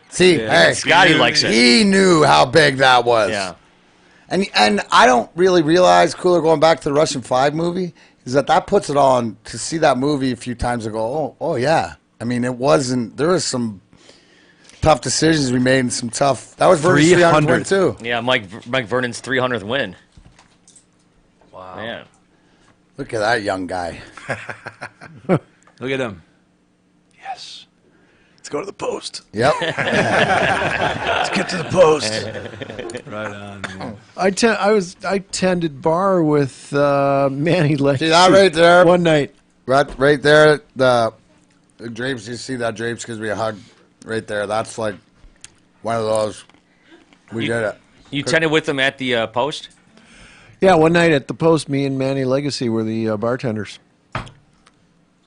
See, hey, Scotty likes it. He knew how big that was. Yeah. And I don't really realize, Coulier, going back to the Russian 5 movie, is that puts it on to see that movie a few times and go, oh yeah. I mean, there was some tough decisions we made and some tough. That was Vernon's 300th win too. Yeah, Mike Vernon's 300th win. Wow. Yeah. Look at that young guy. Look at him. Yes. Let's go to the post. Yep. Let's get to the post. Right on. Man. I tended bar with Manny Legacy. See that right there? One night. Right there, the drapes. You see that drapes gives me a hug right there. That's like one of those. We did it. You tended with them at the post? Yeah, one night at the post, me and Manny Legacy were the bartenders.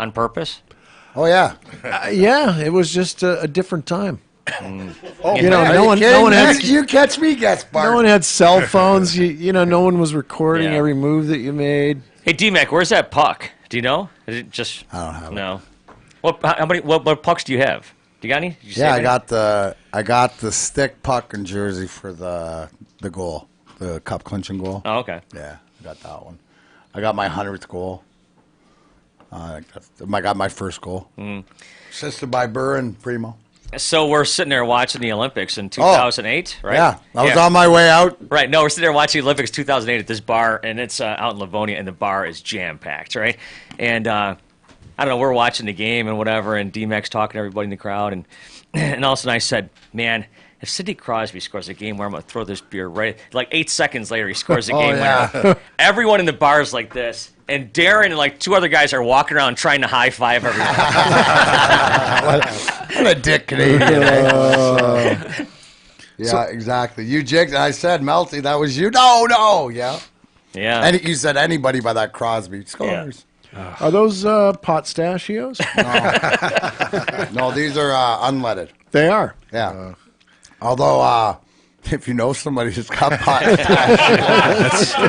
On purpose? Oh yeah. Yeah, it was just a different time. Oh, You know, man, no are one- you kidding? no one had- You catch me, guest bar. No one had cell phones. You know, no one was recording Yeah. every move that you made. Hey, D-Mac, where's that puck? Do you know? Is it just... I don't have it. No. What pucks do you have? Do you got any? Did you Yeah, save I got the stick puck and jersey for the goal, the cup clinching goal. Oh, okay. Yeah, I got that one. I got my 100th goal. I got my first goal. Assisted by Burr and Primo. So we're sitting there watching the Olympics in 2008, right? Yeah, I was on my way out. Right. No, we're sitting there watching the Olympics 2008 at this bar, and it's out in Livonia, and the bar is jam-packed, right? And I don't know, we're watching the game and whatever, and D-Mac's talking to everybody in the crowd, and all of a sudden I said, man, if Sidney Crosby scores a game where I'm going to throw this beer right, like 8 seconds later he scores a game winner. Everyone in the bar is like this, and Darren and like 2 other guys are walking around trying to high-five everyone. What a dick Canadian. Yeah, exactly. You jigged. I said, Melty, that was you. No. Yeah. Yeah. And you said anybody by that Crosby scores. Are those pot stachios? No, these are unleaded. They are. Yeah. Although, if you know somebody who's got pot,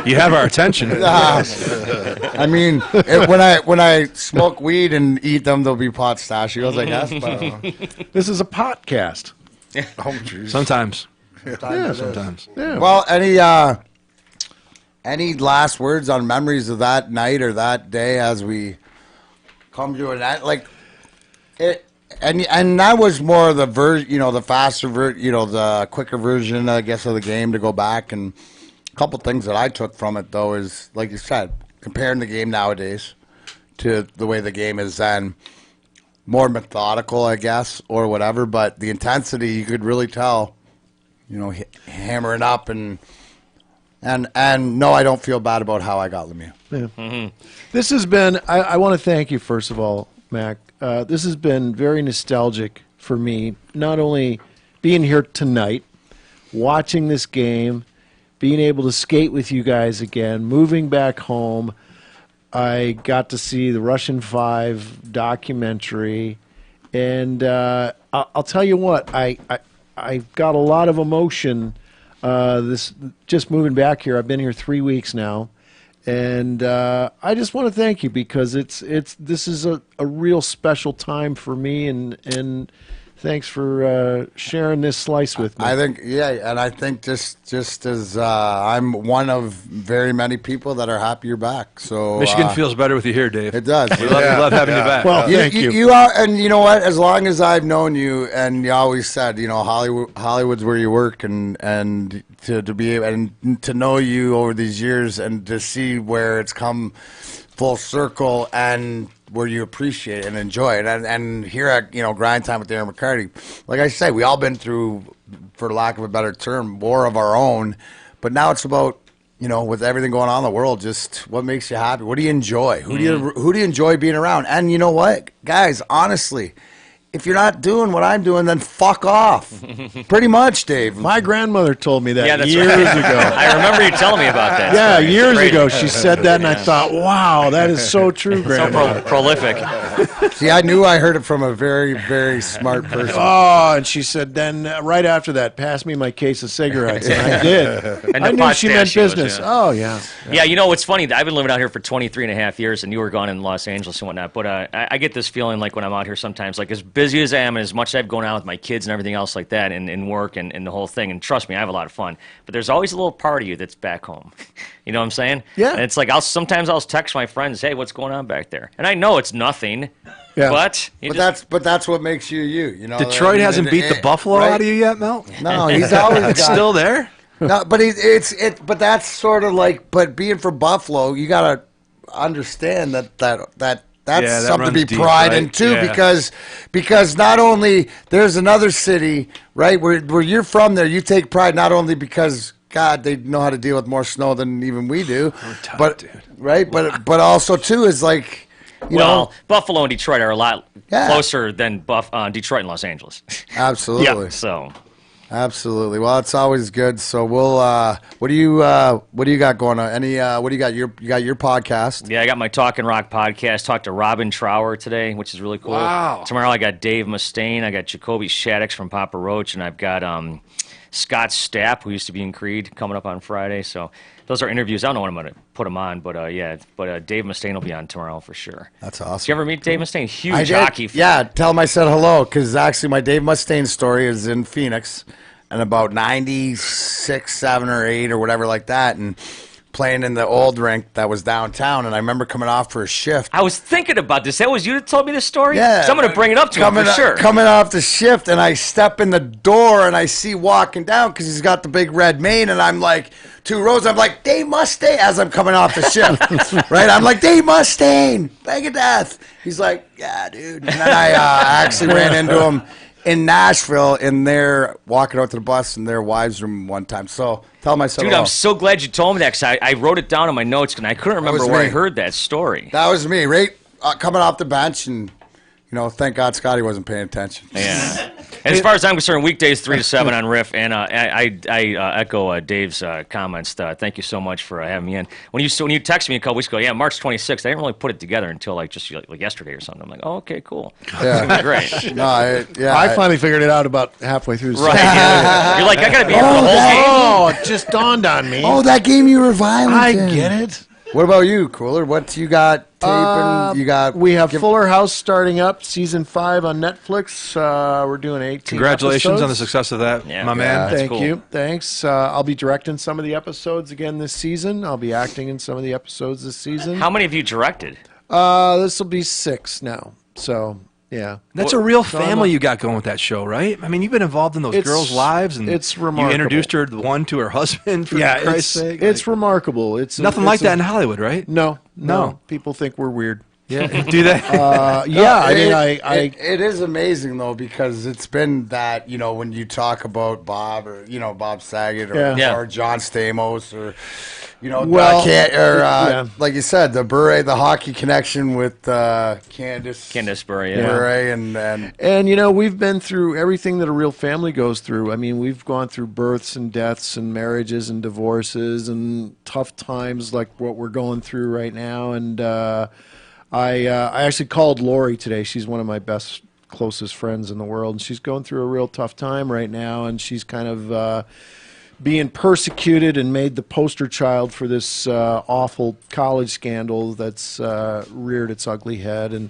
You have our attention. I mean, when I smoke weed and eat them, they'll be pot stachios, I guess. But, This is a podcast. Oh, jeez. Sometimes. Yeah, Sometimes. Yeah. well, any last words on memories of that night or that day as we come to an end? Like it, and that was more the the faster the quicker version, I guess, of the game to go back. And a couple things that I took from it though is, like you said, comparing the game nowadays to the way the game is then. More methodical, I guess, or whatever. But the intensity, you could really tell, hammering up and no, I don't feel bad about how I got Lemieux. Yeah. This has been, I want to thank you, first of all, Mac. This has been very nostalgic for me, not only being here tonight, watching this game, being able to skate with you guys again, moving back home. I got to see the Russian 5 documentary, and I'll tell you what, I got a lot of emotion. This just moving back here. I've been here 3 weeks now, and I just want to thank you because this is a real special time for me, and thanks for sharing this slice with me. I think, and I think just as I'm one of very many people that are happy you're back. So Michigan feels better with you here, Dave. it does. We love having you back. Well, thank you. You are, and you know what? As long as I've known you, and you always said, Hollywood's where you work, and to be able and to know you over these years, and to see where it's come full circle, and where you appreciate it and enjoy it, and here at Grind Time with Darren McCarty, like I say, we all been through, for lack of a better term, war of our own, but now it's about with everything going on in the world, just what makes you happy. What do you enjoy? Who do you enjoy being around? And you know what, guys, honestly, if you're not doing what I'm doing, then fuck off. Pretty much, Dave. My grandmother told me that that's years right. ago. I remember you telling me about that. Yeah, story. years Great. ago she said that, and I thought, wow, that is so true, So Grandma. prolific. See, I knew I heard it from a very, very smart person. Oh, and she said, then right after that, pass me my case of cigarettes. And I did. And I the knew she meant pistachios, business. yeah. Oh, yeah. Yeah, you know what's funny? I've been living out here for 23 and a half years, and you were gone in Los Angeles and whatnot. But I get this feeling like when I'm out here sometimes, like as busy as I am and as much as I've gone out with my kids and everything else like that, and work and the whole thing. And trust me, I have a lot of fun. But there's always a little part of you that's back home. You know what I'm saying? Yeah. And it's like sometimes I'll text my friends, hey, what's going on back there? And I know it's nothing. Yeah. But That's what makes you. Detroit hasn't beat the Buffalo right? out of you yet, Mel? No, he's always It's got- still there? No, but but that's sort of like, but being from Buffalo, you gotta understand that's that something to be runs deep, pride in right? too, Yeah. because not only there's another city, right, where you're from there, you take pride not only because God, they know how to deal with more snow than even we do, but dude. right, but also too is like, you know, Buffalo and Detroit are a lot Yeah. closer than Detroit and Los Angeles. absolutely, So absolutely. Well, it's always good. So we'll, what do you got going on? What do you got? You got your podcast. yeah, I got my Talk and Rock podcast. Talked to Robin Trower today, which is really cool. Wow. Tomorrow I got Dave Mustaine. I got Jacoby Shaddix from Papa Roach, and I've got Scott Stapp, who used to be in Creed, coming up on Friday. So those are interviews. I don't know when I'm going to put them on, but Dave Mustaine will be on tomorrow for sure. That's awesome. Did you ever meet Dave Mustaine? I Huge did. hockey fan. Yeah, tell him I said hello, because actually my Dave Mustaine story is in Phoenix, and about 96, 7 or 8 or whatever like that, and playing in the old rink that was downtown, and I remember coming off for a shift. I was thinking about this. That was you that told me this story? Yeah. 'Cause I'm going to bring it up to him for sure. Coming off the shift, and I step in the door, and I see walking down, because he's got the big red mane, and I'm like, 2 rows, I'm like, Dave Mustaine, as I'm coming off the shift, right? I'm like, Dave Mustaine, bang of death. He's like, yeah, dude. And then I actually ran into him in Nashville, and they're walking out to the bus in their wives' room one time. So tell him I said Dude, hello. I'm so glad you told me that, because I wrote it down in my notes, and I couldn't remember was where I me. heard that story. That was me, right? Coming off the bench, and, you know, thank God Scotty wasn't paying attention. Yeah. And as far as I'm concerned, weekdays 3 to 7 on RIF, and I echo Dave's comments. Thank you so much for having me in. When you texted me a couple weeks ago, yeah, March 26th, I didn't really put it together until like yesterday or something. I'm like, oh, okay, cool. Yeah. It's gonna be great. No, I finally figured it out about halfway through. The Right. season. Yeah. You're like, I gotta be here for the whole game. Oh, it just dawned on me. Oh, that game you were violent I in. get it. What about you, Coulier? What you got taping? You got We have Fuller House starting up, season 5 on Netflix. We're doing 18. Congratulations on the episodes. success of that, Yeah. my man. That's Thank cool. you. Thanks. I'll be directing some of the episodes again this season. I'll be acting in some of the episodes this season. How many have you directed? This will be 6 now. So, yeah. That's a real family you got going with that show, right? I mean, you've been involved in those It's- girls' lives, and it's you remarkable. introduced her one to her husband. For Yeah, Christ's sake, it's remarkable. It's nothing like that in Hollywood, right? No. No. People think we're weird. Yeah, do they? Yeah, I mean, it is amazing though, because it's been that, you know, when you talk about Bob, or you know, Bob Saget, or, Yeah. or John Stamos, or you know, Well, yeah. Like you said, the Bure, the hockey connection with Candace Bure, yeah. Bure, And, you know, we've been through everything that a real family goes through. I mean, we've gone through births and deaths and marriages and divorces and tough times like what we're going through right now. And I actually called Lori today. She's one of my best, closest friends in the world. And she's going through a real tough time right now. And she's kind of being persecuted and made the poster child for this awful college scandal that's reared its ugly head.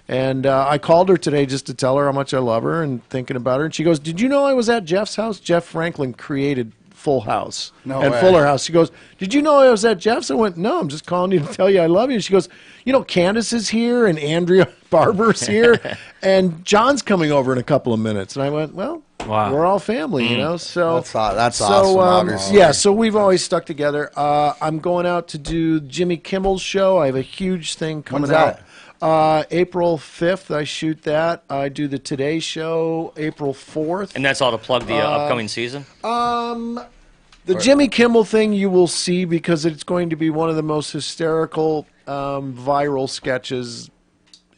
And I called her today just to tell her how much I love her and thinking about her. And she goes, "Did you know I was at Jeff's house? Jeff Franklin created Full House and way. Fuller House." She goes, "Did you know I was at Jeff's?" I went, "No, I'm just calling you to tell you I love you." She goes, "You know, Candace is here and Andrea Barber's here and John's coming over in a couple of minutes." And I went, "Well, Wow. we're all family, you know." So that's awesome, obviously. yeah, so we've always stuck together. I'm going out to do Jimmy Kimmel's show. I have a huge thing coming When's that? out. April 5th, I shoot that. I do the Today Show April 4th. And that's all to plug the upcoming season? The Jimmy Kimmel thing you will see, because it's going to be one of the most hysterical viral sketches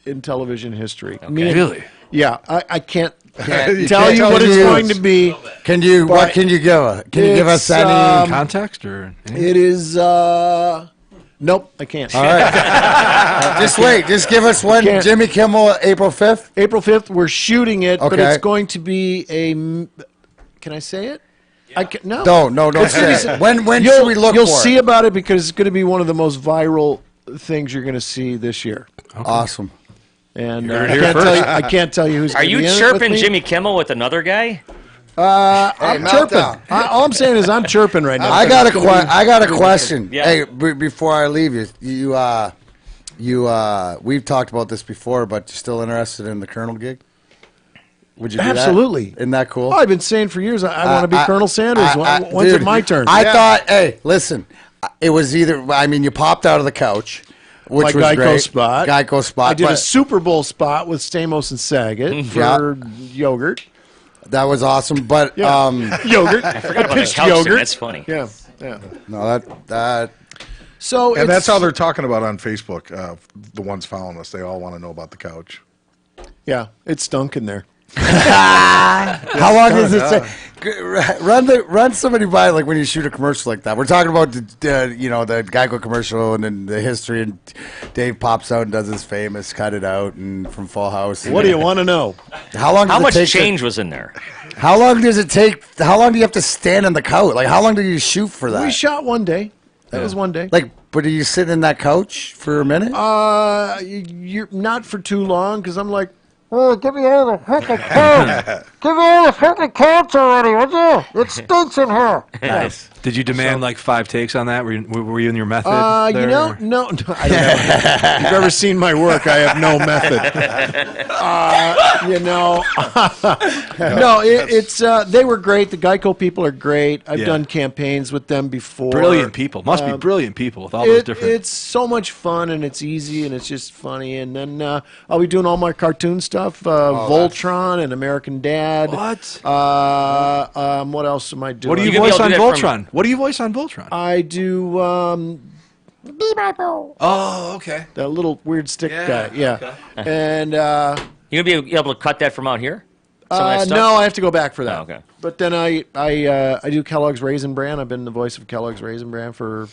in television history. Really? Yeah, I can't You tell can't you what it's use. going to be. what can you give us? Can you give us It's, any? Context or It is. Nope, I can't. All right. Just wait. Just give us one. Can't. Jimmy Kimmel, April 5th. April 5th, we're shooting it, but Okay. it's going to be a. Can I say it? I can, no. Don't say it. When should we look You'll for see it? about it, because it's going to be one of the most viral things you're going to see this year. Awesome. And heard it I, here can't tell first. you, I can't tell you who's Are going to you be in it with chirping me. Jimmy Kimmel with another guy? I'm chirping. Meltdown. All I'm saying is I'm chirping right now. I got a question. Yeah. Hey, before I leave you, we've talked about this before, but you're still interested in the Colonel gig? Would you do that? Absolutely. Isn't that cool? Oh, I've been saying for years I want to be Colonel Sanders. When's dude, it my turn? I thought, hey, listen, it was either, I mean, you popped out of the couch, Which my was Geico great. spot. Geico spot. I did a but Super Bowl spot with Stamos and Saget for yogurt. that was awesome. But Yogurt. I forgot about the pitched couch thing. yogurt. That's funny. Yeah. no, that So And it's, that's how they're talking about on Facebook. The ones following us, they all want to know about the couch. yeah, it stunk in there. how long does it take? Run somebody by like when you shoot a commercial like that. We're talking about the Geico commercial and then the history, and Dave pops out and does his famous "cut it out" and from Full House. What do you want to know? How long? Does How it much take change was in there? How long does it take? How long do you have to stand on the couch? Like how long do you shoot for that? We shot one day. That was one day. Like, but do you sit in that couch for a minute? You're not for too long because I'm like, oh, give me all the fucking couch. Give me all the fucking couch already, would you? It stinks in here. Nice. Did you demand like 5 takes on that? Were you in your method? You there, know, or- no, I don't have. If you've ever seen my work, I have no method. No, it's they were great. The Geico people are great. I've Yeah. done campaigns with them before. Brilliant people. Must be brilliant people with all those different. It's so much fun and it's easy and it's just funny. And then I'll be doing all my cartoon stuff, Voltron and American Dad. What? What else am I doing? What do you You could be voice able on to do that Voltron? What do you voice on Voltron? I do Oh, okay. that little weird stick guy. Yeah. okay. And You gonna be able to cut that from out here? Some of that stuff? no, I have to go back for that. Oh, okay. But then I do Kellogg's Raisin Bran. I've been the voice of Kellogg's Raisin Bran for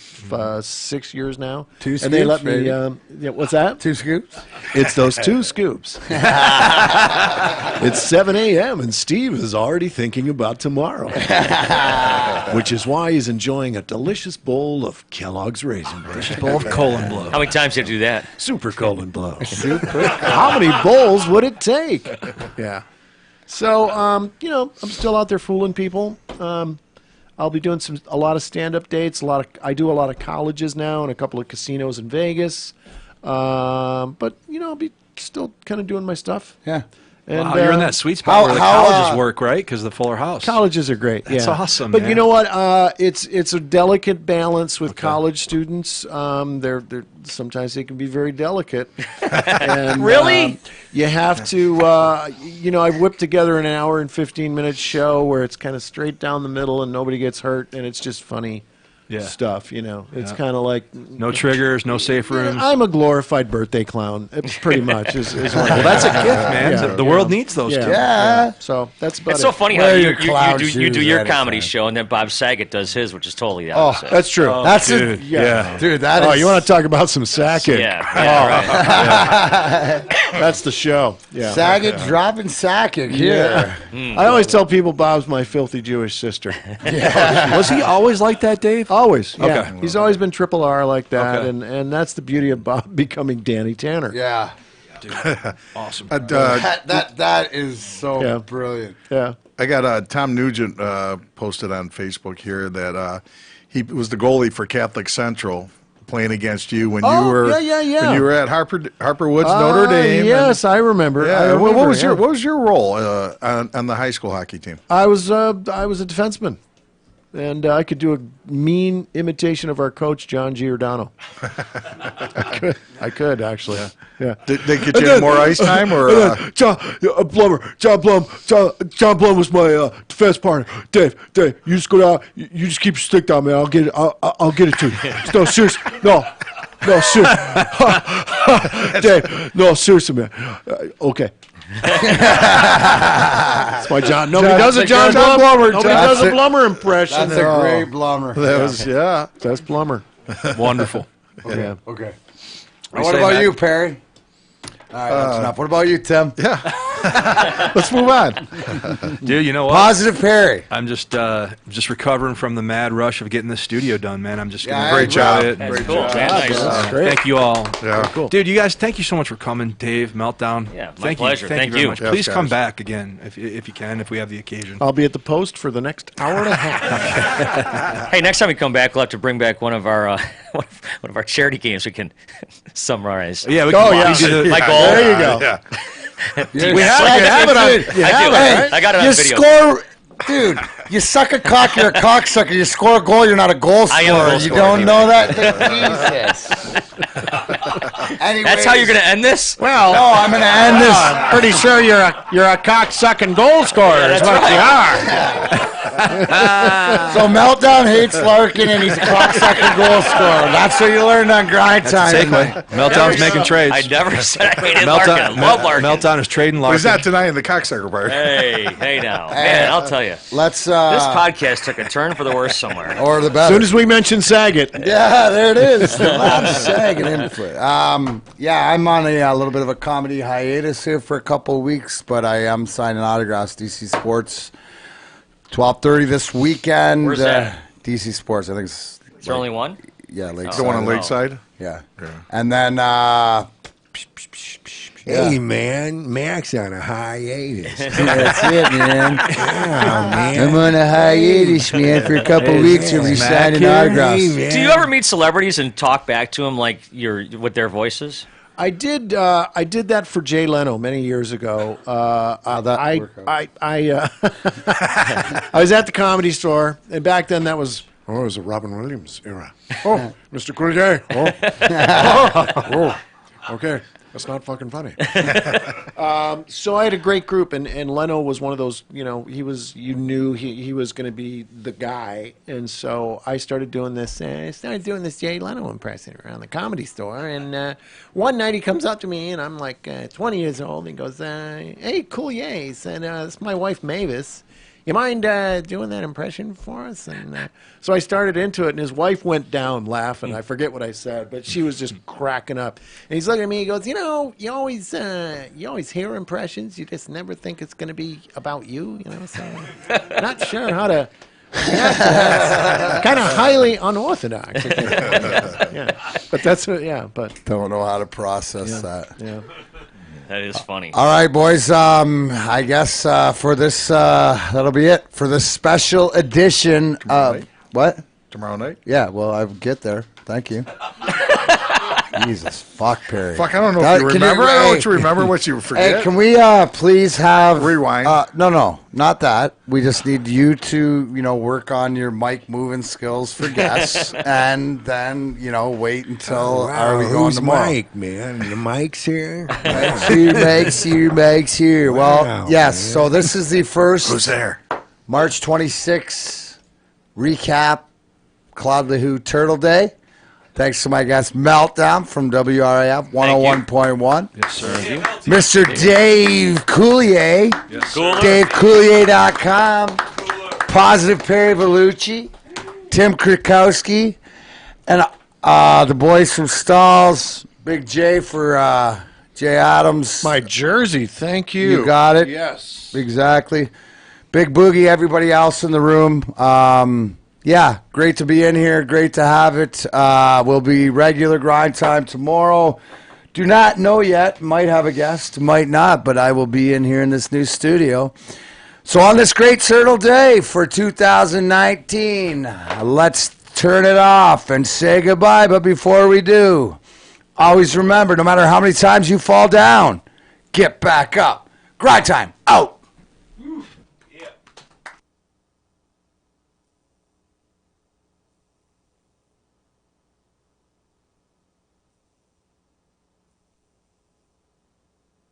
6 years now. Two and they let scoops, me. baby. What's that? 2 scoops. It's those 2 scoops. It's 7 a.m. and Steve is already thinking about tomorrow, which is why he's enjoying a delicious bowl of Kellogg's Raisin Bran. Bowl of colon blow. How many times did you do that? Super colon blow. How many bowls would it take? Yeah. So, I'm still out there fooling people. I'll be doing a lot of stand-up dates. I do a lot of colleges now and a couple of casinos in Vegas. But I'll be still kind of doing my stuff. Yeah. And Wow, you're in that sweet spot where the how, colleges work, right? Because of the Fuller House. colleges are great. That's yeah. awesome, But man. you know what? It's a delicate balance with college students. They're sometimes they can be very delicate. And, Really? You have to. I've whipped together an hour and 15-minute show where it's kind of straight down the middle and nobody gets hurt and it's just funny stuff. It's kind of like No triggers, no safe rooms. I'm a glorified birthday clown. Pretty much is what Well, that's a gift, man. Yeah. The world needs those Yeah. two. Yeah. So that's about It's it. so funny how Wear you your clown do shoes your anytime. comedy show and then Bob Saget does his, which is totally the Oh, opposite. That's true. That's Dude, it. yeah. Dude, that is. Oh, you want to talk about some Sackett? Yeah, right. That's the show. Yeah. Saget dropping Saget here. I always tell people Bob's my filthy Jewish sister. Was he always like that, Dave? Always. Yeah. Okay. He's always been triple R like that, Okay. and that's the beauty of Bob becoming Danny Tanner. Yeah. Awesome. That is so Yeah. brilliant. Yeah. I got Tom Nugent posted on Facebook here that he was the goalie for Catholic Central playing against you when you were yeah. when you were at Harper Woods Notre Dame. Yes, I remember. And, I yeah. remember. What was yeah. your role on the high school hockey team? I was a defenseman, and I could do a mean imitation of our coach John Giordano. I could actually. Yeah. Did they get you more ice time or? John Blum was my defense partner. Dave, you just go down. You just keep your stick down, man. I'll get it. I'll get it to you. No, seriously. No, seriously. Dave, no, seriously, man. Okay. That's my John. Nobody does a John John Blummer. Blummer. Nobody does a Blummer impression. That's a great blummer. That was That's Blummer. Wonderful. Yeah. Okay. you What say, about Matt? you, Perry? All right, that's enough. What about you, Tim? Let's move on. Dude, you know what? Positive Perry. I'm just recovering from the mad rush of getting this studio done, man. I'm just Yeah, gonna great job. it. That's cool, man. Nice. Thank you all. Yeah. Cool. Dude, you guys, thank you so much for coming, Dave, Meltdown. Yeah, my thank pleasure. You. Thank you very Thank much. you. Yes, Please come guys. back again if you can, if we have the occasion. I'll be at the post for the next hour and a half. Hey, next time we come back, we'll have to bring back one of our one of our charity games we can summarize. Yeah, we Oh, can yeah. do the- My goal. There you go. Yeah. We have it on. I got it on You video. score, dude. You suck a cock. You're a cocksucker. You score a goal. You're not a goal I scorer. am a goal You scorer, don't David. know that? Jesus. Anyways, That's how you're going to end this? Well, No, I'm going to end this. pretty sure you're a cock-sucking goal scorer. That's is what right. you are. So Meltdown hates Larkin, and he's a cocksucking goal scorer. That's what you learned on Grind Time. Takeaway. Meltdown's making trades. I never said I hated Larkin. I love Larkin. Meltdown is trading But he's Larkin. not denying the cocksucker part. Hey now. Man, I'll tell you. Let's This podcast took a turn for the worse somewhere. or the As better. soon as we mention Saget, Yeah, there it is. The last sagging input. Yeah, I'm on a little bit of a comedy hiatus here for a couple of weeks, but I am signing autographs. DC Sports, 12:30 this weekend. Where's that? DC Sports. I think it's Is there only one? yeah, Lakeside. The one on no. Lakeside? Yeah, and then Hey, man, Mac's on a hiatus. that's it, man. I'm on a hiatus, man, for a couple of weeks. You'll be signing autographs. Do you ever meet celebrities and talk back to them like with their voices? I did that for Jay Leno many years ago. I was at the Comedy Store, and back then that was Oh, it was a Robin Williams era. Oh, Mr. Coulier. Oh. Okay. That's not fucking funny. so I had a great group, and Leno was one of those. You know, he was he was going to be the guy, and so I started doing this. Jay Leno impression around the Comedy Store, and one night he comes up to me, and I'm like 20 years old, and he goes, "Hey, Coulier," he said, "It's my wife Mavis. You mind doing that impression for us?" And so I started into it, and his wife went down laughing. I forget what I said, but she was just cracking up. And he's looking at me. He goes, "You know, you always hear impressions. You just never think it's going to be about you. You know, so not sure how to." Kind of highly unorthodox. Yeah, but that's what. Yeah, but Don't know how to process that. yeah. That is funny. All right, boys. I guess for this, that'll be it for this special edition of night? what? Tomorrow night? Yeah. Well, I'll get there. Thank you. Jesus, fuck, Perry. Fuck, I don't know Can if you remember. I don't know what you hey, remember, what you forget. Hey, can we please have Rewind. No, not that. We just need you to, work on your mic moving skills for guests, and then, wait until are we going who's tomorrow? Mike, man? The Mike's here. Mike's here. Well, Wow, yes. man. So this is the first Who's there? March 26th recap Cloud the Who Turtle Day. Thanks to my guest Meltdown from WRIF 101.1. Yes, sir. Mr. Dave Coulier. Yes, Cooler. DaveCoulier.com. Positive Perry Vellucci. Tim Krakowski. And the boys from Stalls. Big J for Jay Adams. My jersey, thank you. You got it. Yes. Exactly. Big Boogie, everybody else in the room. Yeah, great to be in here. Great to have it. We'll be regular Grind Time tomorrow. Do not know yet. Might have a guest, might not, but I will be in here in this new studio. So on this great Turtle Day for 2019, let's turn it off and say goodbye. But before we do, always remember, no matter how many times you fall down, get back up. Grind Time, out.